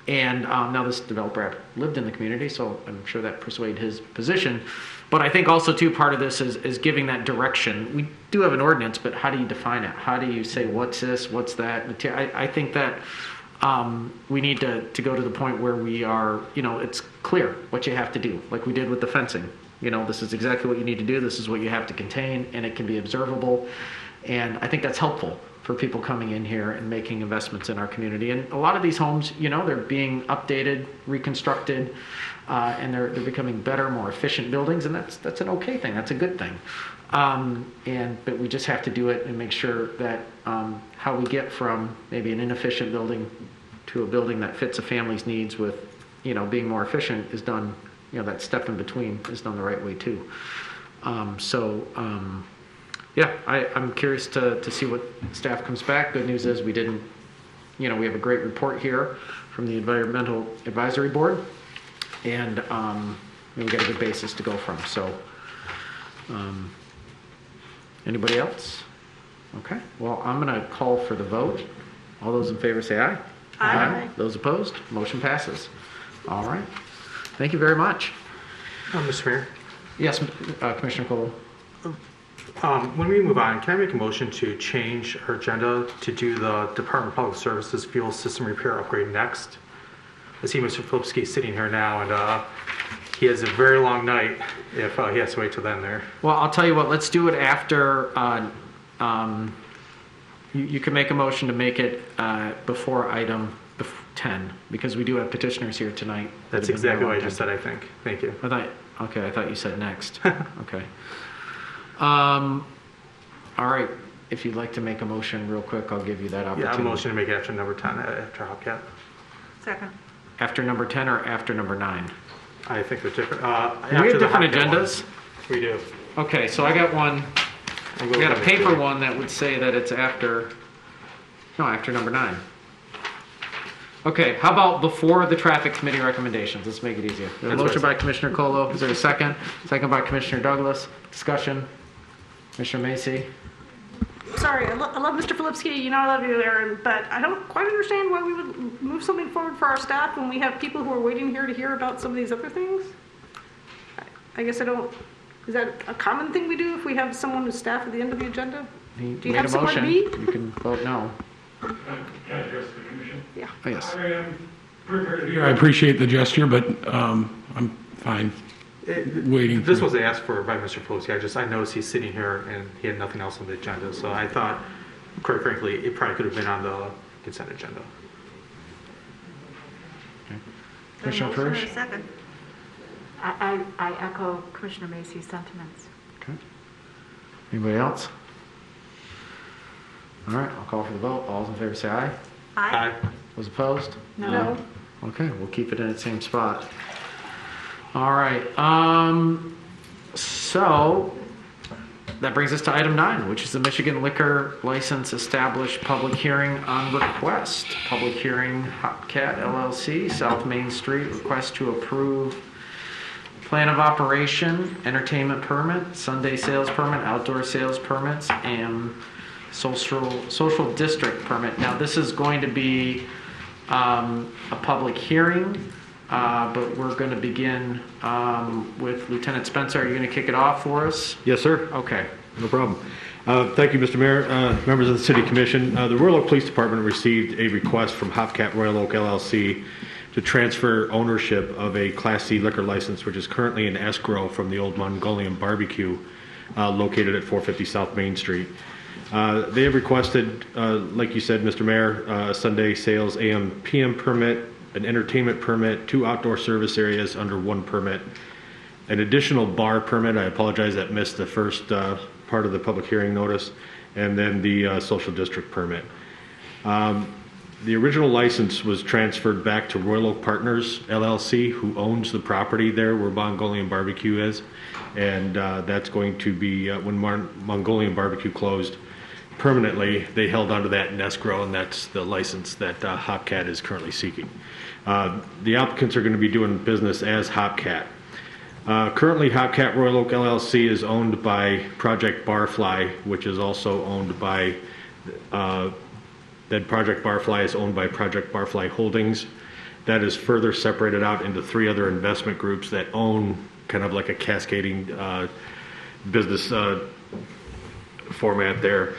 And now this developer lived in the community, so I'm sure that persuaded his position. But I think also, too, part of this is giving that direction. We do have an ordinance, but how do you define it? How do you say what's this, what's that? I think that we need to go to the point where we are, you know, it's clear what you have to do, like we did with the fencing. You know, this is exactly what you need to do. This is what you have to contain, and it can be observable. And I think that's helpful for people coming in here and making investments in our community. And a lot of these homes, you know, they're being updated, reconstructed, and they're becoming better, more efficient buildings, and that's an okay thing. That's a good thing. But we just have to do it and make sure that how we get from maybe an inefficient building to a building that fits a family's needs with, you know, being more efficient is done. You know, that step in between is done the right way too. Yeah, I'm curious to see what staff comes back. Good news is we didn't, you know, we have a great report here from the Environmental Advisory Board, and we got a good basis to go from. So, anybody else? Okay, well, I'm going to call for the vote. All those in favor say aye. Aye. Those opposed? Motion passes. All right. Thank you very much. Mr. Mayor? Yes, Commissioner Cole. When we move on, can I make a motion to change our agenda to do the Department of Public Services fuel system repair upgrade next? I see Mr. Filipski sitting here now, and he has a very long night if he has to wait till then there. Well, I'll tell you what, let's do it after, you can make a motion to make it before item 10, because we do have petitioners here tonight. That's exactly what I just said, I think. Thank you. I thought you said next. Okay. All right. If you'd like to make a motion real quick, I'll give you that opportunity. Yeah, a motion to make it after number 10, after Hopcat. Second. After number 10 or after number 9? I think they're different. Do we have different agendas? We do. Okay, so I got one. I got a paper one that would say that it's after number 9. Okay, how about before the traffic committee recommendations? Let's make it easier. There's a motion by Commissioner Colo. Is there a second? Second by Commissioner Douglas. Discussion. Commissioner Macy. Sorry, I love Mr. Filipski, you know I love you, Aaron, but I don't quite understand why we would move something forward for our staff when we have people who are waiting here to hear about some of these other things. I guess I don't, is that a common thing we do if we have someone who's staff at the end of the agenda? Do you have someone to be? You can vote no. Can I address the commission? Yeah. Oh, yes. I am prepared here. I appreciate the gesture, but I'm fine waiting. This was asked for by Mr. Pelosi. I noticed he's sitting here and he had nothing else on the agenda. So I thought, quite frankly, it probably could have been on the consent agenda. Okay. Commissioner Kirsch? Second. I echo Commissioner Macy's sentiments. Okay. Anybody else? All right, I'll call for the vote. All those in favor say aye. Aye. Those opposed? No. Okay, we'll keep it in its same spot. All right. So that brings us to item 9, which is the Michigan Liquor License Established Public Hearing on Request. Public hearing, Hopcat LLC, South Main Street, request to approve plan of operation, entertainment permit, Sunday sales permit, outdoor sales permits, and social district permit. Now, this is going to be a public hearing. But we're going to begin with Lieutenant Spencer. Are you going to kick it off for us? Yes, sir. Okay. No problem. Thank you, Mr. Mayor, members of the City Commission. The Royal Oak Police Department received a request from Hopcat Royal Oak LLC to transfer ownership of a Class C liquor license, which is currently in escrow from the old Mongolian Barbecue located at 450 South Main Street. They have requested, like you said, Mr. Mayor, a Sunday sales AM/PM permit, an entertainment permit, 2 outdoor service areas under 1 permit, an additional bar permit. I apologize, that missed the first part of the public hearing notice, and then the social district permit. The original license was transferred back to Royal Oak Partners, LLC, who owns the property there where Mongolian Barbecue is. And that's going to be, when Mongolian Barbecue closed permanently, they held onto that in escrow, and that's the license that Hopcat is currently seeking. The applicants are going to be doing business as Hopcat. Currently, Hopcat Royal Oak LLC is owned by Project Barfly, which is also owned by that Project Barfly is owned by Project Barfly Holdings. That is further separated out into 3 other investment groups that own kind of like a cascading business format there.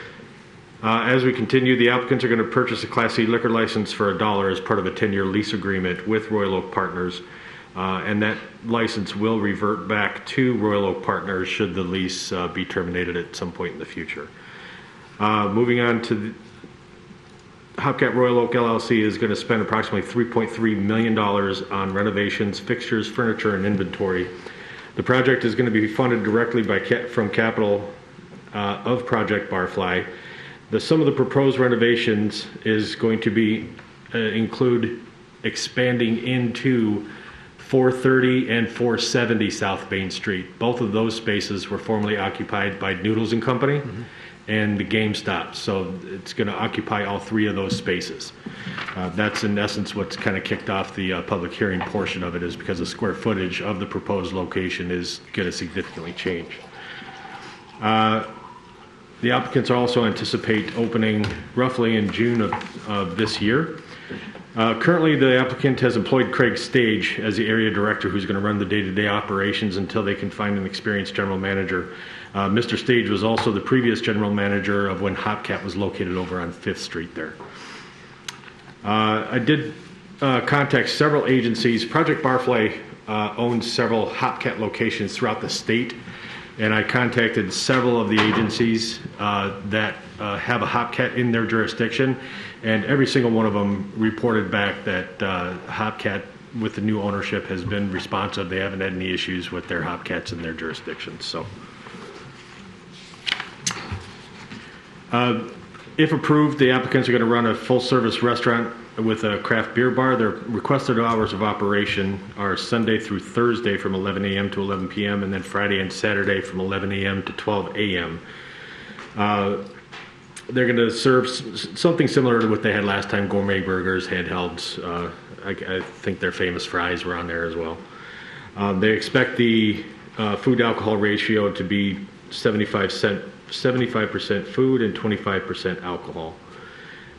As we continue, the applicants are going to purchase a Class C liquor license for $1 as part of a 10-year lease agreement with Royal Oak Partners. And that license will revert back to Royal Oak Partners should the lease be terminated at some point in the future. Moving on to the Hopcat Royal Oak LLC is going to spend approximately $3.3 million on renovations, fixtures, furniture, and inventory. The project is going to be funded directly from capital of Project Barfly. Some of the proposed renovations is going to be include expanding into 430 and 470 South Main Street. Both of those spaces were formerly occupied by Noodles and Company. And the GameStop, so it's going to occupy all 3 of those spaces. That's in essence what's kind of kicked off the public hearing portion of it, is because the square footage of the proposed location is going to significantly change. The applicants also anticipate opening roughly in June of this year. Currently, the applicant has employed Craig Stage as the area director who's going to run the day-to-day operations until they can find an experienced general manager. Mr. Stage was also the previous general manager of when Hopcat was located over on 5th Street there. I did contact several agencies. Project Barfly owns several Hopcat locations throughout the state, and I contacted several of the agencies that have a Hopcat in their jurisdiction, and every single one of them reported back that Hopcat with the new ownership has been responsive. They haven't had any issues with their Hopcats in their jurisdictions. So, if approved, the applicants are going to run a full-service restaurant with a craft beer bar. Their requested hours of operation are Sunday through Thursday from 11 a.m. to 11 p.m. and then Friday and Saturday from 11 a.m. to 12 a.m. They're going to serve something similar to what they had last time, gourmet burgers, handhelds. I think their famous fries were on there as well. They expect the food alcohol ratio to be 75% food and 25% alcohol.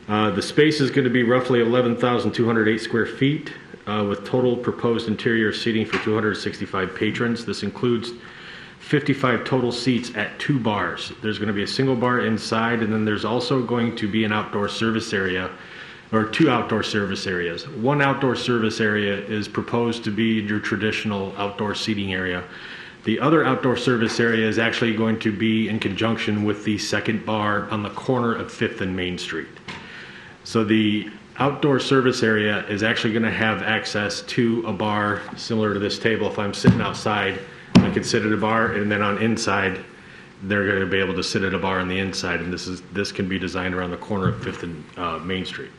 The space is going to be roughly 11,208 square feet with total proposed interior seating for 265 patrons. This includes 55 total seats at 2 bars. There's going to be a single bar inside, and then there's also going to be an outdoor service area, or 2 outdoor service areas. 1 outdoor service area is proposed to be your traditional outdoor seating area. The other outdoor service area is actually going to be in conjunction with the second bar on the corner of 5th and Main Street. So the outdoor service area is actually going to have access to a bar similar to this table. If I'm sitting outside, I can sit at a bar, and then on inside, they're going to be able to sit at a bar on the inside, and this can be designed around the corner of 5th and Main Street.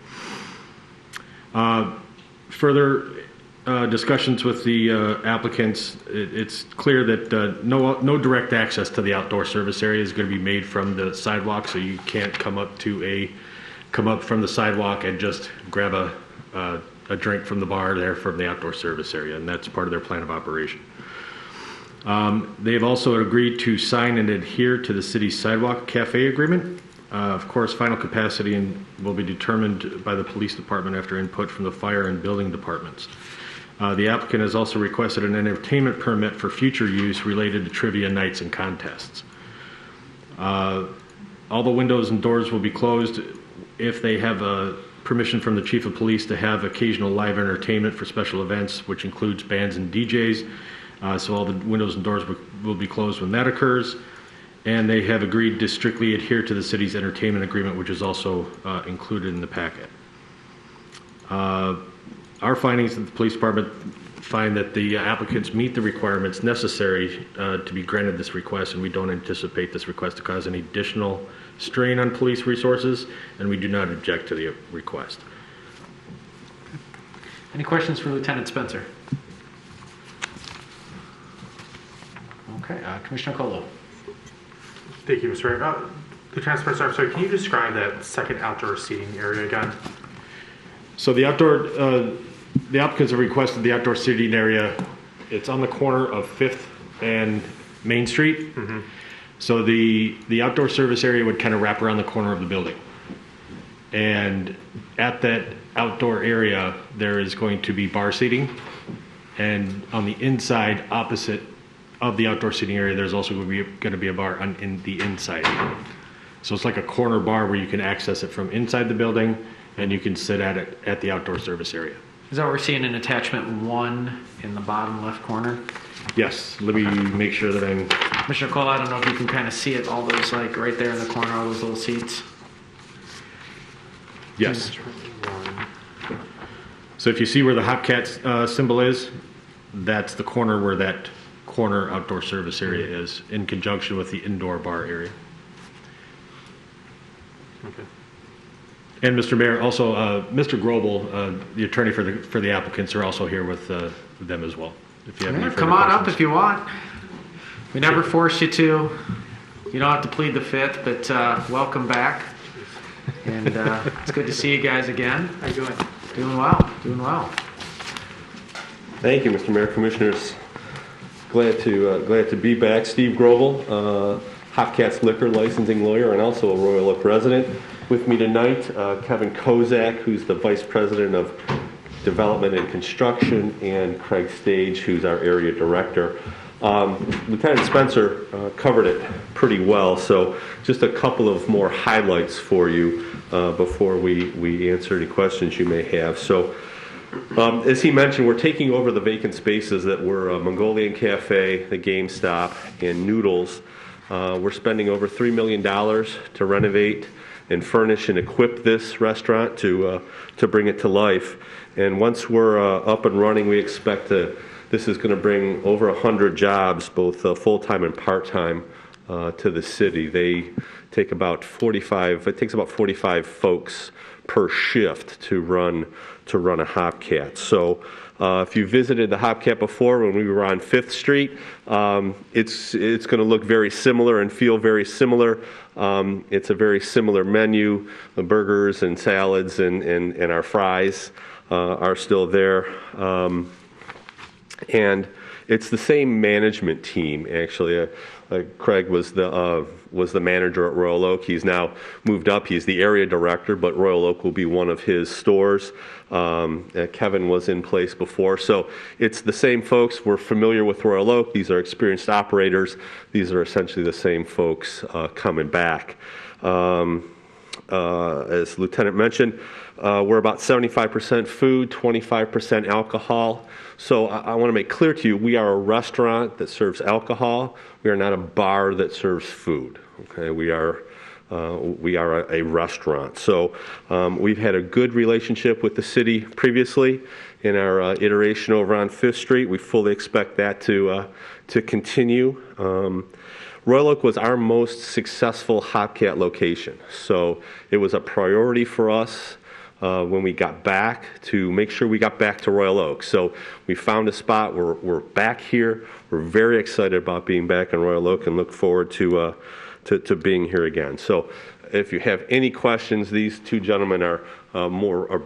Further discussions with the applicants, it's clear that no direct access to the outdoor service area is going to be made from the sidewalk, so you can't come up from the sidewalk and just grab a drink from the bar there from the outdoor service area, and that's part of their plan of operation. They've also agreed to sign and adhere to the city's sidewalk cafe agreement. Of course, final capacity will be determined by the police department after input from the fire and building departments. The applicant has also requested an entertainment permit for future use related to trivia nights and contests. All the windows and doors will be closed if they have permission from the chief of police to have occasional live entertainment for special events, which includes bands and DJs. So all the windows and doors will be closed when that occurs. And they have agreed to strictly adhere to the city's entertainment agreement, which is also included in the packet. Our findings at the police department find that the applicants meet the requirements necessary to be granted this request, and we don't anticipate this request to cause any additional strain on police resources, and we do not object to the request. Any questions for Lieutenant Spencer? Okay, Commissioner Colo. Thank you, Mr. Mayor. Lieutenant Spencer, I'm sorry, can you describe that second outdoor seating area again? So the applicants have requested the outdoor seating area. It's on the corner of 5th and Main Street. Mm-hmm. So the outdoor service area would kind of wrap around the corner of the building. And at that outdoor area, there is going to be bar seating. And on the inside, opposite of the outdoor seating area, there's also going to be a bar in the inside. So it's like a corner bar where you can access it from inside the building, and you can sit at it at the outdoor service area. Is that what we're seeing in attachment 1 in the bottom left corner? Yes, let me make sure that I'm... Commissioner Cole, I don't know if you can kind of see it, all those like right there in the corner, all those little seats. Yes. So if you see where the Hopcat symbol is, that's the corner where that corner outdoor service area is, in conjunction with the indoor bar area. Okay. And Mr. Mayor, also Mr. Grobel, the attorney for the applicants, are also here with them as well. If you have any further Come on questions. up if you want. We never force you to. You don't have to plead the fifth, but welcome back. And it's good to see you guys again. How you doing? Doing well. Doing well. Thank you, Mr. Mayor, Commissioners. Glad to be back. Steve Grobel, Hopcats liquor licensing lawyer and also a Royal Oak resident. With me tonight, Kevin Kozak, who's the Vice President of Development and Construction, and Craig Stage, who's our Area Director. Lieutenant Spencer covered it pretty well, so just a couple of more highlights for you before we answer any questions you may have. So, as he mentioned, we're taking over the vacant spaces that were Mongolian Cafe, the GameStop, and Noodles. We're spending over $3 million to renovate and furnish and equip this restaurant to bring it to life. And once we're up and running, we expect this is going to bring over 100 jobs, both full-time and part-time, to the city. They take about 45. It takes about 45 folks per shift to run a Hopcat. So if you visited the Hopcat before when we were on 5th Street, it's going to look very similar and feel very similar. It's a very similar menu. The burgers and salads and our fries are still there. And it's the same management team, actually. Craig was the manager at Royal Oak. He's now moved up. He's the area director, but Royal Oak will be one of his stores. Kevin was in place before. So it's the same folks. We're familiar with Royal Oak. These are experienced operators. These are essentially the same folks coming back. As Lieutenant mentioned, we're about 75% food, 25% alcohol. So I want to make clear to you, we are a restaurant that serves alcohol. We are not a bar that serves food. Okay, we are a restaurant. So we've had a good relationship with the city previously in our iteration over on 5th Street. We fully expect that to continue. Royal Oak was our most successful Hopcat location. So it was a priority for us when we got back to make sure we got back to Royal Oak. So we found a spot. We're back here. We're very excited about being back in Royal Oak and look forward to being here again. So if you have any questions, these two gentlemen are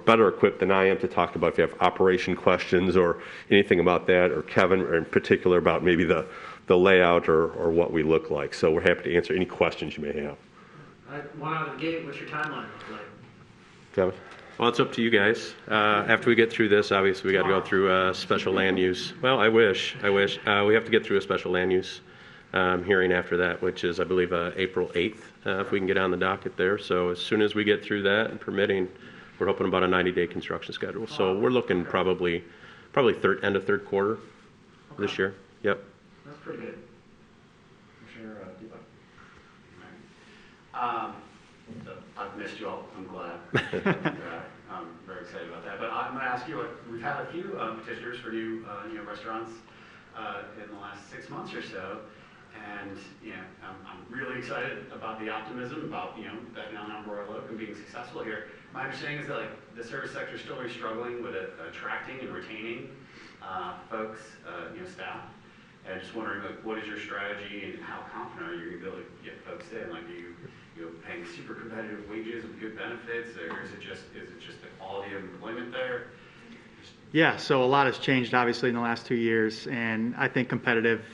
better equipped than I am to talk about if you have operation questions or anything about that, or Kevin in particular about maybe the layout or what we look like. So we're happy to answer any questions you may have. One out of the gate, what's your timeline look like? Kevin? Well, it's up to you guys. After we get through this, obviously we got to go through special land use. Well, I wish. We have to get through a special land use hearing after that, which is, I believe, April 8th, if we can get on the docket there. So as soon as we get through that and permitting, we're hoping about a 90-day construction schedule. So we're looking probably end of third quarter this year. Yep. That's pretty good. I've missed you all. I'm glad. And, I'm very excited about that. But I'm going to ask you, we've had a few petitioners for new restaurants in the last 6 months or so. And I'm really excited about the optimism about that downtown Royal Oak and being successful here. My understanding is that the service sector is still really struggling with attracting and retaining folks, staff. And just wondering, what is your strategy and how confident are you going to be able to get folks in? Like, are you paying super competitive wages with good benefits, or is it just the quality of employment there? Yeah, so a lot has changed obviously in the last 2 years, and I think competitive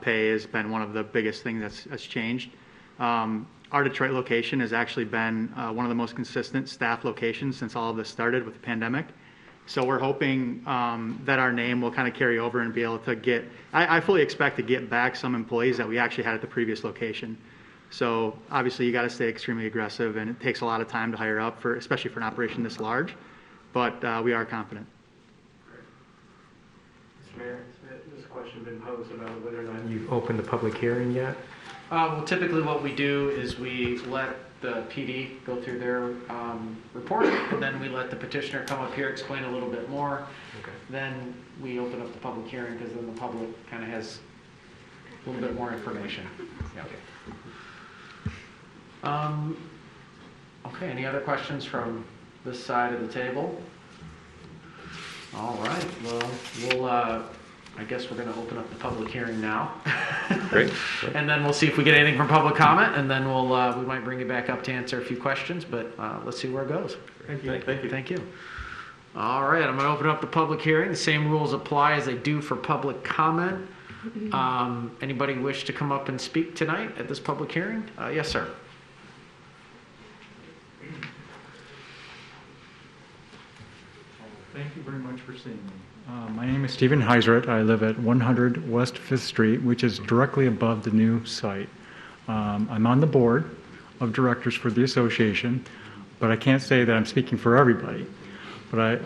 pay has been one of the biggest things that's changed. Our Detroit location has actually been one of the most consistent staff locations since all of this started with the pandemic. So we're hoping that our name will kind of carry over and be able to get, I fully expect to get back some employees that we actually had at the previous location. So obviously you got to stay extremely aggressive, and it takes a lot of time to hire up, especially for an operation this large, but we are confident. Mr. Mayor, there's a question been posed about whether or not you've opened the public hearing yet. Well, typically what we do is we let the PD go through their report, and then we let the petitioner come up here, explain a little bit more. Okay. Then we open up the public hearing, because then the public kind of has a little bit more information. Yeah. Okay, any other questions from this side of the table? All right, well, I guess we're going to open up the public hearing now. Great. And then we'll see if we get anything from public comment, and then we might bring you back up to answer a few questions, but let's see where it goes. Thank you. Thank you. All right, I'm going to open up the public hearing. The same rules apply as they do for public comment. Anybody wish to come up and speak tonight at this public hearing? Yes, sir. Thank you very much for seeing me. My name is Stephen Heisert. I live at 100 West 5th Street, which is directly above the new site. I'm on the board of directors for the association, but I can't say that I'm speaking for everybody. But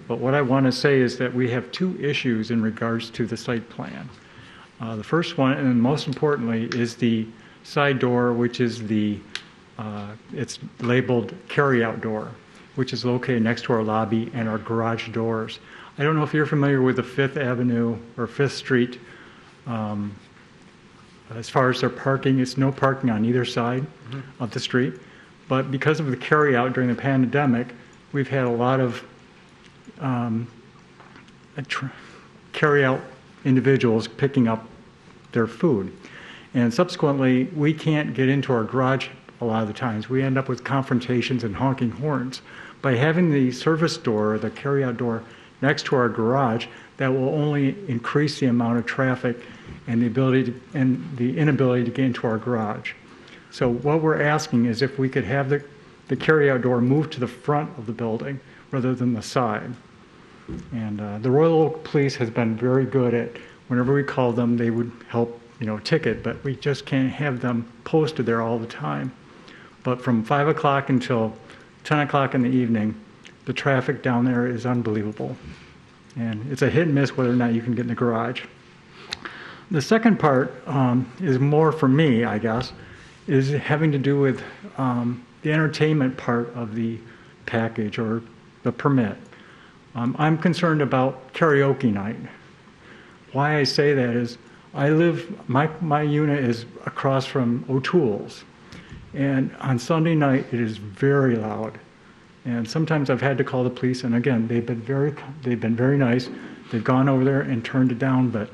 what I want to say is that we have two issues in regards to the site plan. The first one, and most importantly, is the side door, which is it's labeled carry-out door, which is located next to our lobby and our garage doors. I don't know if you're familiar with the 5th Avenue or 5th Street. As far as their parking, it's no parking on either side of the street. But because of the carry-out during the pandemic, we've had a lot of carry-out individuals picking up their food. And subsequently, we can't get into our garage a lot of the times. We end up with confrontations and honking horns. By having the service door, the carry-out door, next to our garage, that will only increase the amount of traffic and the inability to get into our garage. So what we're asking is if we could have the carry-out door moved to the front of the building rather than the side. And the Royal Oak Police has been very good at, whenever we call them, they would help, ticket, but we just can't have them posted there all the time. But from 5 o'clock until 10 o'clock in the evening, the traffic down there is unbelievable. And it's a hit and miss whether or not you can get in the garage. The second part is more for me, I guess, is having to do with the entertainment part of the package or the permit. I'm concerned about karaoke night. Why I say that is my unit is across from O'Toole's. And on Sunday night, it is very loud. And sometimes I've had to call the police, and again, they've been very nice. They've gone over there and turned it down, but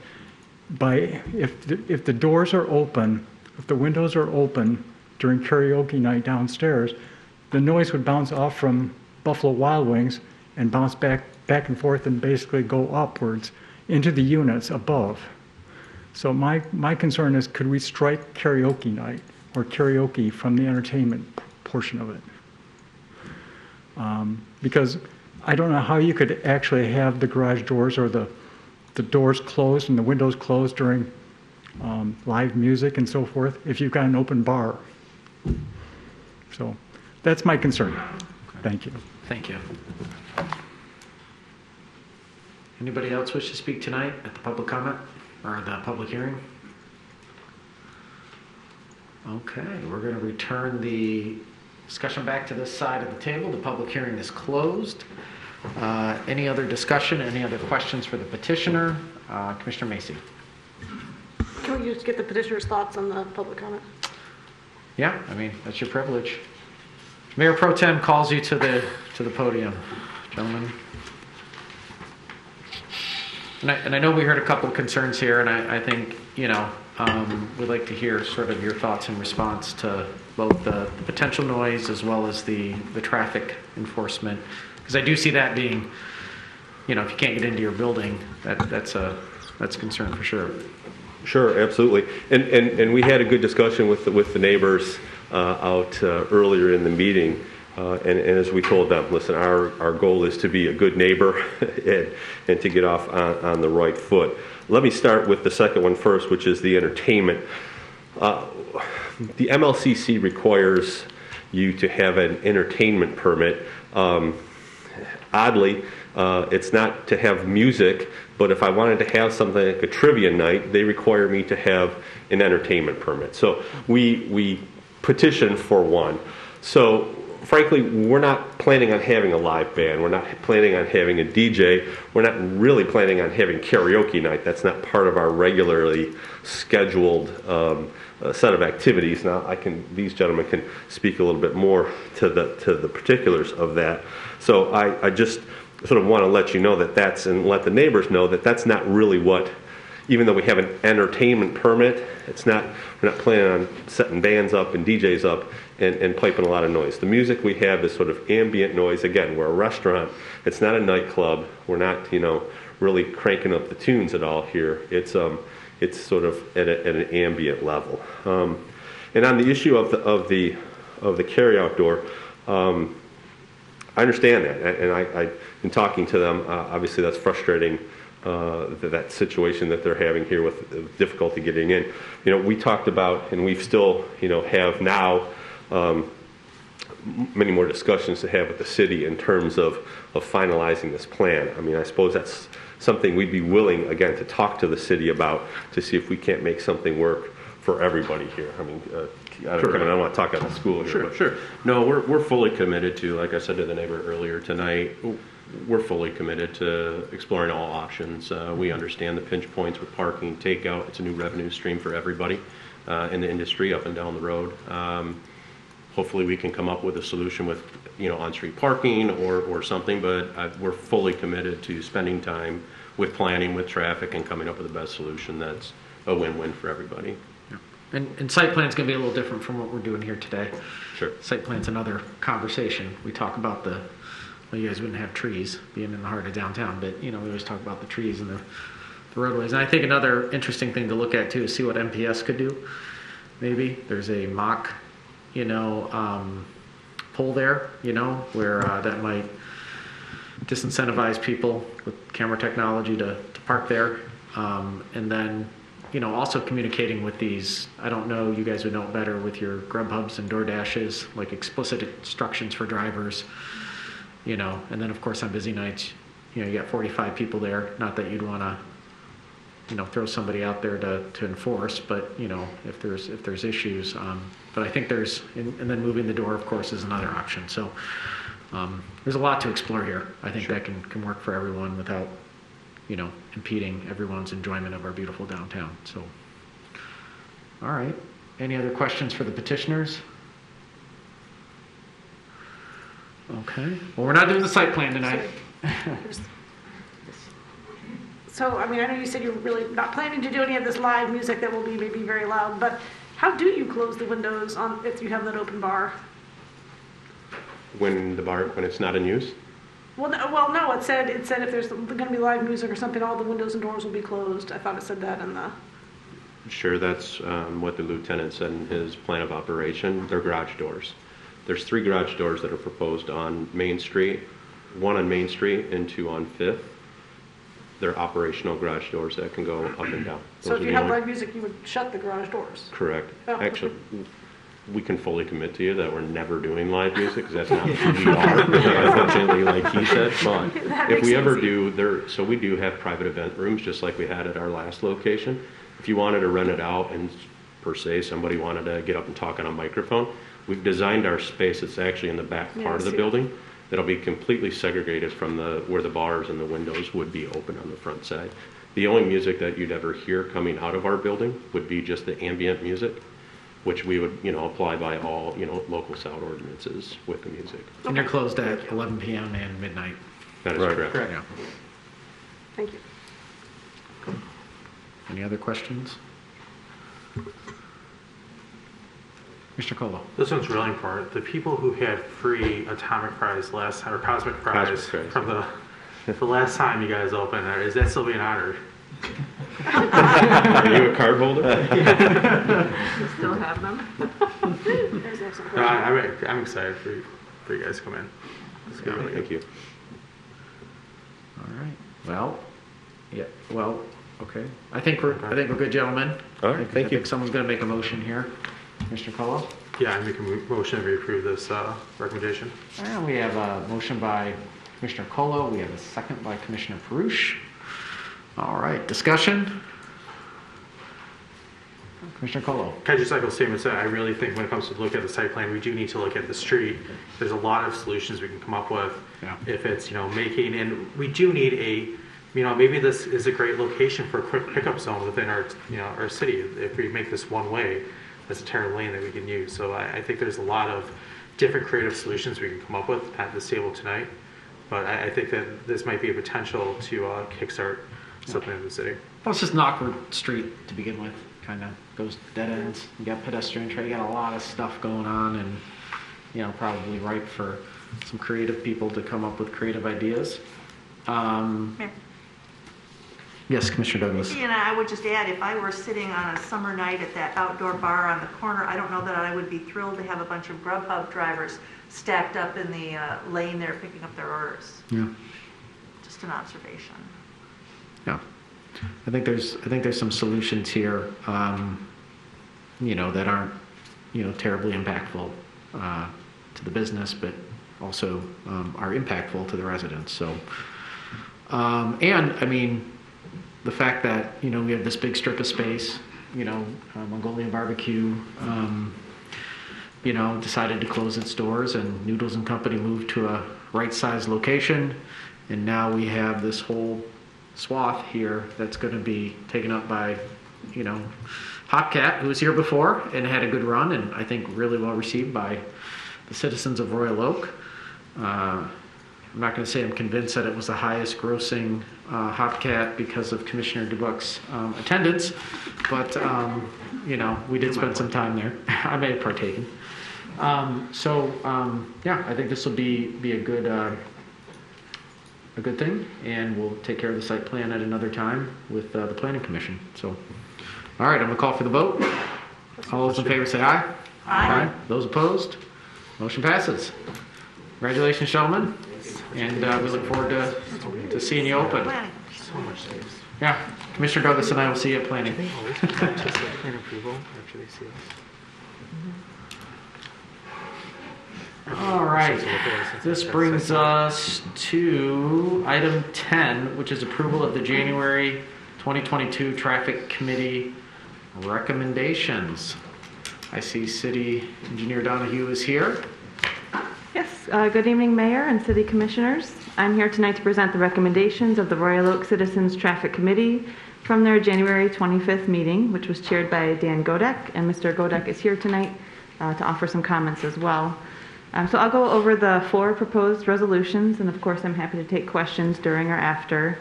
if the doors are open, if the windows are open during karaoke night downstairs, the noise would bounce off from Buffalo Wild Wings and bounce back and forth and basically go upwards into the units above. So my concern is, could we strike karaoke night or karaoke from the entertainment portion of it? Because I don't know how you could actually have the garage doors or the doors closed and the windows closed during live music and so forth if you've got an open bar. So that's my concern. Thank you. Thank you. Anybody else wish to speak tonight at the public comment or the public hearing? Okay, we're going to return the discussion back to this side of the table. The public hearing is closed. Any other discussion, any other questions for the petitioner? Commissioner Macy. Can we just get the petitioner's thoughts on the public comment? Yeah, I mean, that's your privilege. Mayor Pro Tem calls you to the podium, gentlemen. And I know we heard a couple of concerns here, and I think, we'd like to hear sort of your thoughts in response to both the potential noise as well as the traffic enforcement. Because I do see that being, if you can't get into your building, that's a concern for sure. Sure, absolutely. And we had a good discussion with the neighbors out earlier in the meeting. And as we told them, listen, our goal is to be a good neighbor and to get off on the right foot. Let me start with the second one first, which is the entertainment. The MLCC requires you to have an entertainment permit. Oddly, it's not to have music, but if I wanted to have something like a trivia night, they require me to have an entertainment permit. So we petitioned for one. So frankly, we're not planning on having a live band. We're not planning on having a DJ. We're not really planning on having karaoke night. That's not part of our regularly scheduled set of activities. Now, these gentlemen can speak a little bit more to the particulars of that. So I just sort of want to let you know that and let the neighbors know that that's not really what. Even though we have an entertainment permit, we're not planning on setting bands up and DJs up and piping a lot of noise. The music we have is sort of ambient noise. Again, we're a restaurant. It's not a nightclub. We're not, really cranking up the tunes at all here. It's sort of at an ambient level. And on the issue of the carryout door, I understand that, and I in talking to them, obviously that's frustrating. That situation that they're having here with difficulty getting in. We talked about, and we've still, have now many more discussions to have with the city in terms of finalizing this plan. I mean, I suppose that's something we'd be willing, again, to talk to the city about to see if we can't make something work for everybody here. I mean, I don't want to talk about the school here. Sure. No, we're fully committed to, like I said to the neighbor earlier tonight, we're fully committed to exploring all options. We understand the pinch points with parking, takeout. It's a new revenue stream for everybody in the industry up and down the road. Hopefully we can come up with a solution with, on-street parking or something, but we're fully committed to spending time with planning, with traffic, and coming up with the best solution that's a win-win for everybody. And site plan's going to be a little different from what we're doing here today. Sure. Site plan's another conversation. We talk about you guys wouldn't have trees being in the heart of downtown, but we always talk about the trees and the roadways. And I think another interesting thing to look at too is see what MPS could do. Maybe there's a mock, pole there, where that might disincentivize people with camera technology to park there. And then, also communicating with these, I don't know, you guys would know better with your Grubhubs and DoorDashes, like explicit instructions for drivers. And then of course on busy nights, you got 45 people there. Not that you'd want to, throw somebody out there to enforce, but if there's issues. But I think and then moving the door, of course, is another option. So there's a lot to explore here. I think that can work for everyone without, impeding everyone's enjoyment of our beautiful downtown. So, all right. Any other questions for the petitioners? Okay. Well, we're not doing the site plan tonight. So, I know you said you're really not planning to do any of this live music that will be maybe very loud, but how do you close the windows if you have that open bar? When it's not in use? Well, no. It said if there's going to be live music or something, all the windows and doors will be closed. I thought it said that in the. Sure, that's what the lieutenant said in his plan of operation. They're garage doors. There's 3 garage doors that are proposed on Main Street, 1 on Main Street and 2 on 5th. They're operational garage doors that can go up and down. So if you have live music, you would shut the garage doors? Correct. Oh. Actually, we can fully commit to you that we're never doing live music because that's not who we are, unfortunately, like he said. But if we ever do, so we do have private event rooms just like we had at our last location. If you wanted to rent it out and per se, somebody wanted to get up and talk on a microphone. We've designed our space, it's actually in the back Yeah, part of the I see building, that'll be completely segregated from where the bars and the windows would be open on the front side. The only music that you'd ever hear coming out of our building would be just the ambient music, which we would, apply by all, local sound ordinances with the music. And you're closed at 11 p.m. and midnight. That is correct. Yeah. Thank you. Any other questions? Mr. Colo. This one's really important. The people who had free atomic prize last time, or cosmic prize from the last time you guys opened, is that still being honored? Are you a card holder? You still have them? No, I'm excited for you guys to come in. It's gonna be really Thank you. All right. Well, yeah. Well, okay. I think we're good, gentlemen. All right. Thank I you. think someone's going to make a motion here. Mr. Colo. Yeah, I make a motion to approve this recommendation. All right, we have a motion by Commissioner Colo. We have a second by Commissioner Perush. All right. Discussion. Commissioner Colo. Can I just echo statements that I really think when it comes to look at the site plan, we do need to look at the street. There's a lot of solutions we can come up with. Yeah. If it's, making, and we do need maybe this is a great location for a quick pickup zone within our city. If we make this one way, that's a entire lane that we can use. So I think there's a lot of different creative solutions we can come up with at this table tonight. But I think that this might be a potential to kickstart something in the city. Well, it's just an awkward street to begin with. Kind of goes dead ends. You got pedestrian traffic. You got a lot of stuff going on, and probably ripe for some creative people to come up with creative ideas. Yes, Commissioner Douglas. And I would just add, if I were sitting on a summer night at that outdoor bar on the corner, I don't know that I would be thrilled to have a bunch of Grubhub drivers stacked up in the lane there picking up their orders. Yeah. Just an observation. Yeah. I think there's some solutions here, that aren't, terribly impactful to the business, but also are impactful to the residents. So, and I mean, the fact that we have this big strip of space, Mongolian Barbecue, decided to close its doors, and Noodles and Company moved to a right-sized location, and now we have this whole swath here that's going to be taken up by, Hopcat, who was here before and had a good run, and I think really well received by the citizens of Royal Oak. I'm not going to say I'm convinced that it was the highest grossing Hopcat because of Commissioner Dubuc's attendance, but we did spend some time there. I may have partaken. Yeah, I think this will be a good thing, and we'll take care of the site plan at another time with the Planning Commission. So, all right, I'm going to call for the vote. All those in favor say aye. Aye. Those opposed? Motion passes. Congratulations, gentlemen, and we look forward to seeing you open. So much space. Yeah, Commissioner Douglas and I will see you at Planning. Just plan approval after they see us. All right, this brings us to item 10, which is approval of the January 2022 Traffic Committee recommendations. I see City Engineer Donahue is here. Yes, good evening, Mayor and City Commissioners. I'm here tonight to present the recommendations of the Royal Oak Citizens Traffic Committee from their January 25th meeting, which was chaired by Dan Godek, and Mr. Godek is here tonight to offer some comments as well. So I'll go over the 4 proposed resolutions, and of course I'm happy to take questions during or after.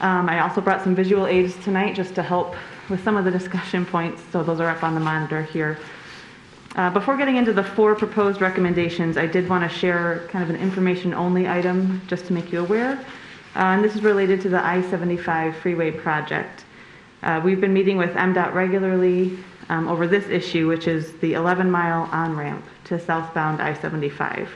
I also brought some visual aids tonight just to help with some of the discussion points, so those are up on the monitor here. Before getting into the 4 proposed recommendations, I did want to share kind of an information-only item just to make you aware, and this is related to the I-75 freeway project. We've been meeting with MDOT regularly over this issue, which is the 11-mile on-ramp to southbound I-75.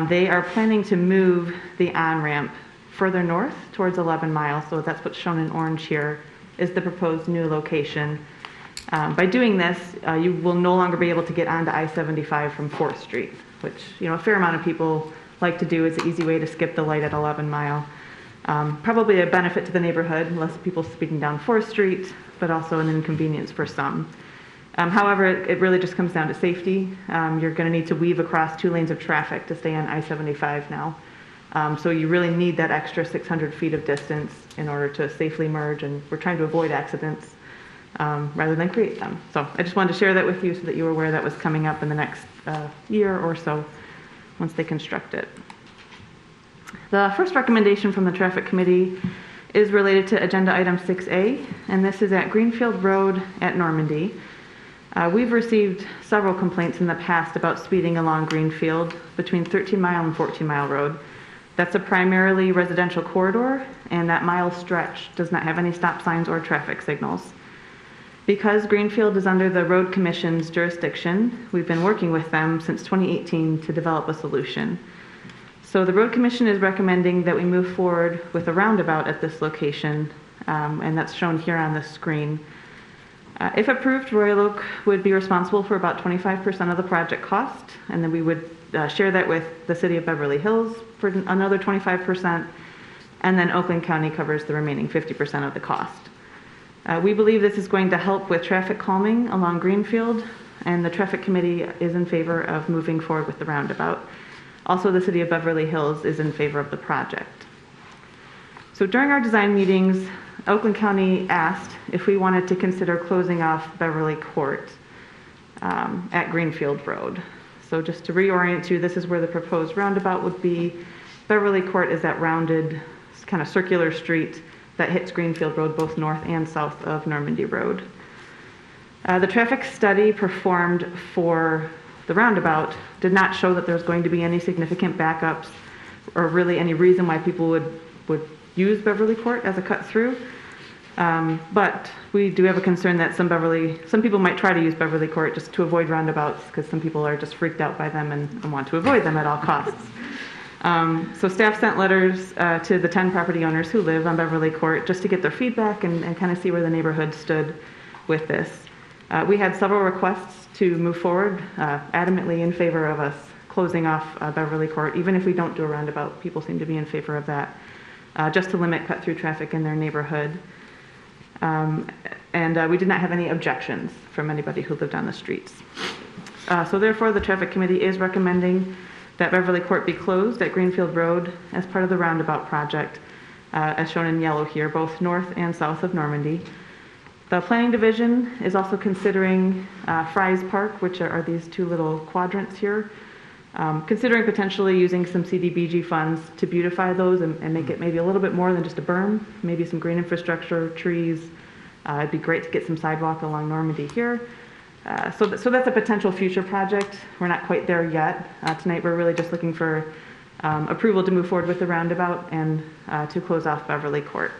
They are planning to move the on-ramp further north towards 11 miles, so that's what's shown in orange here, is the proposed new location. By doing this, you will no longer be able to get onto I-75 from 4th Street, which a fair amount of people like to do. It's an easy way to skip the light at 11 Mile. Probably a benefit to the neighborhood, less people speeding down 4th Street, but also an inconvenience for some. However, it really just comes down to safety. You're going to need to weave across 2 lanes of traffic to stay on I-75 now. So you really need that extra 600 feet of distance in order to safely merge, and we're trying to avoid accidents rather than create them. So I just wanted to share that with you so that you were aware that was coming up in the next year or so once they construct it. The first recommendation from the Traffic Committee is related to Agenda Item 6A, and this is at Greenfield Road at Normandy. We've received several complaints in the past about speeding along Greenfield between 13 Mile and 14 Mile Road. That's a primarily residential corridor, and that mile stretch does not have any stop signs or traffic signals. Because Greenfield is under the Road Commission's jurisdiction, we've been working with them since 2018 to develop a solution. So the Road Commission is recommending that we move forward with a roundabout at this location, and that's shown here on the screen. If approved, Royal Oak would be responsible for about 25% of the project cost, and then we would share that with the City of Beverly Hills for another 25%, and then Oakland County covers the remaining 50% of the cost. We believe this is going to help with traffic calming along Greenfield, and the Traffic Committee is in favor of moving forward with the roundabout. Also, the City of Beverly Hills is in favor of the project. So during our design meetings, Oakland County asked if we wanted to consider closing off Beverly Court at Greenfield Road. So just to reorient you, this is where the proposed roundabout would be. Beverly Court is that rounded kind of circular street that hits Greenfield Road both north and south of Normandy Road. The traffic study performed for the roundabout did not show that there's going to be any significant backups or really any reason why people would use Beverly Court as a cut through. But we do have a concern that some people might try to use Beverly Court just to avoid roundabouts because some people are just freaked out by them and want to avoid them at all costs. So staff sent letters to the 10 property owners who live on Beverly Court just to get their feedback and kind of see where the neighborhood stood with this. We had several requests to move forward, adamantly in favor of us closing off Beverly Court. Even if we don't do a roundabout, people seem to be in favor of that, just to limit cut-through traffic in their neighborhood. And we did not have any objections from anybody who lived on the streets. So therefore, the Traffic Committee is recommending that Beverly Court be closed at Greenfield Road as part of the roundabout project, as shown in yellow here, both north and south of Normandy. The Planning Division is also considering Fry's Park, which are these 2 little quadrants here, considering potentially using some CDBG funds to beautify those and make it maybe a little bit more than just a berm, maybe some green infrastructure, trees. It'd be great to get some sidewalk along Normandy here. So that's a potential future project. We're not quite there yet. Tonight we're really just looking for approval to move forward with the roundabout and to close off Beverly Court.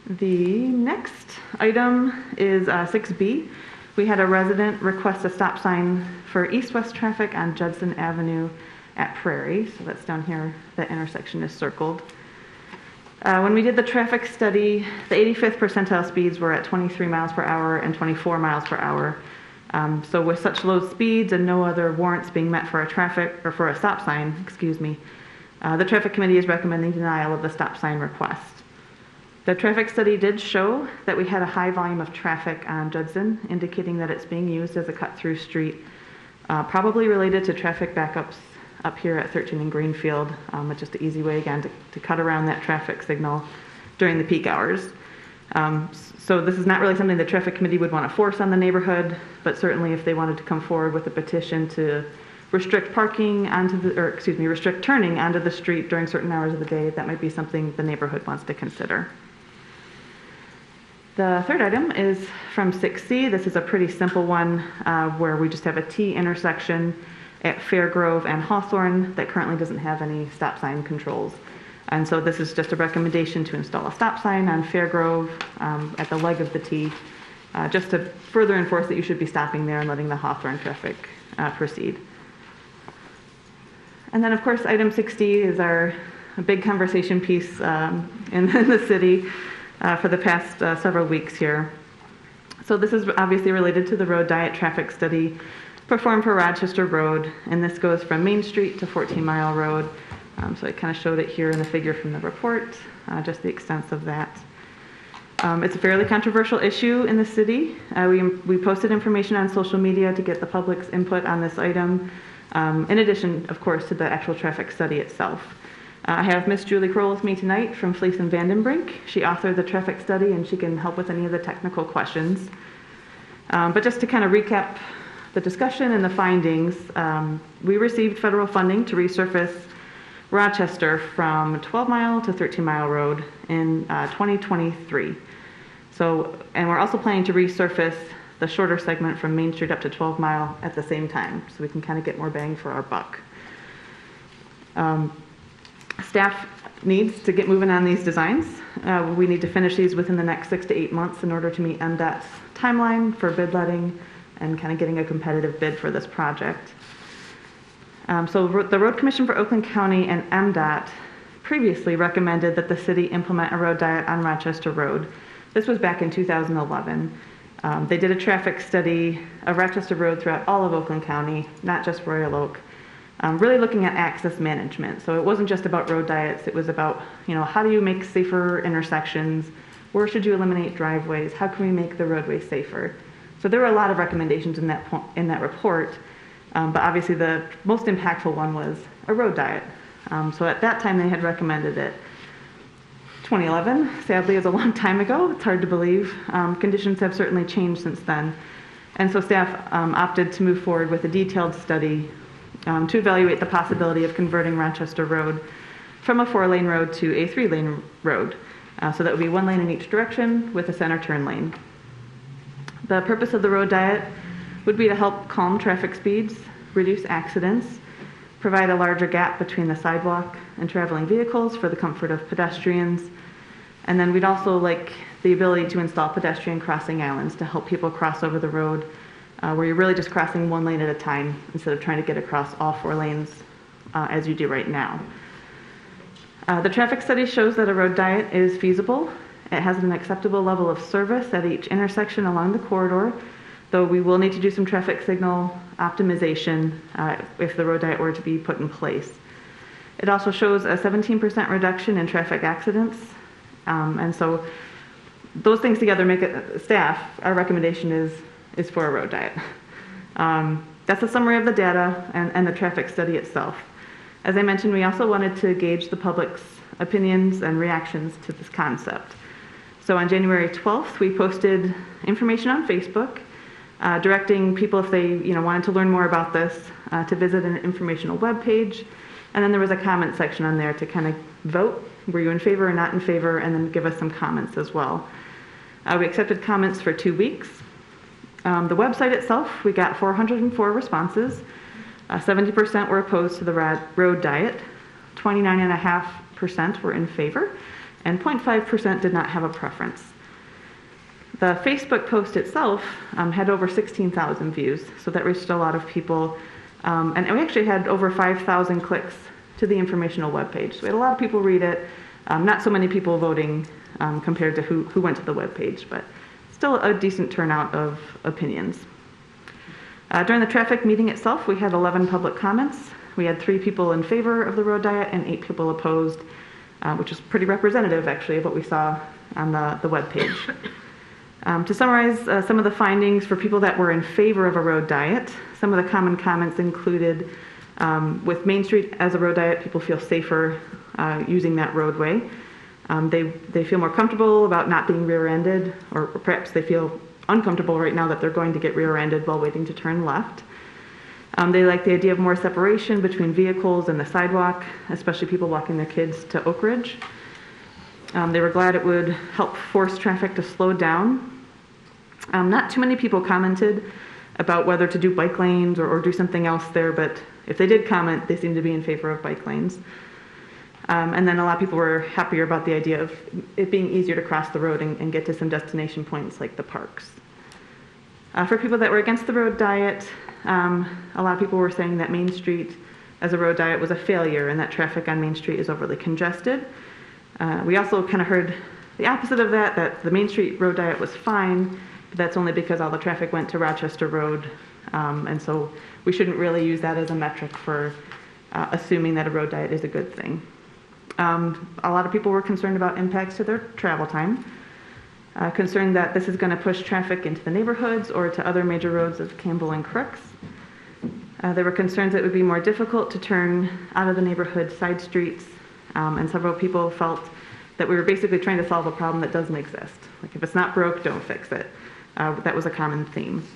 The next item is 6B. We had a resident request a stop sign for east-west traffic on Judson Avenue at Prairie. So that's down here. That intersection is circled. When we did the traffic study, the 85th percentile speeds were at 23 miles per hour and 24 miles per hour. So with such low speeds and no other warrants being met for a stop sign, the Traffic Committee is recommending denial of the stop sign request. The traffic study did show that we had a high volume of traffic on Judson, indicating that it's being used as a cut-through street, probably related to traffic backups up here at 13 and Greenfield. It's just an easy way, again, to cut around that traffic signal during the peak hours. So this is not really something the Traffic Committee would want to force on the neighborhood, but certainly if they wanted to come forward with a petition to restrict restrict turning onto the street during certain hours of the day, that might be something the neighborhood wants to consider. The third item is from 6C. This is a pretty simple one where we just have a T intersection at Fairgrove and Hawthorne that currently doesn't have any stop sign controls. And so this is just a recommendation to install a stop sign on Fairgrove at the leg of the T, just to further enforce that you should be stopping there and letting the Hawthorne traffic proceed. And then, of course, item 6D is our big conversation piece in the city for the past several weeks here. So this is obviously related to the road diet traffic study performed for Rochester Road, and this goes from Main Street to 14 Mile Road. So I kind of showed it here in the figure from the report, just the extent of that. It's a fairly controversial issue in the city. We posted information on social media to get the public's input on this item, in addition, of course, to the actual traffic study itself. I have Miss Julie Kroll with me tonight from Fleece and Vandenbrink. She authored the traffic study and she can help with any of the technical questions. But just to kind of recap the discussion and the findings, we received federal funding to resurface Rochester from 12 Mile to 13 Mile Road in 2023. And we're also planning to resurface the shorter segment from Main Street up to 12 Mile at the same time, so we can kind of get more bang for our buck. Staff needs to get moving on these designs. We need to finish these within the next 6 to 8 months in order to meet MDOT's timeline for bid letting and kind of getting a competitive bid for this project. So the Road Commission for Oakland County and MDOT previously recommended that the city implement a road diet on Rochester Road. This was back in 2011. They did a traffic study of Rochester Road throughout all of Oakland County, not just Royal Oak, really looking at access management. So it wasn't just about road diets, it was about, how do you make safer intersections? Where should you eliminate driveways? How can we make the roadway safer? So there were a lot of recommendations in that report, but obviously the most impactful one was a road diet. So at that time they had recommended it. 2011, sadly, is a long time ago. It's hard to believe. Conditions have certainly changed since then. And so staff opted to move forward with a detailed study to evaluate the possibility of converting Rochester Road from a 4-lane road to a 3-lane road. So that would be 1 lane in each direction with a center turn lane. The purpose of the road diet would be to help calm traffic speeds, reduce accidents, provide a larger gap between the sidewalk and traveling vehicles for the comfort of pedestrians. And then we'd also like the ability to install pedestrian crossing islands to help people cross over the road, where you're really just crossing 1 lane at a time instead of trying to get across all 4 lanes as you do right now. The traffic study shows that a road diet is feasible. It has an acceptable level of service at each intersection along the corridor, though we will need to do some traffic signal optimization if the road diet were to be put in place. It also shows a 17% reduction in traffic accidents, and so those things together make it, staff, our recommendation is for a road diet. That's a summary of the data and the traffic study itself. As I mentioned, we also wanted to gauge the public's opinions and reactions to this concept. So on January 12th, we posted information on Facebook, directing people if they wanted to learn more about this to visit an informational webpage. And then there was a comment section on there to kind of vote. Were you in favor or not in favor? And then give us some comments as well. We accepted comments for 2 weeks. The website itself, we got 404 responses. 70% were opposed to the road diet. 29.5% were in favor. And 0.5% did not have a preference. The Facebook post itself had over 16,000 views, so that reached a lot of people. And we actually had over 5,000 clicks to the informational webpage. So we had a lot of people read it, not so many people voting compared to who went to the webpage, but still a decent turnout of opinions. During the traffic meeting itself, we had 11 public comments. We had 3 people in favor of the road diet and 8 people opposed, which is pretty representative, actually, of what we saw on the webpage. To summarize some of the findings for people that were in favor of a road diet, some of the common comments included with Main Street as a road diet, people feel safer using that roadway. They feel more comfortable about not being rear-ended, or perhaps they feel uncomfortable right now that they're going to get rear-ended while waiting to turn left. They like the idea of more separation between vehicles and the sidewalk, especially people walking their kids to Oak Ridge. They were glad it would help force traffic to slow down. Not too many people commented about whether to do bike lanes or do something else there, but if they did comment, they seemed to be in favor of bike lanes. And then a lot of people were happier about the idea of it being easier to cross the road and get to some destination points like the parks. For people that were against the road diet, a lot of people were saying that Main Street as a road diet was a failure and that traffic on Main Street is overly congested. We also kind of heard the opposite of that the Main Street road diet was fine, but that's only because all the traffic went to Rochester Road, and so we shouldn't really use that as a metric for assuming that a road diet is a good thing. A lot of people were concerned about impacts to their travel time. concerned that this is going to push traffic into the neighborhoods or to other major roads of Campbell and Crooks. There were concerns that it would be more difficult to turn out of the neighborhood side streets, and several people felt that we were basically trying to solve a problem that doesn't exist. Like, if it's not broke, don't fix it. That was a common theme.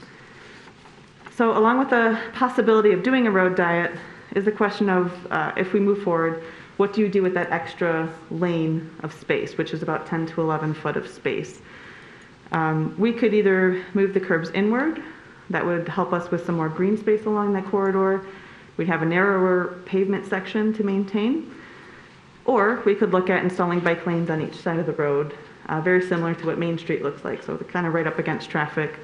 So along with the possibility of doing a road diet is the question of, if we move forward, what do you do with that extra lane of space, which is about 10 to 11 foot of space? We could either move the curbs inward. That would help us with some more green space along that corridor. We'd have a narrower pavement section to maintain. Or we could look at installing bike lanes on each side of the road, very similar to what Main Street looks like. So they're kind of right up against traffic,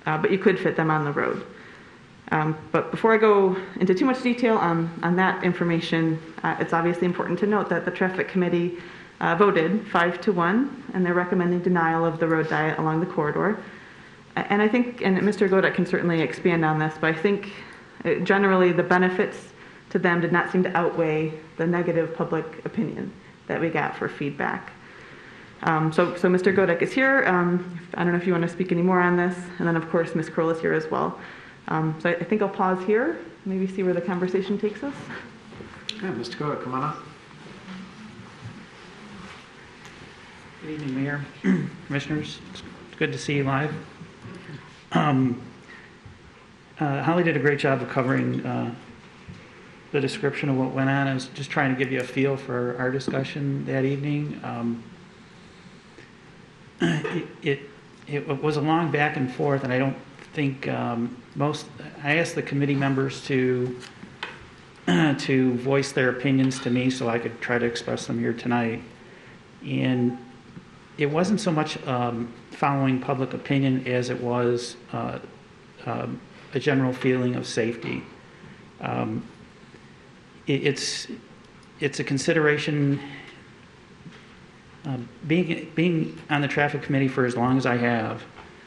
but you could fit them on the road. But before I go into too much detail on that information, it's obviously important to note that the Traffic Committee voted 5-1, and they're recommending denial of the road diet along the corridor. And I think, and Mr. Godek can certainly expand on this, but I think generally the benefits to them did not seem to outweigh the negative public opinion that we got for feedback. So Mr. Godek is here. I don't know if you want to speak any more on this. And then, of course, Ms. Kroll is here as well. So I think I'll pause here, maybe see where the conversation takes us. Yeah, Mr. Godek, come on up. Good evening, Mayor, Commissioners. It's good to see you live. Holly did a great job of covering the description of what went on. I was just trying to give you a feel for our discussion that evening. It was a long back and forth, and I don't think I asked the committee members to voice their opinions to me so I could try to express them here tonight. And it wasn't so much following public opinion as it was a general feeling of safety. It's a consideration. Being on the traffic committee for as long as I have,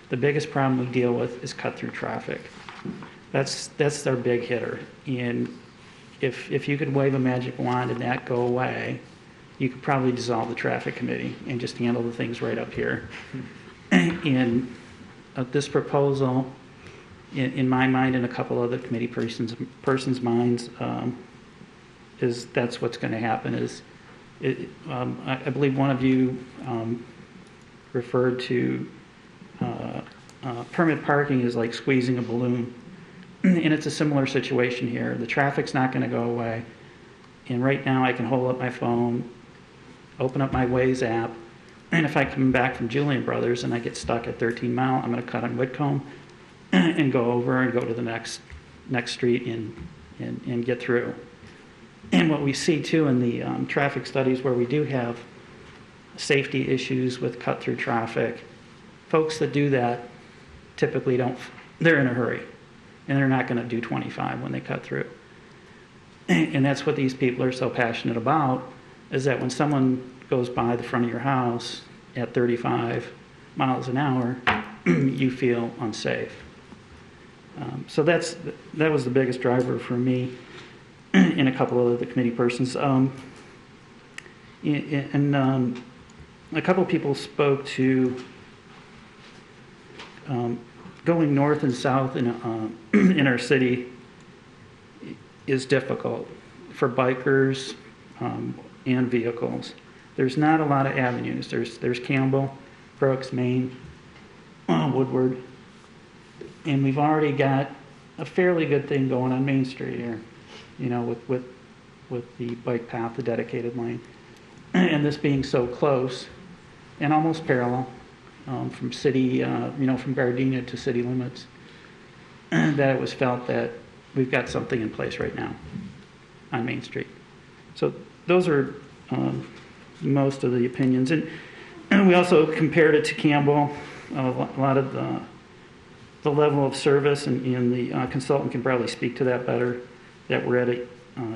the biggest problem we deal with is cut-through traffic. That's their big hitter. And if you could wave a magic wand and that go away, you could probably dissolve the traffic committee and just handle the things right up here. And this proposal, in my mind and a couple other committee persons' minds, is that's what's going to happen. I believe one of you referred to permit parking is like squeezing a balloon. And it's a similar situation here. The traffic's not going to go away. And right now I can hold up my phone, open up my Waze app, and if I come back from Julian Brothers and I get stuck at 13 Mile, I'm going to cut on Whitcomb and go over and go to the next street and get through. And what we see too in the traffic studies where we do have safety issues with cut-through traffic, folks that do that typically they're in a hurry and they're not going to do 25 when they cut through. And that's what these people are so passionate about, is that when someone goes by the front of your house at 35 miles an hour, you feel unsafe. So that was the biggest driver for me and a couple of the committee persons. And a couple of people spoke to going north and south in our city is difficult for bikers and vehicles. There's not a lot of avenues. There's Campbell, Brooks, Main, Woodward, and we've already got a fairly good thing going on Main Street here, with the bike path, the dedicated lane, and this being so close and almost parallel from city, from Gardenia to city limits, that it was felt that we've got something in place right now on Main Street. So those are most of the opinions. And we also compared it to Campbell. A lot of the level of service, and the consultant can probably speak to that better, that we're at a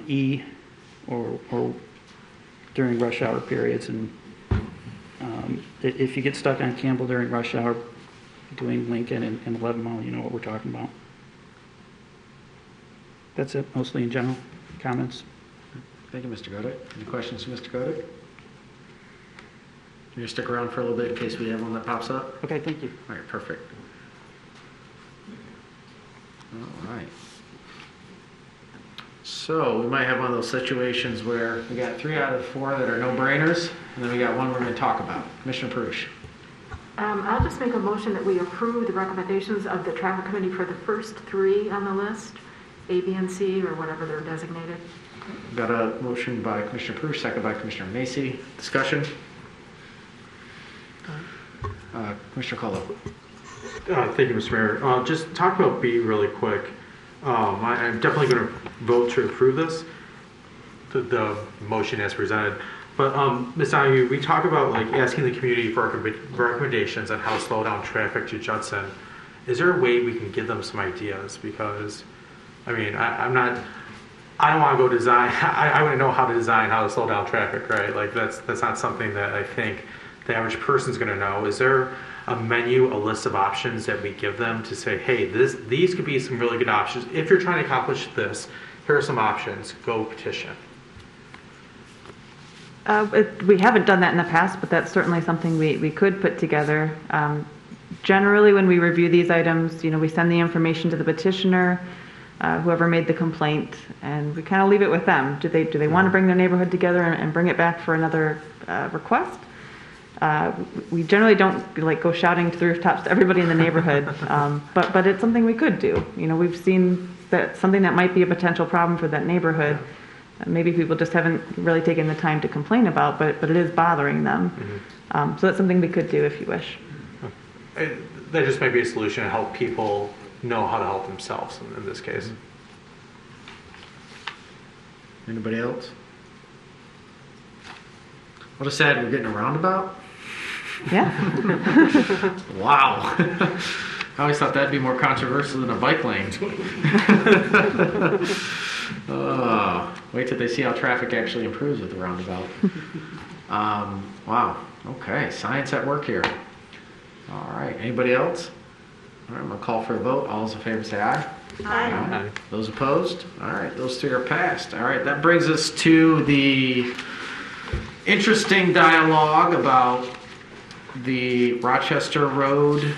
E or during rush hour periods. And if you get stuck on Campbell during rush hour doing Lincoln and 11 Mile, you know what we're talking about. That's it, mostly in general comments. Thank you, Mr. Godek. Any questions for Mr. Godek? You stick around for a little bit in case we have one that pops up? Okay, thank you. All right, perfect. All right. So we might have one of those situations where we got 3 out of 4 that are no-brainers, and then we got one we're going to talk about. Commissioner Perush. I'll just make a motion that we approve the recommendations of the traffic committee for the first 3 on the list, A, B, and C, or whatever they're designated. Got a motion by Commissioner Perush, second by Commissioner Macy. Discussion? Commissioner Colo. Thank you, Mr. Mayor. Just talk about B really quick. I'm definitely going to vote to approve this, the motion as presented. But Ms. Donahue, we talk about like asking the community for recommendations on how to slow down traffic to Judson. Is there a way we can give them some ideas? Because, I mean, I don't want to go design. I wouldn't know how to design how to slow down traffic, right? Like that's not something that I think the average person's going to know. Is there a menu, a list of options that we give them to say, hey, these could be some really good options. If you're trying to accomplish this, here are some options. Go petition. We haven't done that in the past, but that's certainly something we could put together. Generally, when we review these items, we send the information to the petitioner, whoever made the complaint, and we kind of leave it with them. Do they want to bring their neighborhood together and bring it back for another request? We generally don't like go shouting to the rooftops to everybody in the neighborhood, but it's something we could do. We've seen that something that might be a potential problem for that neighborhood. Maybe people just haven't really taken the time to complain about, but it is bothering them. Mm-hmm. So that's something we could do if you wish. That just may be a solution to help people know how to help themselves in this case. Anybody else? What a sad we're getting a roundabout. Yeah. Wow. I always thought that'd be more controversial than a bike lane. Wait till they see how traffic actually improves with the roundabout. Wow. Okay. Science at work here. All right. Anybody else? All right. I'm going to call for a vote. All those in favor say aye. Aye. Those opposed? All right. Those 3 are passed. All right. That brings us to the interesting dialogue about the Rochester Road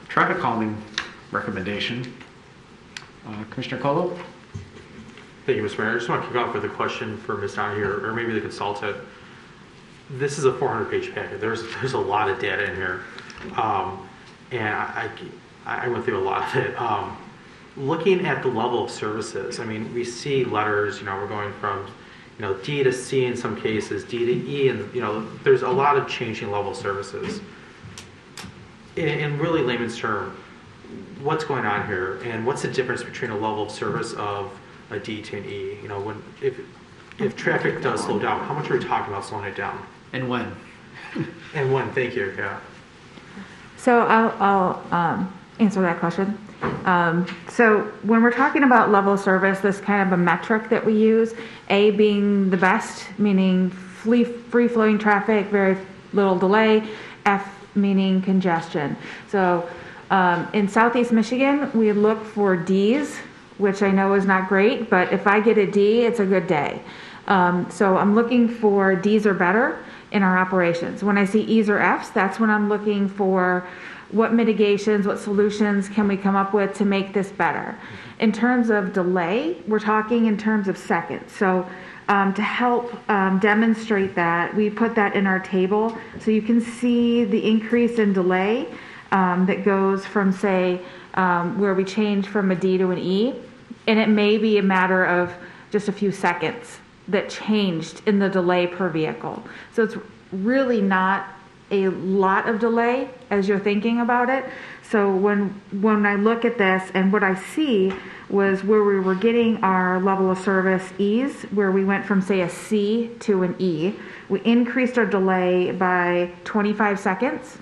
traffic calming recommendation. Commissioner Colo? Thank you, Mr. Mayor. I just want to kick off with a question for Ms. Donahue or maybe the consultant. This is a 400-page packet. There's a lot of data in here, and I went through a lot of it. Looking at the level of services, I mean, we see letters. We're going from D to C in some cases, D to E, and there's a lot of changing level of services. In really layman's term, what's going on here, and what's the difference between a level of service of a D to an E? If traffic does slow down, how much are we talking about slowing it down? And when? And when? Thank you. Yeah. So I'll answer that question. So when we're talking about level of service, this kind of a metric that we use, A being the best, meaning free-flowing traffic, very little delay, F meaning congestion. So in Southeast Michigan, we look for Ds, which I know is not great, but if I get a D, it's a good day. So I'm looking for Ds or better in our operations. When I see E's or F's, that's when I'm looking for what mitigations, what solutions can we come up with to make this better. In terms of delay, we're talking in terms of seconds. So to help demonstrate that, we put that in our table so you can see the increase in delay that goes from, say, where we change from a D to an E, and it may be a matter of just a few seconds that changed in the delay per vehicle. So it's really not a lot of delay as you're thinking about it. So when I look at this, and what I see was where we were getting our level of service E's, where we went from, say, a C to an E, we increased our delay by 25 seconds.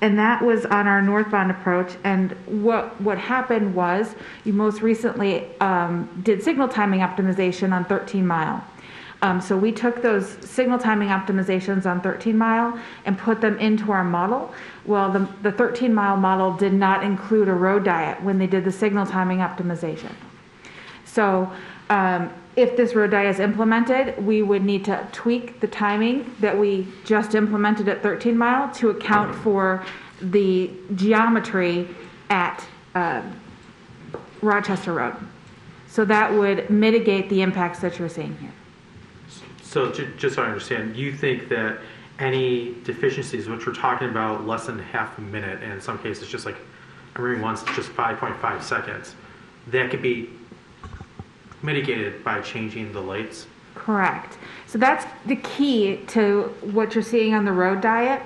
And that was on our northbound approach. And what happened was you most recently did signal timing optimization on 13 Mile. So we took those signal timing optimizations on 13 Mile and put them into our model. Well, the 13 Mile model did not include a road diet when they did the signal timing optimization. So If this road diet is implemented, we would need to tweak the timing that we just implemented at 13 Mile to account for the geometry at Rochester Road. So that would mitigate the impacts that you're seeing here. So just so I understand, you think that any deficiencies, which we're talking about less than half a minute, and in some cases just like, I'm reading once, just 5.5 seconds, that could be mitigated by changing the lights? Correct. So that's the key to what you're seeing on the road diet,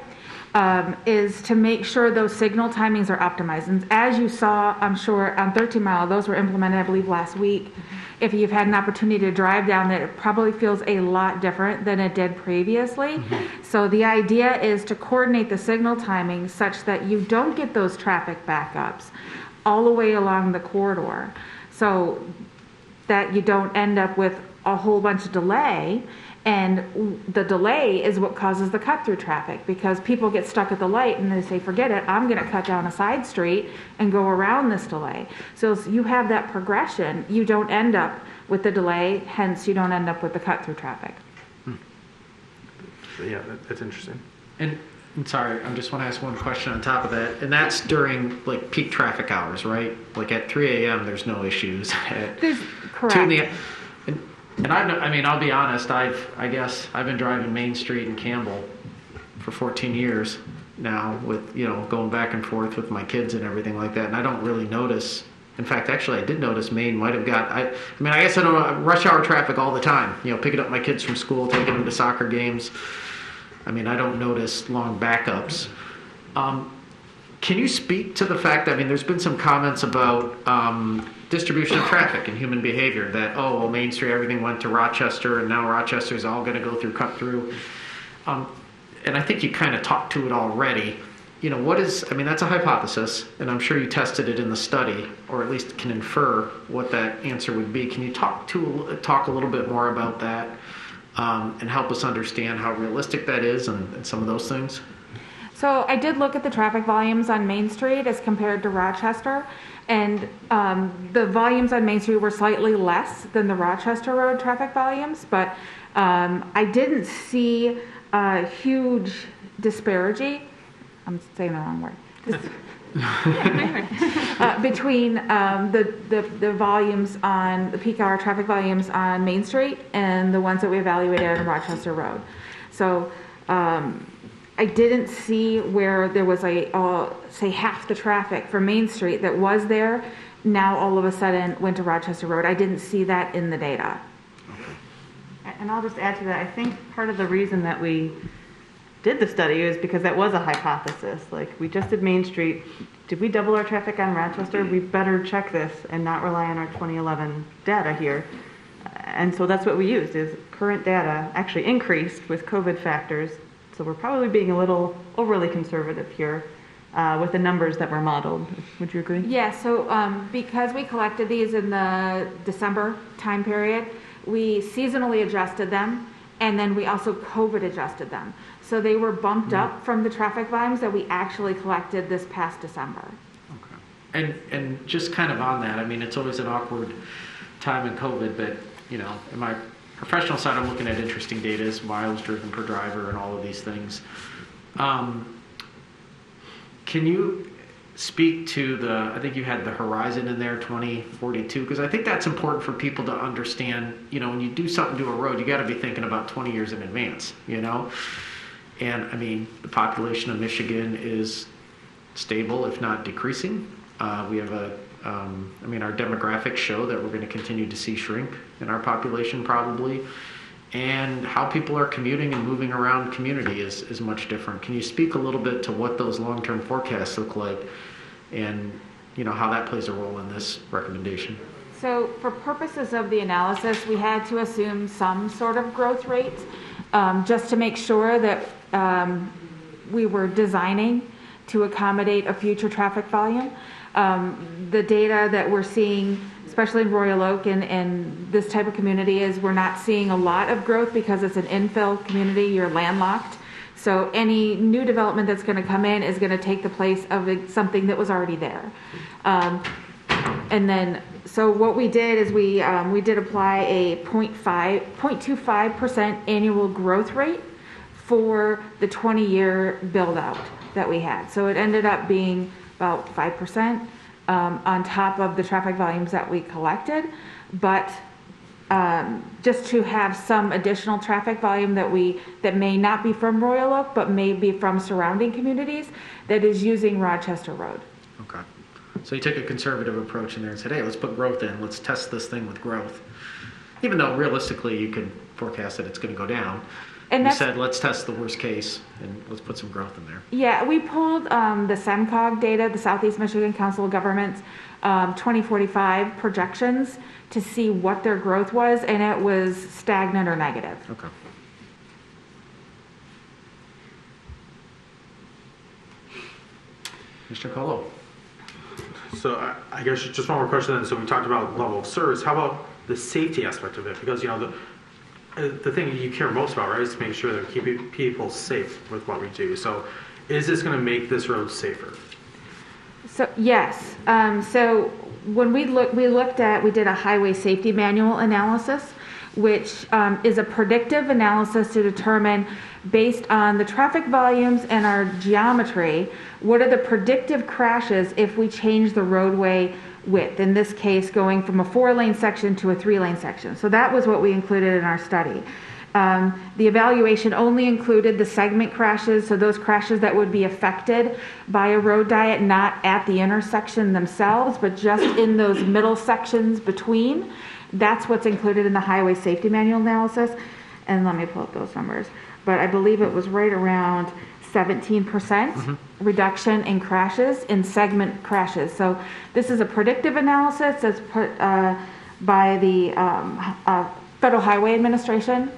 is to make sure those signal timings are optimized. And as you saw, I'm sure, on 13 Mile, those were implemented, I believe, last week. If you've had an opportunity to drive down that, it probably feels a lot different than it did previously. So the idea is to coordinate the signal timing such that you don't get those traffic backups all the way along the corridor, so that you don't end up with a whole bunch of delay. And the delay is what causes the cut-through traffic, because people get stuck at the light and they say, forget it, I'm going to cut down a side street and go around this delay. So you have that progression. You don't end up with the delay, hence you don't end up with the cut-through traffic. Yeah, that's interesting. And I'm sorry, I just want to ask one question on top of that, and that's during like peak traffic hours, right? Like at 3 a.m. there's no issues. Correct. 2 in the And I'll be honest, I guess I've been driving Main Street in Campbell for 14 years now, with, going back and forth with my kids and everything like that, and I don't really notice. In fact, actually, I did notice Main might have got, I guess I don't rush hour traffic all the time, picking up my kids from school, taking them to soccer games. I don't notice long backups. Can you speak to the fact that, there's been some comments about distribution of traffic and human behavior, that, Main Street, everything went to Rochester, and now Rochester is all going to go through cut-through. And I think you kind of talked to it already. That's a hypothesis, and I'm sure you tested it in the study, or at least can infer what that answer would be. Can you talk a little bit more about that, and help us understand how realistic that is and some of those things? So I did look at the traffic volumes on Main Street as compared to Rochester, and the volumes on Main Street were slightly less than the Rochester Road traffic volumes, but I didn't see a huge disparity. I'm saying the wrong word. Between the volumes on the peak hour traffic volumes on Main Street and the ones that we evaluated on Rochester Road. So I didn't see where there was say half the traffic from Main Street that was there now all of a sudden went to Rochester Road. I didn't see that in the data. And I'll just add to that, I think part of the reason that we did the study is because that was a hypothesis. Like, we just did Main Street. Did we double our traffic on Rochester? We better check this and not rely on our 2011 data here. And so that's what we used, is current data actually increased with COVID factors. So we're probably being a little overly conservative here with the numbers that were modeled. Would you agree? Yeah, so because we collected these in the December time period, we seasonally adjusted them, and then we also COVID adjusted them. So they were bumped up from the traffic volumes that we actually collected this past December. Okay. And just kind of on that, it's always an awkward time in COVID, but, in my professional side, I'm looking at interesting data, as miles driven per driver and all of these things. Can you speak to I think you had the horizon in there, 2042, because I think that's important for people to understand. When you do something to a road, you got to be thinking about 20 years in advance, And the population of Michigan is stable, if not decreasing. We have our demographics show that we're going to continue to see shrink in our population probably. And how people are commuting and moving around community is much different. Can you speak a little bit to what those long-term forecasts look like, and how that plays a role in this recommendation? So for purposes of the analysis, we had to assume some sort of growth rate, just to make sure that we were designing to accommodate a future traffic volume. The data that we're seeing, especially in Royal Oak and this type of community, is we're not seeing a lot of growth because it's an infill community, you're landlocked. So any new development that's going to come in is going to take the place of something that was already there. And then So what we did is we did apply a 0.25% annual growth rate for the 20-year build out that we had. So it ended up being about 5% on top of the traffic volumes that we collected, but just to have some additional traffic volume that may not be from Royal Oak, but may be from surrounding communities that is using Rochester Road. Okay. So you took a conservative approach in there and said, hey, let's put growth in. Let's test this thing with growth. Even though realistically you can forecast that it's going to go down. And you said, let's test the worst case and let's put some growth in there. Yeah, we pulled the SEMCOG data, the Southeast Michigan Council of Governments 2045 projections to see what their growth was, and it was stagnant or negative. Okay. Mr. Colo. So I guess just one more question then. So we talked about level of service. How about the safety aspect of it? Because, you know, the thing you care most about, right, is to make sure that we keep people safe with what we do. So is this going to make this road safer? So yes. So when we did a highway safety manual analysis, which is a predictive analysis to determine, based on the traffic volumes and our geometry, what are the predictive crashes if we change the roadway width, in this case going from a 4-lane section to a 3-lane section. So that was what we included in our study. The evaluation only included the segment crashes, so those crashes that would be affected by a road diet, not at the intersection themselves, but just in those middle sections between. That's what's included in the highway safety manual analysis. And let me pull up those numbers. But I believe it was right around 17% reduction in crashes, in segment crashes. So this is a predictive analysis that's put by the Federal Highway Administration.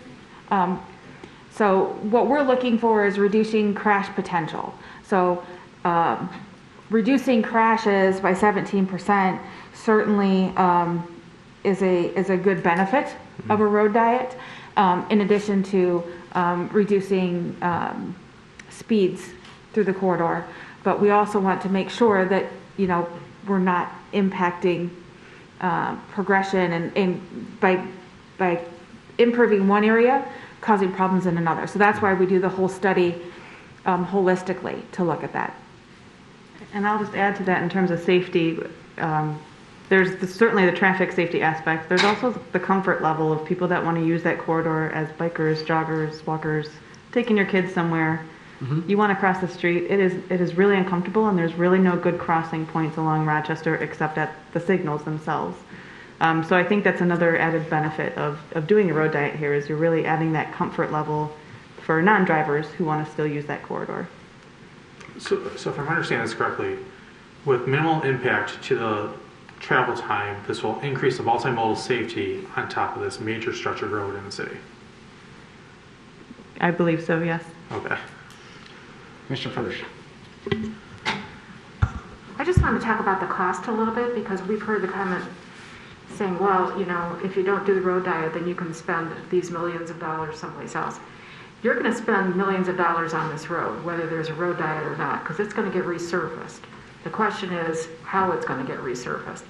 So what we're looking for is reducing crash potential. So reducing crashes by 17% certainly is a good benefit of a road diet, in addition to reducing speeds through the corridor. But we also want to make sure that, you know, we're not impacting progression and by improving one area, causing problems in another. So that's why we do the whole study holistically to look at that. And I'll just add to that in terms of safety. There's certainly the traffic safety aspect. There's also the comfort level of people that want to use that corridor as bikers, joggers, walkers, taking your kids somewhere. You want to cross the street. It is really uncomfortable, and there's really no good crossing points along Rochester except at the signals themselves. So I think that's another added benefit of doing a road diet here, is you're really adding that comfort level for non-drivers who want to still use that corridor. So if I'm understanding this correctly, with minimal impact to the travel time, this will increase the multimodal safety on top of this major structured road in the city. I believe so, yes. Okay. Mr. Fursh. I just want to talk about the cost a little bit, because we've heard the comment saying, well, you know, if you don't do the road diet, then you can spend these millions of dollars someplace else. You're going to spend millions of dollars on this road, whether there's a road diet or not, because it's going to get resurfaced. The question is how it's going to get resurfaced.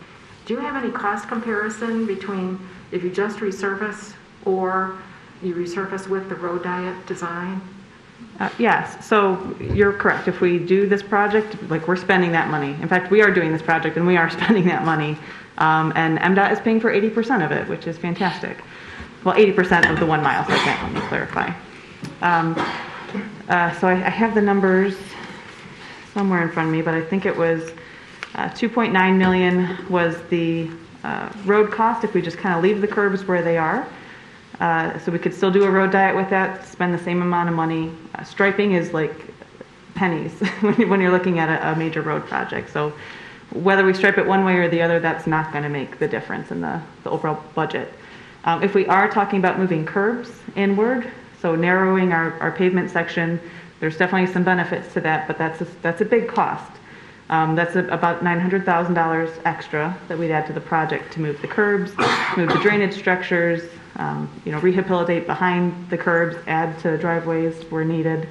Do you have any cost comparison between if you just resurface or you resurface with the road diet design? Yes, so you're correct. If we do this project, like, we're spending that money. In fact, we are doing this project and we are spending that money. And MDOT is paying for 80% of it, which is fantastic. Well, 80% of the 1 mile, so let me clarify. So I have the numbers somewhere in front of me, but I think it was 2.9 million was the road cost if we just kind of leave the curbs where they are. So we could still do a road diet with that, spend the same amount of money. Striping is like pennies when you're looking at a major road project. So whether we stripe it one way or the other, that's not going to make the difference in the overall budget. If we are talking about moving curbs inward, so narrowing our pavement section, there's definitely some benefits to that, but that's a big cost. That's about $900,000 extra that we'd add to the project to move the curbs, move the drainage structures, rehabilitate behind the curbs, add to driveways where needed.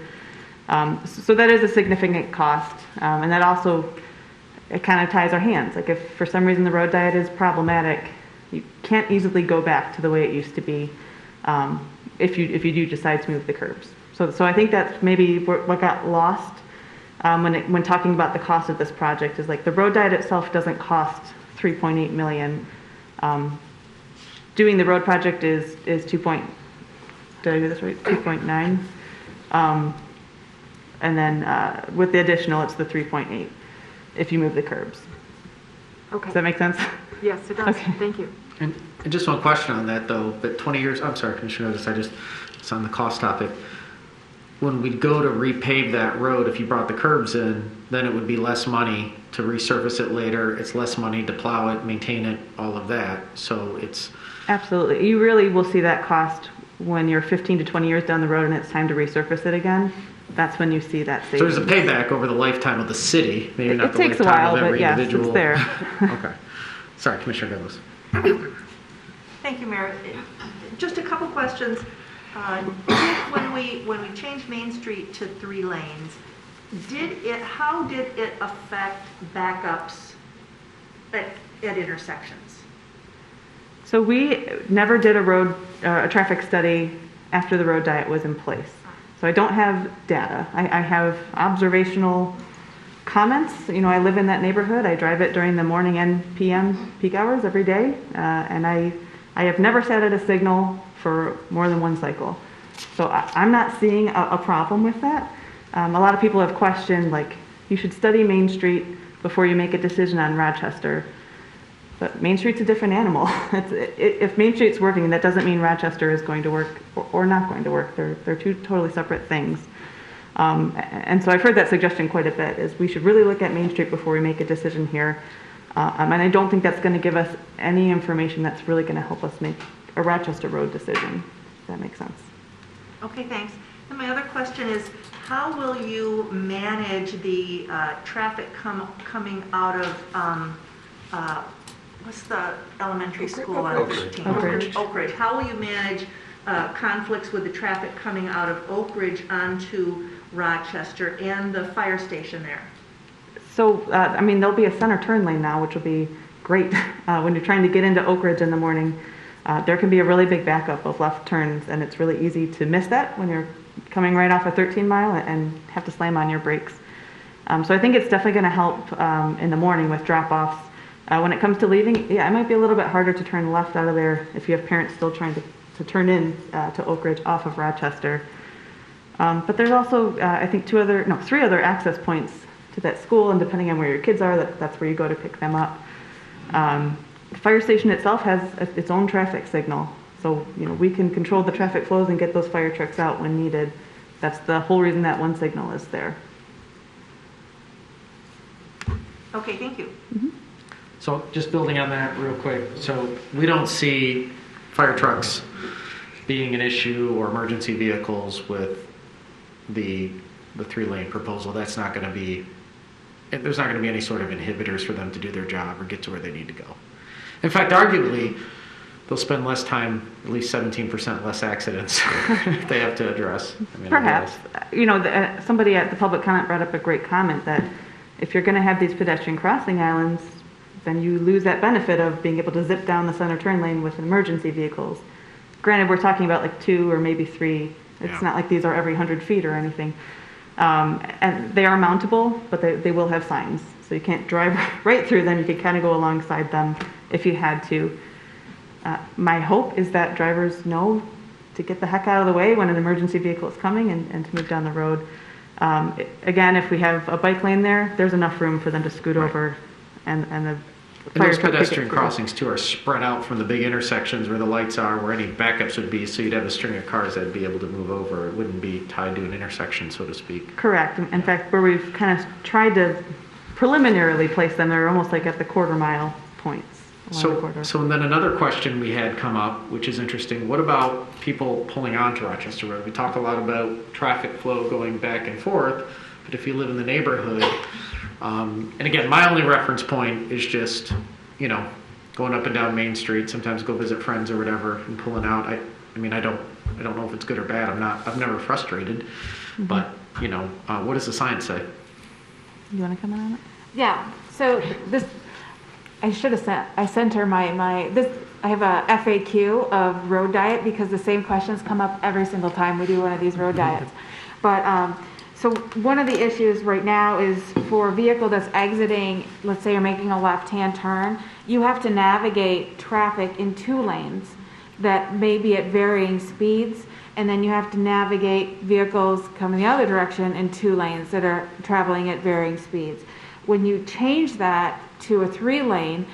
So that is a significant cost, and that also it kind of ties our hands. Like if for some reason the road diet is problematic, you can't easily go back to the way it used to be if you do decide to move the curbs. So I think that's maybe what got lost when talking about the cost of this project is like the road diet itself doesn't cost $3.8 million. Doing the road project is did I do this right? 2.9. And then with the additional, it's the 3.8 if you move the curbs. Okay. Does that make sense? Yes, it does. Okay. Thank you. And just one question on that, though. But 20 years, I'm sorry, Commissioner Otis, it's on the cost topic. When we go to repave that road, if you brought the curbs in, then it would be less money to resurface it later. It's less money to plow it, maintain it, all of that. So it's... Absolutely. You really will see that cost when you're 15 to 20 years down the road and it's time to resurface it again. That's when you see that savings. So there's a payback over the lifetime of the city, maybe not it the takes a lifetime while, of every but yes, individual. it's there. Okay. Sorry, Commissioner Douglas. Thank you, Mayor. Just a couple questions. When we changed Main Street to 3 lanes, how did it affect backups at intersections? So we never did a traffic study after the road diet was in place. So I don't have data. I have observational comments. You know, I live in that neighborhood. I drive it during the morning and PM peak hours every day. And I have never sat at a signal for more than one cycle. So I'm not seeing a problem with that. A lot of people have questioned, like, you should study Main Street before you make a decision on Rochester. But Main Street's a different animal. If Main Street's working, that doesn't mean Rochester is going to work or not going to work. They're two totally separate things. And so I've heard that suggestion quite a bit, is we should really look at Main Street before we make a decision here. And I don't think that's going to give us any information that's really going to help us make a Rochester Road decision, if that makes sense. Okay, thanks. And my other question is, how will you manage the traffic coming out of, what's the elementary school on 13? Oak Ridge. How will you manage conflicts with the traffic coming out of Oak Ridge onto Rochester and the fire station there? So, I mean, there'll be a center turn lane now, which will be great when you're trying to get into Oak Ridge in the morning. There can be a really big backup of left turns, and it's really easy to miss that when you're coming right off a 13 mile and have to slam on your brakes. So I think it's definitely going to help in the morning with drop-offs. When it comes to leaving, yeah, it might be a little bit harder to turn left out of there if you have parents still trying to turn in to Oak Ridge off of Rochester. But there's also, I think, 3 other access points to that school, and depending on where your kids are, that's where you go to pick them up. The fire station itself has its own traffic signal, so you know we can control the traffic flows and get those fire trucks out when needed. That's the whole reason that one signal is there. Okay, thank you. Mm-hmm. So just building on that real quick. So we don't see fire trucks being an issue or emergency vehicles with the 3-lane proposal. That's not going to be, there's not going to be any sort of inhibitors for them to do their job or get to where they need to go. In fact, arguably, they'll spend less time, at least 17% less accidents they have to address. I mean, Perhaps. You know, somebody at the public comment brought up a great comment that if you're going to have these pedestrian crossing islands, then you lose that benefit of being able to zip down the center turn lane with emergency vehicles. Granted, we're talking about like 2 or maybe 3. It's not like these are every 100 feet or anything. And they are mountable, but they will have signs. So you can't drive right through them. You can kind of go alongside them if you had to. My hope is that drivers know to get the heck out of the way when an emergency vehicle is coming and to move down the road. Again, if we have a bike lane there, there's enough room for them to scoot over and the and those pedestrian crossings too are spread out from the big intersections where the lights are, where any backups would be, so you'd have a string of cars that'd be able to move over. It wouldn't be tied to an intersection, so to speak. Correct. In fact, where we've kind of tried to preliminarily place them, they're almost like at the quarter-mile points. So then another question we had come up, which is interesting. What about people pulling onto Rochester Road? We talk a lot about traffic flow going back and forth, but if you live in the neighborhood, and again, my only reference point is just, you know, going up and down Main Street, sometimes go visit friends or whatever, and pulling out. I mean, I don't know if it's good or bad. I've never frustrated, but you know, what does the science say? You want to comment on it? Yeah. So this, I should have sent, I sent her I have a FAQ of road diet because the same questions come up every single time we do one of these road diets. But, so one of the issues right now is for a vehicle that's exiting, let's say you're making a left-hand turn, you have to navigate traffic in 2 lanes that may be at varying speeds, and then you have to navigate vehicles coming the other direction in 2 lanes that are traveling at varying speeds. When you change that to a 3-lane,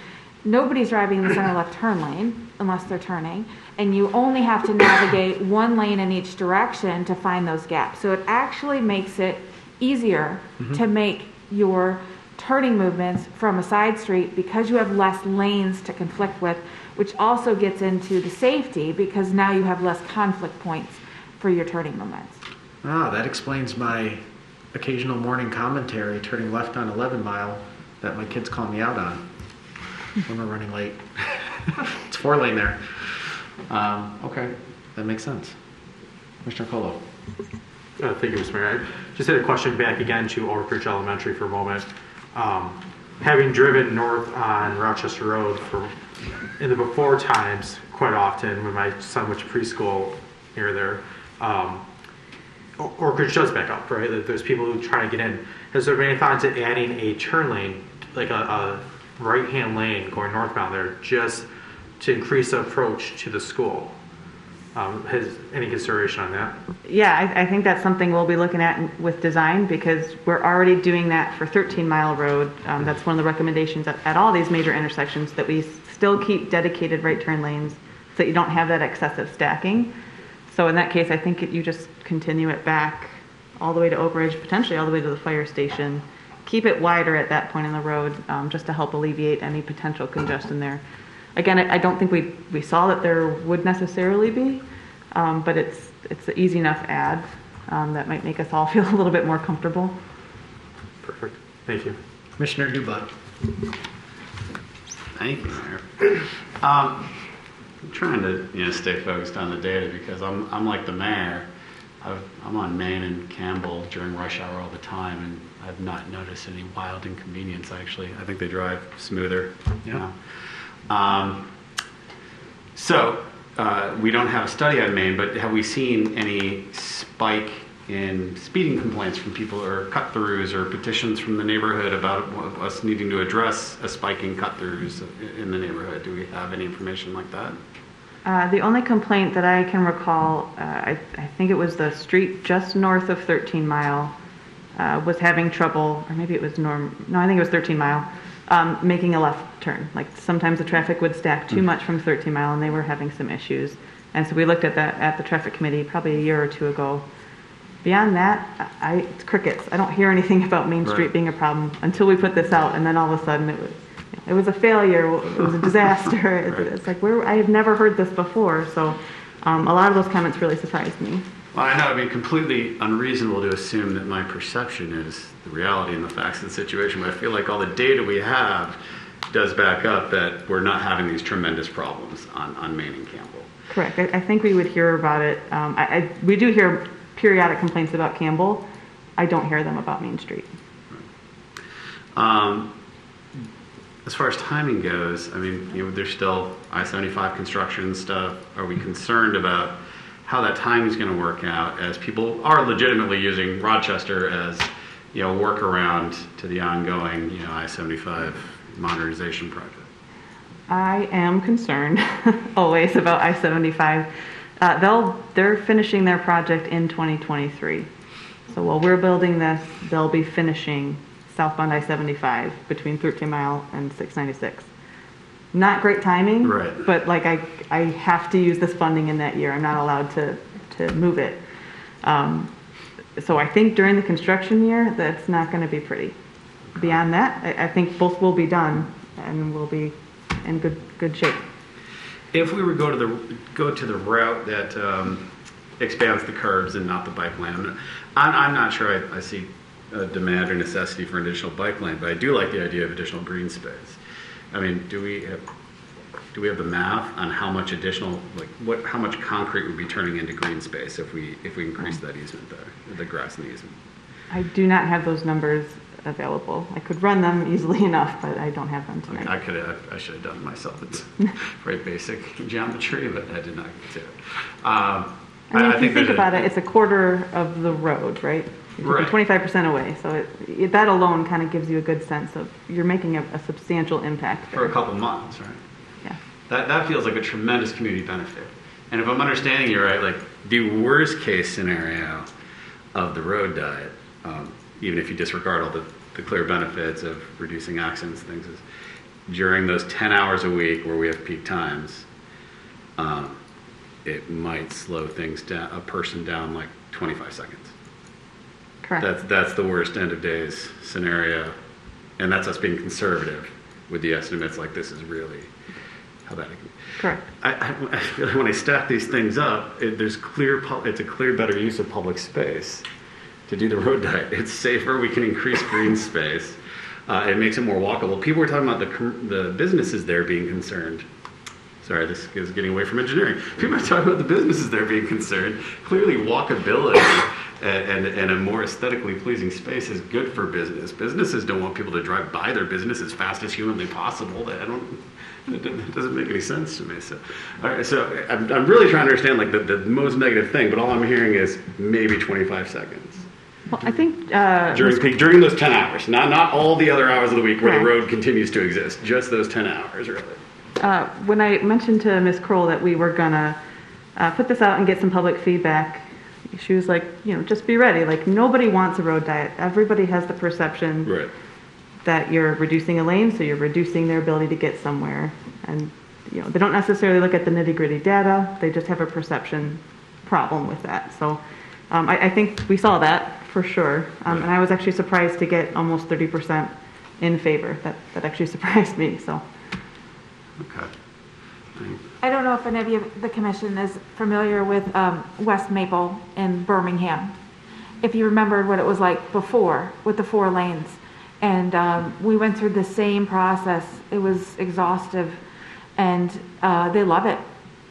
nobody's driving in the center left turn lane unless they're turning, and you only have to navigate 1 lane in each direction to find those gaps. So it actually makes it easier to make your turning movements from a side street because you have less lanes to conflict with, which also gets into the safety because now you have less conflict points for your turning movements. Ah, that explains my occasional morning commentary turning left on 11 Mile that my kids call me out on when we're running late. It's 4-lane there. Okay, that makes sense. Commissioner Colo. Thank you, Mr. Mayor. I just had a question back again to Oak Ridge Elementary for a moment. Having driven north on Rochester Road in the before times quite often when my son went to preschool near there, Oak Ridge does back up, right? There's people who try to get in. Has there been any thought to adding a turn lane, like a right-hand lane going northbound there, just to increase the approach to the school? Has any consideration on that? Yeah, I think that's something we'll be looking at with design because we're already doing that for 13 Mile Road. That's one of the recommendations at all these major intersections, that we still keep dedicated right turn lanes so that you don't have that excessive stacking. So in that case, I think you just continue it back all the way to Oak Ridge, potentially all the way to the fire station. Keep it wider at that point in the road just to help alleviate any potential congestion there. Again, I don't think we saw that there would necessarily be, but it's an easy enough add that might make us all feel a little bit more comfortable. Perfect. Thank you. Commissioner Dubak. Thank you, Mayor. I'm trying to stay focused on the data because I'm like the mayor. I'm on Main and Campbell during rush hour all the time, and I've not noticed any wild inconvenience. Actually, I think they drive smoother. Yeah. So we don't have a study on Maine, but have we seen any spike in speeding complaints from people or cut-throughs or petitions from the neighborhood about us needing to address a spike in cut-throughs in the neighborhood? Do we have any information like that? The only complaint that I can recall, I think it was the street just north of 13 Mile, was having trouble, or maybe it was I think it was 13 Mile, making a left turn. Like sometimes the traffic would stack too much from 13 Mile and they were having some issues. And so we looked at that at the traffic committee probably a year or two ago. Beyond that, it's crickets. I don't hear anything about Main Street being a problem until we put this out, and then all of a sudden it was a failure. It was a disaster. It's like I have never heard this before. So a lot of those comments really surprised me. Well, I know it'd be completely unreasonable to assume that my perception is the reality and the facts of the situation, but I feel like all the data we have does back up that we're not having these tremendous problems on Main and Campbell. Correct. I think we would hear about it. We do hear periodic complaints about Campbell. I don't hear them about Main Street. As far as timing goes, I mean, there's still I-75 construction stuff. Are we concerned about how that timing is going to work out as people are legitimately using Rochester as, a workaround to the ongoing, I-75 modernization project? I am concerned always about I-75. They're finishing their project in 2023. So while we're building this, they'll be finishing southbound I-75 between 13 Mile and 696. Not great timing, right? But I have to use this funding in that year. I'm not allowed to move it. So I think during the construction year, that's not going to be pretty. Beyond that, I think both will be done and we'll be in good shape. If we were go to the route that expands the curbs and not the bike lane, I'm not sure I see a demand or necessity for an additional bike lane, but I do like the idea of additional green space. I mean, do we have the math on how much additional, how much concrete would be turning into green space if we increase that easement there, the grass in the easement? I do not have those numbers available. I could run them easily enough, but I don't have them tonight. I should have done it myself. It's very basic geometry, but I did not get to it. I mean, if you think about it, it's a quarter of the road, right? You're Right. 25% away, so that alone kind of gives you a good sense of you're making a substantial impact there. For a couple months, right? Yeah. That feels like a tremendous community benefit. And if I'm understanding you right, like the worst case scenario of the road diet, even if you disregard all the clear benefits of reducing accidents and things, is during those 10 hours a week where we have peak times, it might slow things down, a person down like 25 seconds. Correct. That's the worst end of days scenario, and that's us being conservative with the estimates. Like this is really how bad it can be. Correct. I feel like when I stack these things up, it's a clear better use of public space to do the road diet. It's safer. We can increase green space. It makes it more walkable. People were talking about the businesses there being concerned. Sorry, this is getting away from engineering. People are talking about the businesses there being concerned. Clearly, walkability and a more aesthetically pleasing space is good for business. Businesses don't want people to drive by their business as fast as humanly possible. It doesn't make any sense to me. So, all right, so I'm really trying to understand like the most negative thing, but all I'm hearing is maybe 25 seconds. Well, I think During those 10 hours, not all the other hours of the week where the Correct. road continues to exist, just those 10 hours, really. when I mentioned to Ms. Kroll that we were gonna put this out and get some public feedback, she was like, just be ready. Like nobody wants a road diet. Everybody has the perception that you're reducing a lane, so you're reducing their ability to get somewhere. And they don't necessarily look at the nitty-gritty data. They just have a perception problem with that. So I think we saw that for sure. And I was actually surprised to get almost 30% in favor. That actually surprised me. So. Okay. I don't know if any of you, the commission, is familiar with West Maple in Birmingham. If you remembered what it was like before with the 4 lanes. And we went through the same process. It was exhaustive, and they love it.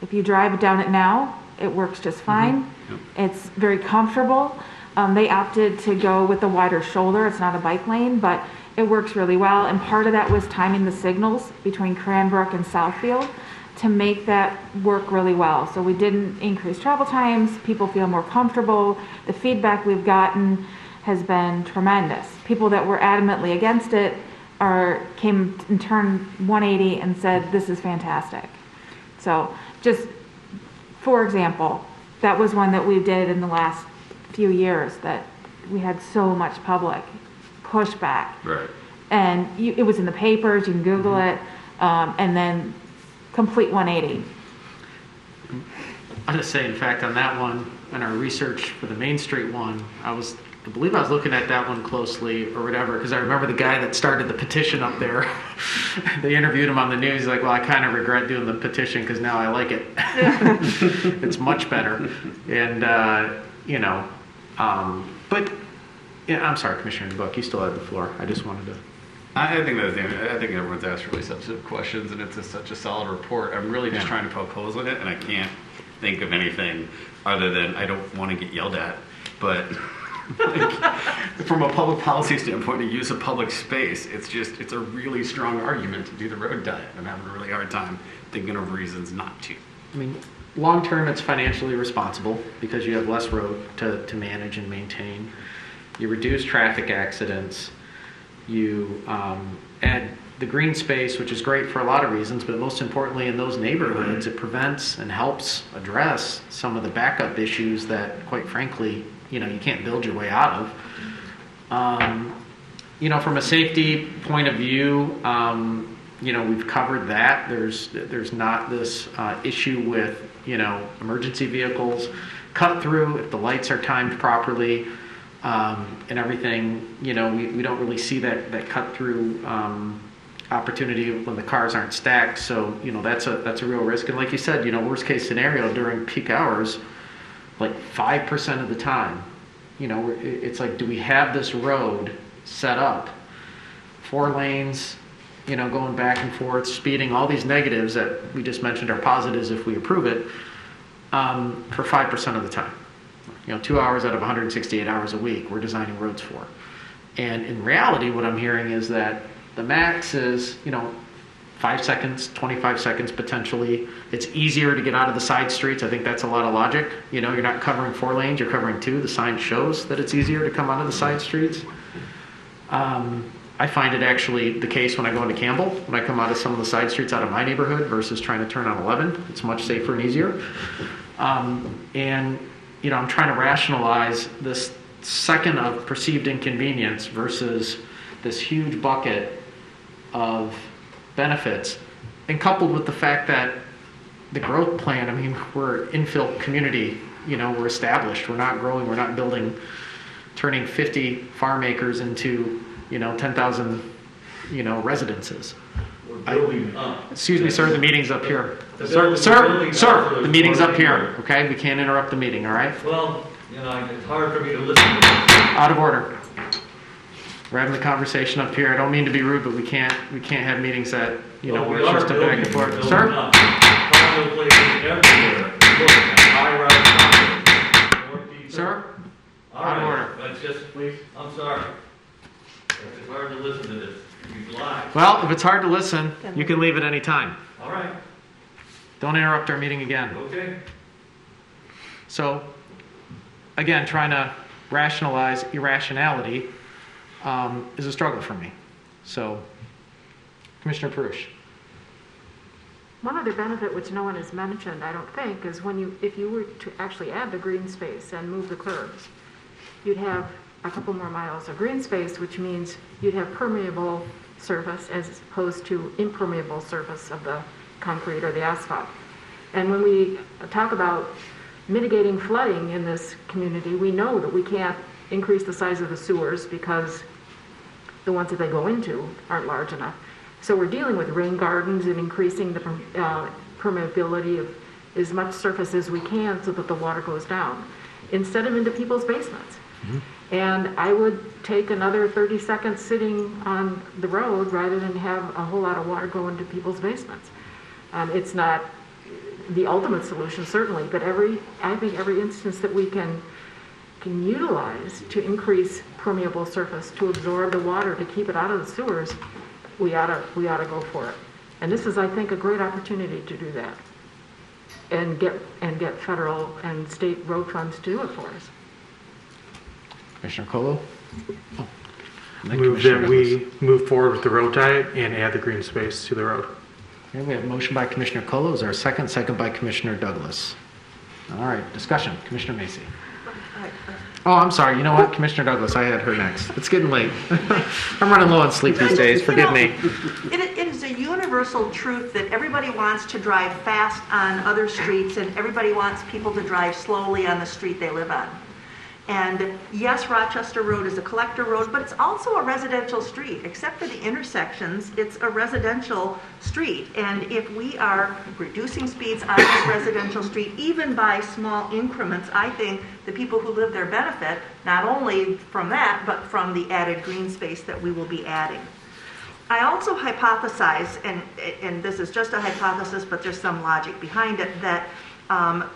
If you drive down it now, it works just fine. Mm-hmm. It's very comfortable. They opted to go with the wider shoulder. It's not a bike lane, but it works really well. And part of that was timing the signals between Cranbrook and Southfield to make that work really well. So we didn't increase travel times. People feel more comfortable. The feedback we've gotten has been tremendous. People that were adamantly against it came and turned 180 and said, this is fantastic. So just for example, that was one that we did in the last few years that we had so much public pushback. Right. And it was in the papers, you can Google it, and then complete 180. I'll just say, in fact, on that one, in our research for the Main Street one, I believe I was looking at that one closely or whatever, because I remember the guy that started the petition up there. They interviewed him on the news. He's like, well, I kind of regret doing the petition because now I like it. It's much better. And, but yeah, I'm sorry, Commissioner Buck, you still have the floor. I just wanted to. I think everyone's asked really substantive questions, and it's such a solid report. I'm really just trying to poke holes in it, and I can't think of anything other than I don't want to get yelled at. But from a public policy standpoint, to use a public space, it's a really strong argument to do the road diet. I'm having a really hard time thinking of reasons not to. I mean, long term, it's financially responsible because you have less road to manage and maintain. You reduce traffic accidents. You add the green space, which is great for a lot of reasons, but most importantly in those neighborhoods, it prevents and helps address some of the backup issues that, quite frankly, you can't build your way out of. From a safety point of view, we've covered that. There's not this issue with, emergency vehicles. Cut through, if the lights are timed properly, and everything, we don't really see that cut through opportunity when the cars aren't stacked. So, that's a real risk. And like you said, worst case scenario during peak hours, like 5% of the time, it's like, do we have this road set up, 4 lanes, going back and forth, speeding, all these negatives that we just mentioned are positives if we approve it, for 5% of the time. 2 hours out of 168 hours a week we're designing roads for. And in reality, what I'm hearing is that the max is, 5 seconds, 25 seconds potentially. It's easier to get out of the side streets. I think that's a lot of logic. You're not covering 4 lanes, you're covering 2. The sign shows that it's easier to come out of the side streets. I find it actually the case when I go into Campbell, when I come out of some of the side streets out of my neighborhood versus trying to turn on 11. It's much safer and easier. I'm trying to rationalize this second of perceived inconvenience versus this huge bucket of benefits, and coupled with the fact that the growth plan, we're infill community, we're established, we're not growing, we're not building, turning 50 farm acres into 10,000 residences. Excuse me, sir, the meeting's up here. Sir, the meeting's up here, okay? We can't interrupt the meeting, all right? Well, it's hard for me to listen to this. Out of order. We're having the conversation up here. I don't mean to be rude, but we can't have meetings that, where it's just a back and forth. Sir? Sir? Out of order. But just, please, I'm sorry. It's hard to listen to this. You lie. Well, if it's hard to listen, you can leave at any time. All right. Don't interrupt our meeting again. Okay. So, again, trying to rationalize irrationality is a struggle for me. So, Commissioner Perush. One other benefit which no one has mentioned, I don't think, is if you were to actually add the green space and move the curbs, you'd have a couple more miles of green space, which means you'd have permeable surface as opposed to impermeable surface of the concrete or the asphalt. And when we talk about mitigating flooding in this community, we know that we can't increase the size of the sewers because the ones that they go into aren't large enough. So we're dealing with rain gardens and increasing the permeability of as much surface as we can so that the water goes down instead of into people's basements. Mm-hmm. And I would take another 30 seconds sitting on the road rather than have a whole lot of water go into people's basements. It's not the ultimate solution, certainly, but I think every instance that we can utilize to increase permeable surface to absorb the water to keep it out of the sewers, we ought to go for it. And this is, I think, a great opportunity to do that and get federal and state road funds to do it for us. Commissioner Colo? Move that we move forward with the road diet and add the green space to the road. Okay, we have a motion by Commissioner Colo. Is there a second? Second by Commissioner Douglas. All right, discussion. Commissioner Macy. Oh, I'm sorry. You know what? Commissioner Douglas, I had her next. It's getting late. I'm running low on sleep these days. Forgive me. It is a universal truth that everybody wants to drive fast on other streets and everybody wants people to drive slowly on the street they live on. And yes, Rochester Road is a collector road, but it's also a residential street. Except for the intersections, it's a residential street. And if we are reducing speeds on this residential street, even by small increments, I think the people who live there benefit, not only from that, but from the added green space that we will be adding. I also hypothesize, and this is just a hypothesis, but there's some logic behind it, that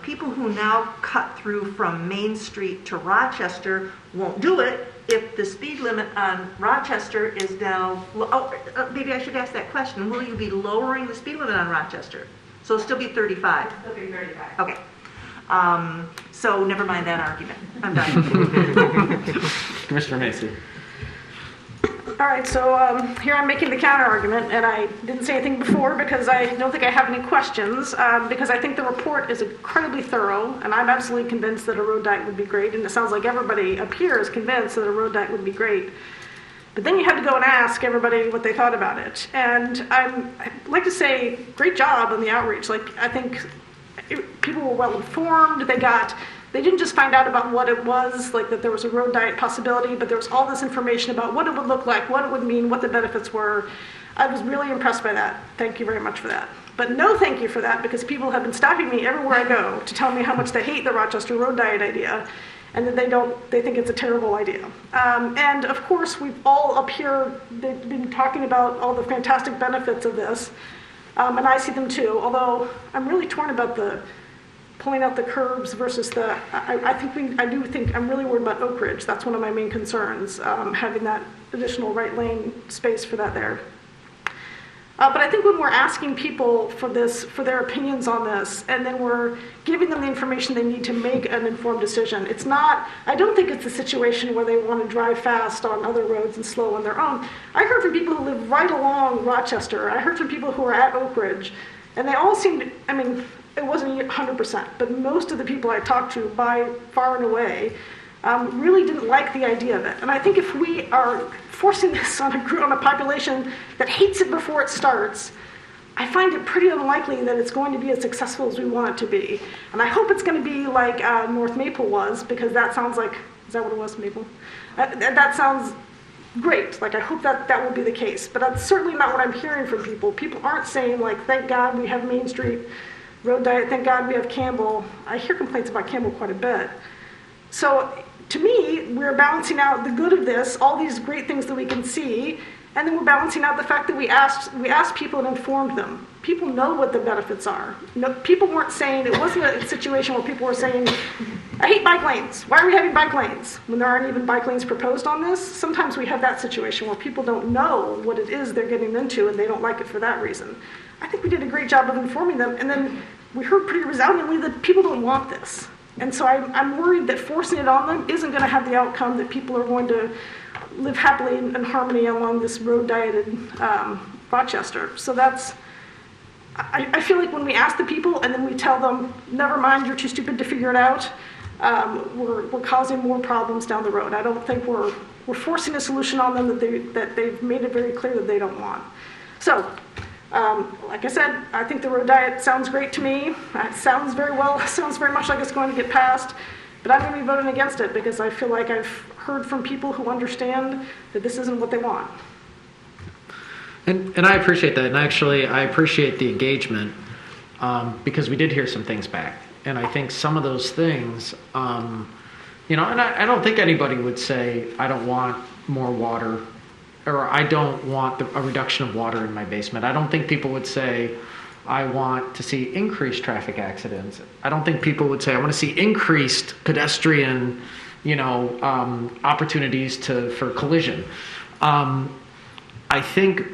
people who now cut through from Main Street to Rochester won't do it if the speed limit on Rochester is now, maybe I should ask that question. Will you be lowering the speed limit on Rochester? So it'll still be 35? It'll be 35. Okay. So never mind that argument. I'm done. Commissioner Macy. All right, so here I'm making the counter argument, and I didn't say anything before because I don't think I have any questions, because I think the report is incredibly thorough, and I'm absolutely convinced that a road diet would be great, and it sounds like everybody up here is convinced that a road diet would be great. But then you have to go and ask everybody what they thought about it. And I'd like to say, great job on the outreach. Like, I think people were well informed. They didn't just find out about what it was, like that there was a road diet possibility, but there was all this information about what it would look like, what it would mean, what the benefits were. I was really impressed by that. Thank you very much for that. But no thank you for that, because people have been stopping me everywhere I go to tell me how much they hate the Rochester road diet idea, and that they think it's a terrible idea. And of course, we've all up here been talking about all the fantastic benefits of this, and I see them too, although I'm really torn about the pulling out the curbs versus I'm really worried about Oak Ridge. That's one of my main concerns, having that additional right lane space for that there. But I think when we're asking people for their opinions on this, and then we're giving them the information they need to make an informed decision, I don't think it's a situation where they want to drive fast on other roads and slow on their own. I heard from people who live right along Rochester. I heard from people who are at Oak Ridge, and they all seemed, it wasn't 100%, but most of the people I talked to, by far and away, really didn't like the idea of it. And I think if we are forcing this on a population that hates it before it starts, I find it pretty unlikely that it's going to be as successful as we want it to be. And I hope it's going to be like North Maple was, because that sounds like, is that what it was, Maple? That sounds great. Like, I hope that will be the case. But that's certainly not what I'm hearing from people. People aren't saying, like, thank God we have Main Street Road Diet, thank God we have Campbell. I hear complaints about Campbell quite a bit. So to me, we're balancing out the good of this, all these great things that we can see, and then we're balancing out the fact that we asked people and informed them. People know what the benefits are. No, people weren't saying, it wasn't a situation where people were saying, I hate bike lanes. Why are we having bike lanes? When there aren't even bike lanes proposed on this, sometimes we have that situation where people don't know what it is they're getting into and they don't like it for that reason. I think we did a great job of informing them, and then we heard pretty resoundingly that people don't want this. And so I'm worried that forcing it on them isn't going to have the outcome that people are going to live happily in harmony along this road diet in Rochester. So I feel like when we ask the people and then we tell them, never mind, you're too stupid to figure it out, we're causing more problems down the road. I don't think we're forcing a solution on them that they've made it very clear that they don't want. So, like I said, I think the road diet sounds great to me. It sounds very much like it's going to get passed, but I'm going to be voting against it because I feel like I've heard from people who understand that this isn't what they want. And I appreciate that, and actually I appreciate the engagement because we did hear some things back, and I think some of those things, and I don't think anybody would say I don't want more water, or I don't want a reduction of water in my basement. I don't think people would say I want to see increased traffic accidents. I don't think people would say I want to see increased pedestrian, opportunities for collision. I think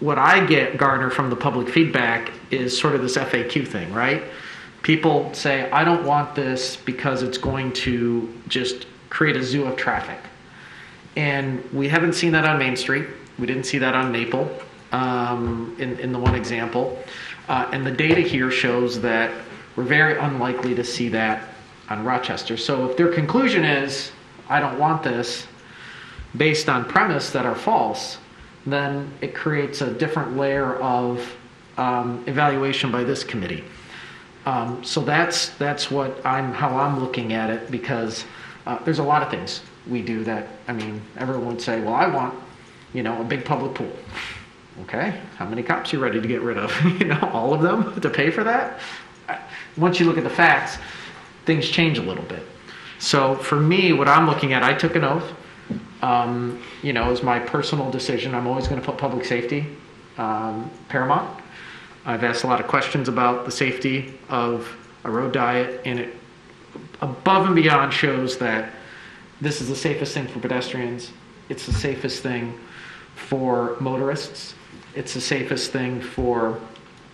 what I garner from the public feedback is sort of this FAQ thing, right? People say, I don't want this because it's going to just create a zoo of traffic. And we haven't seen that on Main Street. We didn't see that on Maple in the one example. And the data here shows that we're very unlikely to see that on Rochester. So if their conclusion is, I don't want this, based on premise that are false, then it creates a different layer of evaluation by this committee. So that's how I'm looking at it, because there's a lot of things we do that, everyone would say, well, I want, a big public pool. Okay, how many cops are you ready to get rid of? All of them to pay for that? Once you look at the facts, things change a little bit. So for me, what I'm looking at, I took an oath. It was my personal decision. I'm always going to put public safety paramount. I've asked a lot of questions about the safety of a road diet, and it above and beyond shows that this is the safest thing for pedestrians. It's the safest thing for motorists. It's the safest thing for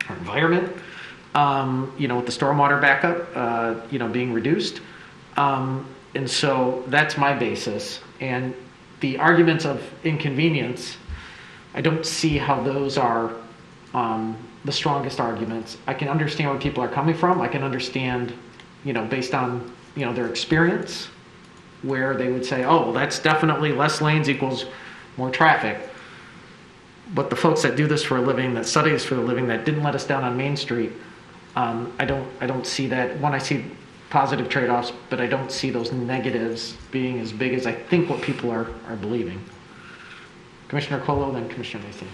our environment. With the stormwater backup, being reduced. And so that's my basis. And the arguments of inconvenience, I don't see how those are the strongest arguments. I can understand where people are coming from. I can understand, based on, their experience, where they would say, oh, that's definitely less lanes equals more traffic. But the folks that do this for a living, that study this for a living, that didn't let us down on Main Street, I don't see that. One, I see positive trade-offs, but I don't see those negatives being as big as I think what people are believing. Commissioner Colo, then Commissioner Mason.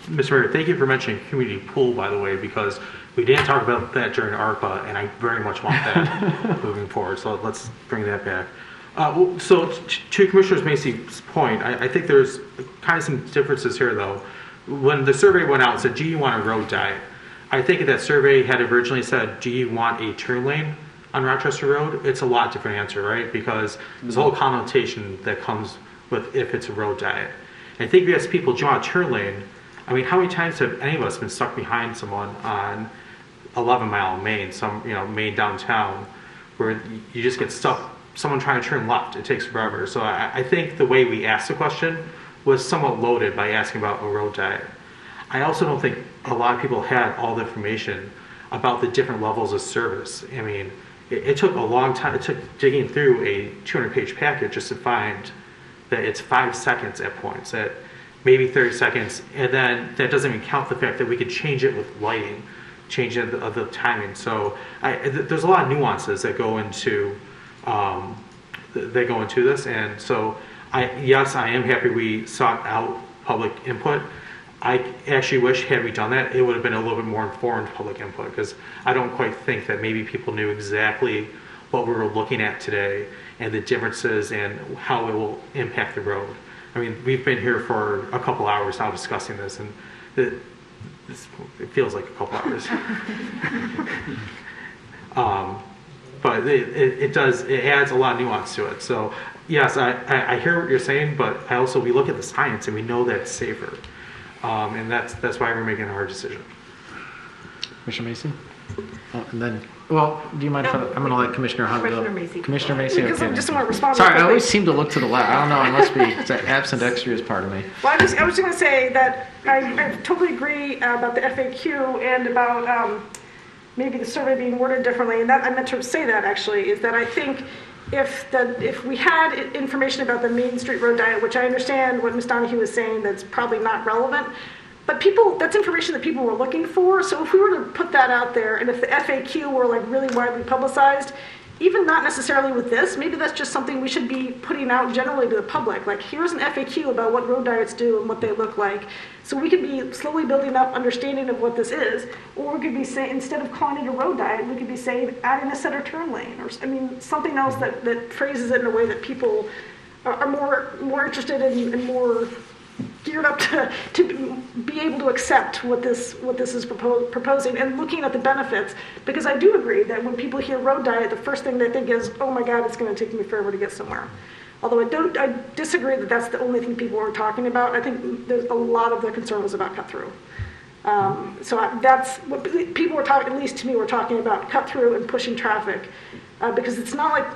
Mr. Mayor, thank you for mentioning community pool, by the way, because we didn't talk about that during ARPA, and I very much want that moving forward. So let's bring that back. So to Commissioner Macy's point, I think there's kind of some differences here, though. When the survey went out and said, "Do you want a road diet?" I think that survey had originally said, do you want a turn lane on Rochester Road? It's a lot different answer, right? Because there's a whole connotation that comes with if it's a road diet. And I think if you ask people, do you want a turn lane? I mean, how many times have any of us been stuck behind someone on 11 Mile Main, Main downtown, where you just get stuck, someone trying to turn left, it takes forever. So I think the way we asked the question was somewhat loaded by asking about a road diet. I also don't think a lot of people had all the information about the different levels of service. I mean, it took a long time. It took digging through a 200-page packet just to find that it's 5 seconds at points, at maybe 30 seconds, and then that doesn't even count the fact that we could change it with lighting, change it of the timing. So there's a lot of nuances that go into this, and so yes, I am happy we sought out public input. I actually wish, had we done that, it would have been a little bit more informed public input, because I don't quite think that maybe people knew exactly what we were looking at today and the differences and how it will impact the road. I mean, we've been here for a couple hours now discussing this, and it feels like a couple hours. But it adds a lot of nuance to it. So yes, I hear what you're saying, but we look at the science and we know that it's safer. And that's why we're making a hard decision. Commissioner Macy? And then, well, do you mind if I'm going to let Commissioner Hunt go? Commissioner Macy. Commissioner Macy, Because okay. I just want to respond. Sorry, I quickly. always seem to look to the left. I don't know, it must be it's an absent extras part of me. Well, I was just going to say that I totally agree about the FAQ and about maybe the survey being worded differently. And that I meant to say that actually is that I think if we had information about the Main Street Road diet, which I understand what Ms. Donahue was saying, that's probably not relevant. But that's information that people were looking for. So if we were to put that out there, and if the FAQ were like really widely publicized, even not necessarily with this, maybe that's just something we should be putting out generally to the public. Like, here's an FAQ about what road diets do and what they look like. So we could be slowly building up understanding of what this is. Or we could be saying, instead of calling it a road diet, we could be saying adding a center turn lane, or something else that phrases it in a way that people are more interested in and more geared up to be able to accept what this is proposing, and looking at the benefits. Because I do agree that when people hear road diet, the first thing they think is, oh my God, it's going to take me forever to get somewhere. Although I disagree that that's the only thing people are talking about. I think there's a lot of the concern was about cut through. That's what people were talking, at least to me, were talking about cut through and pushing traffic, because it's not like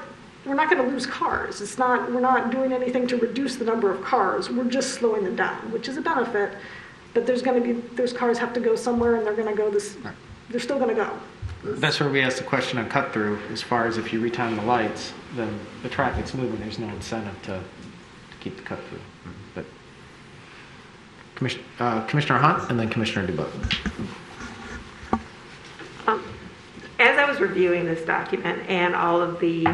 we're not going to lose cars. We're not doing anything to reduce the number of cars. We're just slowing them down, which is a benefit. But those cars have to go somewhere, and they're going to go they're still going to go. That's where we asked the question on cut through. As far as if you retime the lights, then the traffic's moving. There's no incentive to keep the cut through. But Commissioner Hunt, and then Commissioner DeBook. As I was reviewing this document and all of the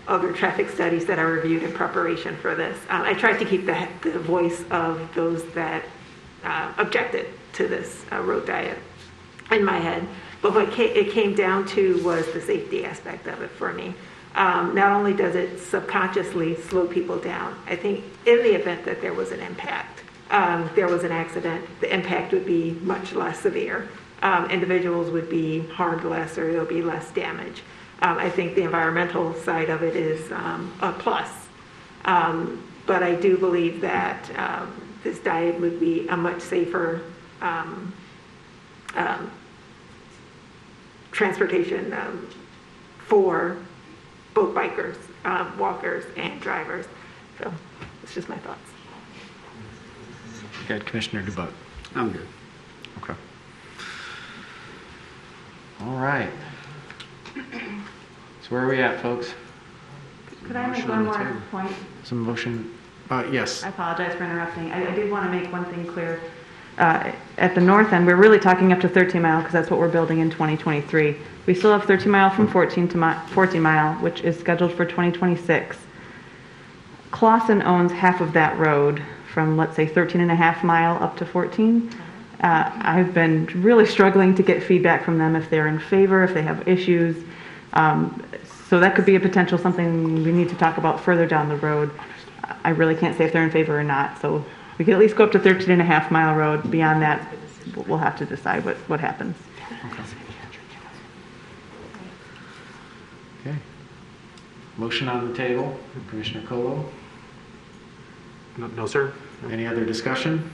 other traffic studies that I reviewed in preparation for this, I tried to keep the voice of those that objected to this road diet in my head. But what it came down to was the safety aspect of it for me. Not only does it subconsciously slow people down, I think in the event that there was an impact, there was an accident, the impact would be much less severe. Individuals would be harmed less, or there'll be less damage. I think the environmental side of it is a plus. But I do believe that this diet would be a much safer transportation for both bikers, walkers, and drivers. So it's just my thoughts. Good. Commissioner DeBook. I'm good. Okay. All right. So where are we at, folks? Could I make one more point? Some motion. Yes. I apologize for interrupting. I did want to make one thing clear. At the north end, we're really talking up to 13 Mile because that's what we're building in 2023. We still have 13 Mile from 14 Mile, which is scheduled for 2026. Clausen owns half of that road from, let's say, 13.5 Mile up to 14. I've been really struggling to get feedback from them if they're in favor, if they have issues. So that could be a potential something we need to talk about further down the road. I really can't say if they're in favor or not. So we could at least go up to 13.5 Mile road. Beyond that, we'll have to decide what happens. Okay. Motion on the table, Commissioner Colo. No, sir. Any other discussion?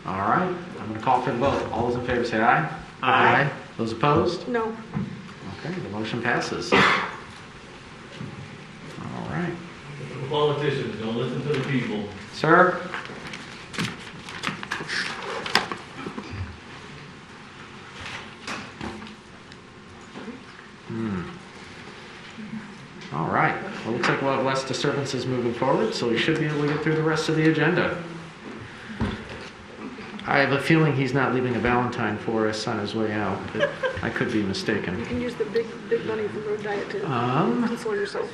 All right, I'm going to call for the vote. All those in favor say aye. Aye. Those opposed? No. Okay, the motion passes. All right. Politicians, don't listen to the people. Sir? All right. Well, looks like we'll have less disturbances moving forward, so we should be able to get through the rest of the agenda. I have a feeling he's not leaving a Valentine for us on his way out, but I could be mistaken. You can use the big money from Road Diet to console yourself.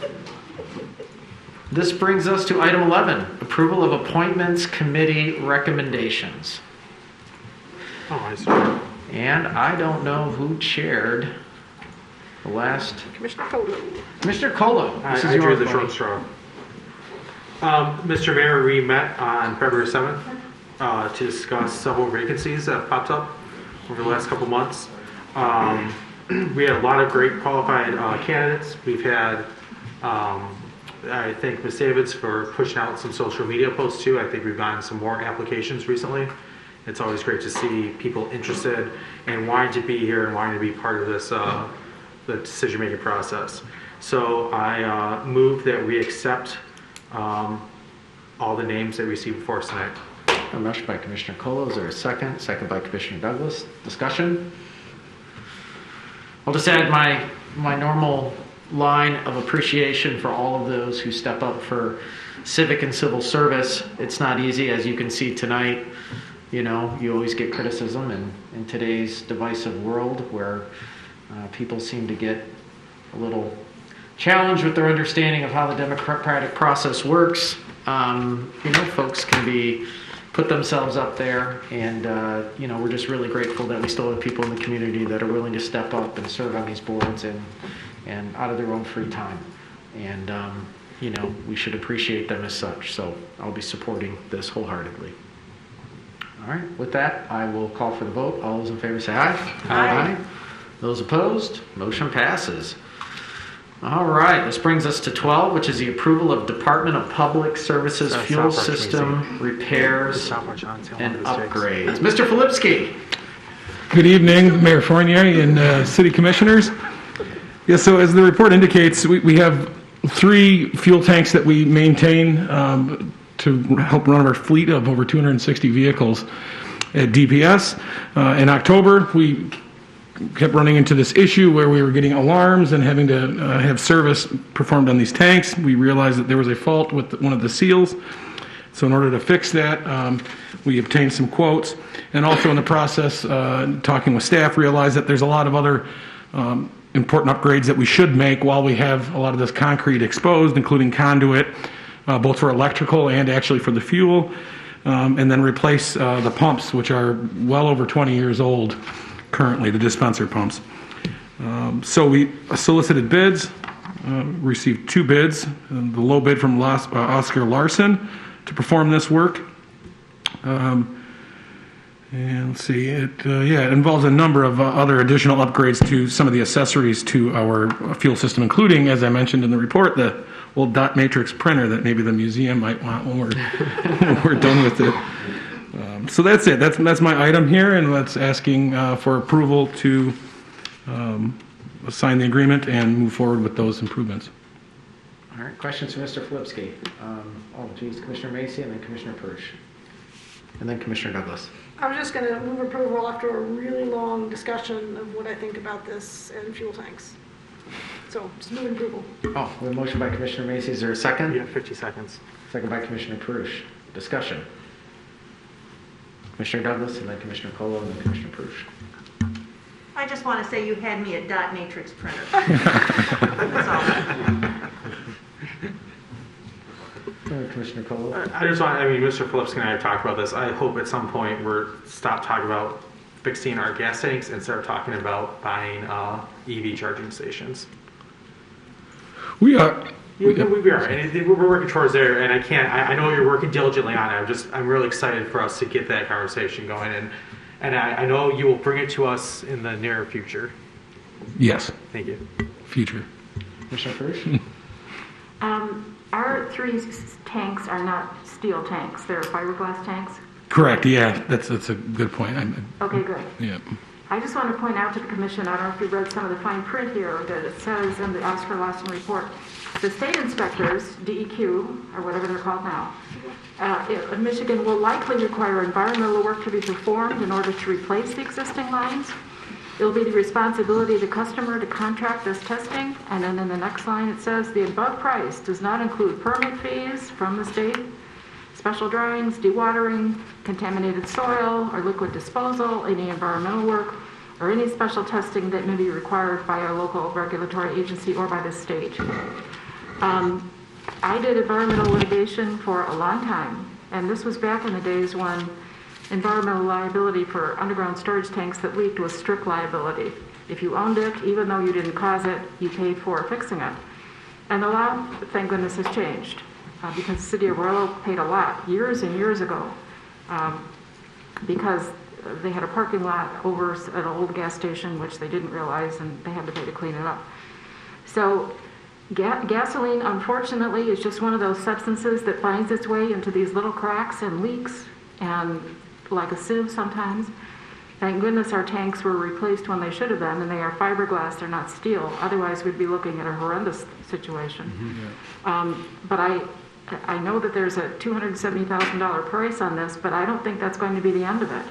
This brings us to item 11, approval of appointments committee recommendations. Oh, I see. And I don't know who chaired the last. Commissioner Colo. Commissioner Colo. I drew the short straw. Mr. Mayor, we met on February 7th to discuss several vacancies that have popped up over the last couple months. We had a lot of great qualified candidates. We've had, I thank Ms. Davids for pushing out some social media posts too. I think we've gotten some more applications recently. It's always great to see people interested and wanting to be here and wanting to be part of this the decision-making process. So I move that we accept all the names that we received before us tonight. A motion by Commissioner Colo. Is there a second? Second by Commissioner Douglas. Discussion? I'll just add my normal line of appreciation for all of those who step up for civic and civil service. It's not easy, as you can see tonight. You know, you always get criticism in today's divisive world where people seem to get a little challenged with their understanding of how the democratic process works. You know, folks can put themselves up there, and you know, we're just really grateful that we still have people in the community that are willing to step up and serve on these boards and out of their own free time. And you know, we should appreciate them as such. So I'll be supporting this wholeheartedly. All right, with that, I will call for the vote. All those in favor say aye. Aye. Those opposed? Motion passes. All right, this brings us to 12, which is the approval of Department of Public Services fuel system repairs and upgrades. Mr. Filipski. Good evening, Mayor Fournier and City Commissioners. Yeah, so as the report indicates, we have 3 fuel tanks that we maintain to help run our fleet of over 260 vehicles at DPS. In October, we kept running into this issue where we were getting alarms and having to have service performed on these tanks. We realized that there was a fault with one of the seals. So in order to fix that, we obtained some quotes. And also in the process, talking with staff, realized that there's a lot of other important upgrades that we should make while we have a lot of this concrete exposed, including conduit, both for electrical and actually for the fuel, and then replace the pumps, which are well over 20 years old currently, the dispenser pumps. So we solicited bids, received 2 bids, the low bid from Oscar Larson to perform this work. And let's see, it involves a number of other additional upgrades to some of the accessories to our fuel system, including, as I mentioned in the report, the old dot matrix printer that maybe the museum might want when we're done with it. So that's it. That's my item here, and that's asking for approval to sign the agreement and move forward with those improvements. All right, questions for Mr. Filipski? Commissioner Macy and then Commissioner Pursh. And then Commissioner Douglas. I was just going to move approval after a really long discussion of what I think about this and fuel tanks. So just move approval. Oh, we have a motion by Commissioner Macy. Is there a second? Yeah, 50 seconds. Second by Commissioner Pursh. Discussion. Commissioner Douglas and then Commissioner Colo and then Commissioner Pursh. I just want to say you had me at dot matrix printer. That's all. Commissioner Colo. Mr. Filipski and I have talked about this. I hope at some point we're stop talking about fixing our gas tanks and start talking about buying EV charging stations. We are We are, and we're working towards there. And I know you're working diligently on it. I'm really excited for us to get that conversation going, and I know you will bring it to us in the near future. Yes. Thank you. Future. Commissioner Prush? Our 3 tanks are not steel tanks, they're fiberglass tanks. Correct. Yeah, that's a good point. Okay, good. Yeah. I just want to point out to the commission, I don't know if you read some of the fine print here, that it says in the Oscar Lawson report, the state inspectors, DEQ, or whatever they're called now, in Michigan will likely require environmental work to be performed in order to replace the existing lines. It will be the responsibility of the customer to contract this testing. And then in the next line it says, the above price does not include permit fees from the state, special drawings, dewatering, contaminated soil or liquid disposal, any environmental work, or any special testing that may be required by a local regulatory agency or by the state. I did environmental litigation for a long time, and this was back in the days when environmental liability for underground storage tanks that leaked was strict liability. If you owned it, even though you didn't cause it, you paid for fixing it. And the law, thank goodness, has changed because the city of Royal Oak paid a lot years and years ago because they had a parking lot over at an old gas station, which they didn't realize, and they had to pay to clean it up. So gasoline, unfortunately, is just one of those substances that finds its way into these little cracks and leaks, and like a sieve sometimes. Thank goodness our tanks were replaced when they should have been, and they are fiberglass, they're not steel. Otherwise, we'd be looking at a horrendous situation. But I know that there's a $270,000 price on this, but I don't think that's going to be the end of it.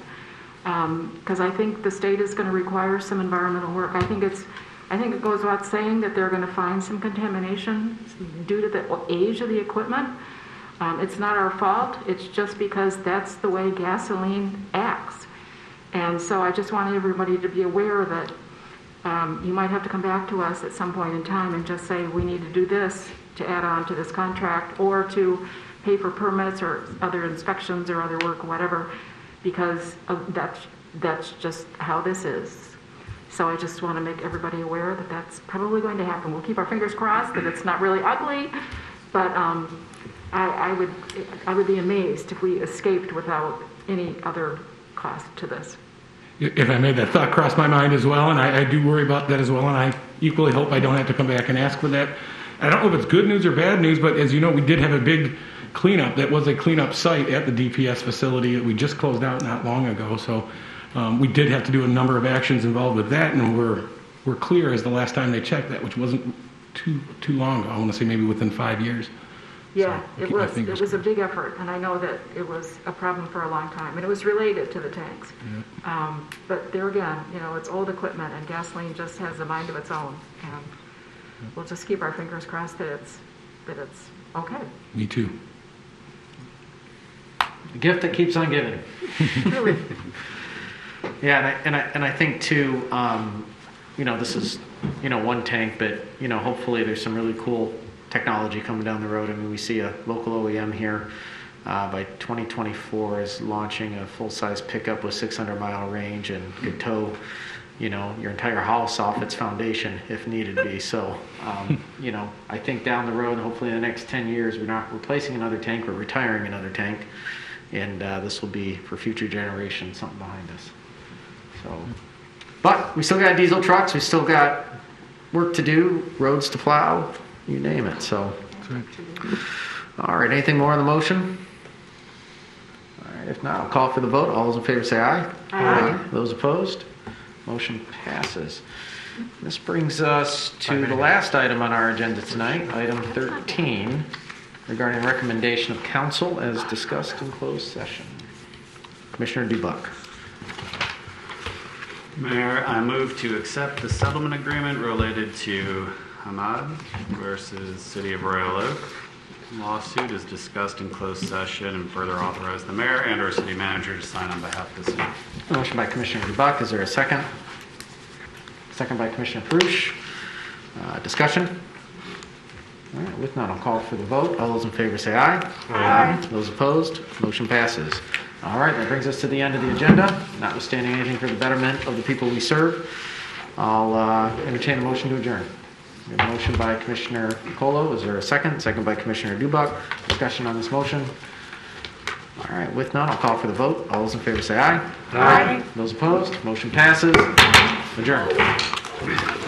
Because I think the state is going to require some environmental work. I think it goes without saying that they're going to find some contamination due to the age of the equipment. It's not our fault. It's just because that's the way gasoline acts. And so I just want everybody to be aware that you might have to come back to us at some point in time and just say, we need to do this to add on to this contract or to pay for permits or other inspections or other work, whatever, because that's just how this is. So I just want to make everybody aware that that's probably going to happen. We'll keep our fingers crossed that it's not really ugly, but I would be amazed if we escaped without any other cost to this. If I may, that thought crossed my mind as well, and I do worry about that as well, and I equally hope I don't have to come back and ask for that. I don't know if it's good news or bad news, but as you know, we did have a big cleanup. That was a cleanup site at the DPS facility that we just closed out not long ago, so we did have to do a number of actions involved with that, and we're clear as the last time they checked that, which wasn't too long ago. I want to say maybe within 5 years. Yeah, So it was a big effort, and I know that it was a problem for a long time, and it was related to the tanks. Yeah. But there again, it's old equipment, and gasoline just has a mind of its own, and we'll just keep our fingers crossed that it's okay. Me too. The gift that keeps on giving. Really. Yeah, and I think too, this is one tank, but hopefully there's some really cool technology coming down the road. I mean, we see a local OEM here by 2024 is launching a full-size pickup with 600-mile range and could tow, your entire house off its foundation if needed be. So, I think down the road, hopefully in the next 10 years, we're not replacing another tank, we're retiring another tank, and this will be for future generations something behind us. So, but we still got diesel trucks, we still got work to do, roads to plow. You name it. So, all right. Anything more on the motion? All right. If not, I'll call for the vote. All those in favor say aye. Aye. Those opposed? Motion passes. This brings us to the last item on our agenda tonight, item 13, regarding recommendation of council as discussed in closed session. Commissioner Dubuck. Mayor, I move to accept the settlement agreement related to Hamad versus City of Royal Oak. Lawsuit is discussed in closed session and further authorize the mayor and our city manager to sign on behalf of the city. Motion by Commissioner Dubuck. Is there a second? Second by Commissioner Prush. Discussion? All right, with none, I'll call for the vote. All those in favor say aye. Aye. Those opposed? Motion passes. All right, that brings us to the end of the agenda. Notwithstanding anything for the betterment of the people we serve, I'll entertain a motion to adjourn. We have a motion by Commissioner Colo. Is there a second? Second by Commissioner Dubak. Discussion on this motion. All right, with none, I'll call for the vote. All those in favor say aye. Aye. Those opposed, motion passes. Adjourned.